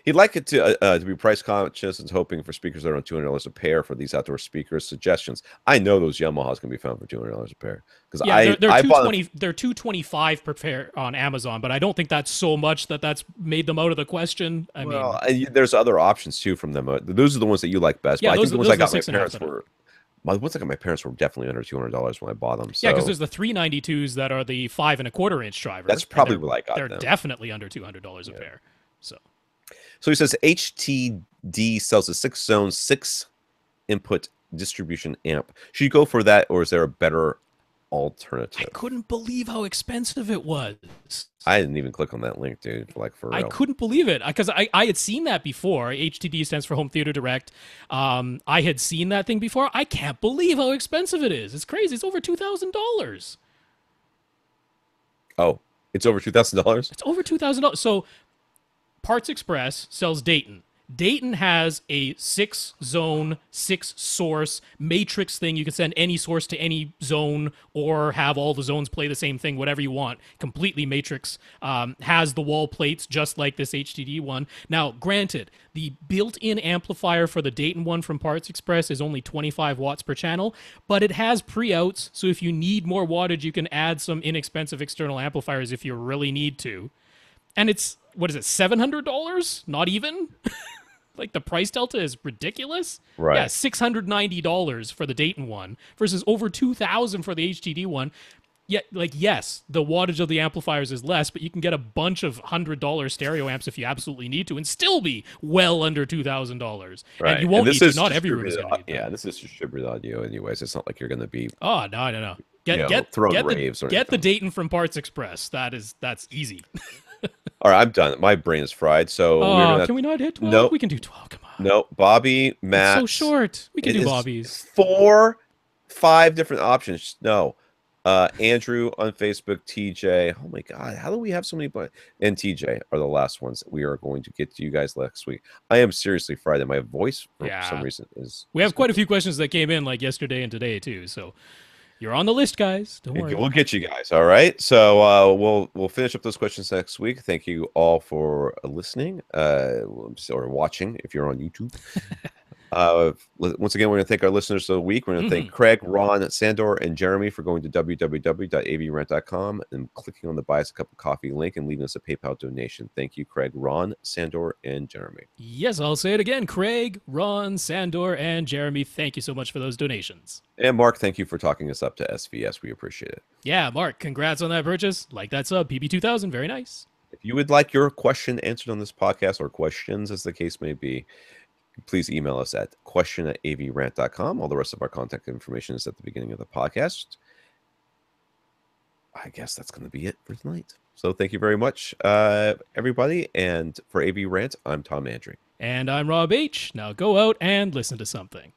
He'd like it to be price conscious and hoping for speakers that are around $200 a pair for these outdoor speakers. Suggestions. I know those Yamahas can be found for $200 a pair because they're $225 per pair on Amazon, but I don't think that's so much that's made them out of the question. I mean, there's other options too from them. Those are the ones that you like best. Yeah, but I think the ones I got my parents were definitely under $200 when I bought them. So. Yeah, because there's the 392s that are the 5.25-inch driver. That's probably what I got. They're definitely under $200 a pair. So he says HTD sells a 6-zone, 6-input distribution amp. Should you go for that, or is there a better alternative? I couldn't believe how expensive it was. I didn't even click on that link, dude. For real. I couldn't believe it because I had seen that before. HTD stands for Home Theater Direct. I had seen that thing before. I can't believe how expensive it is. It's crazy. It's over $2,000. Oh, it's over $2,000? It's over $2,000. So Parts Express sells Dayton. Dayton has a 6-zone, 6-source matrix thing. You can send any source to any zone or have all the zones play the same thing, whatever you want. Completely matrix. Has the wall plates just like this HDD one. Now, granted, the built-in amplifier for the Dayton one from Parts Express is only 25 watts per channel, but it has pre-outs, so if you need more wattage, you can add some inexpensive external amplifiers if you really need to. And it's, what is it, $700? Not even? Like, the price delta is ridiculous. Right. Yeah, $690 for the Dayton one versus over $2,000 for the HDD one. Yeah, like, yes, the wattage of the amplifiers is less, but you can get a bunch of $100 stereo amps if you absolutely need to and still be well under $2,000. Right. And you won't need to. Not every room is distributed going to need that. Yeah, this is distributed audio anyways. It's not like you're going to be Oh, no. throwing raves or Get the anything. Dayton from Parts Express. That's easy. All right, I'm done. My brain is fried. So we're gonna, Can we not hit 12? Nope. We can do 12. Come on. No, Bobby, Matt. It's so short. We can It do is Bobby's. 5 different options. No. Andrew on Facebook, TJ. Oh my God, how do we have so many? And TJ are the last ones that we are going to get to you guys next week. I am seriously fried, and my voice for some reason is. We have quite a few questions that came in like yesterday and today too. So you're on the list, guys. Don't worry. We'll get you guys. All right. So we'll finish up those questions next week. Thank you all for listening or watching if you're on YouTube. Once again, we're going to thank our listeners of the week. We're going to thank Craig, Ron, Sandor, and Jeremy for going to www.avrant.com and clicking on the Buy Us a Cup of Coffee link and leaving us a PayPal donation. Thank you, Craig, Ron, Sandor, and Jeremy. Yes, I'll say it again. Craig, Ron, Sandor, and Jeremy, thank you so much for those donations. And Mark, thank you for talking us up to SVS. We appreciate it. Yeah, Mark, congrats on that purchase. Like that sub, PB2000, very nice. If you would like your question answered on this podcast, or questions as the case may be, please email us at question@avrant.com. All the rest of our contact information is at the beginning of the podcast. I guess that's going to be it for tonight. So thank you very much, everybody. And for AV Rant, I'm Tom Andry. And I'm Rob H. Now go out and listen to something.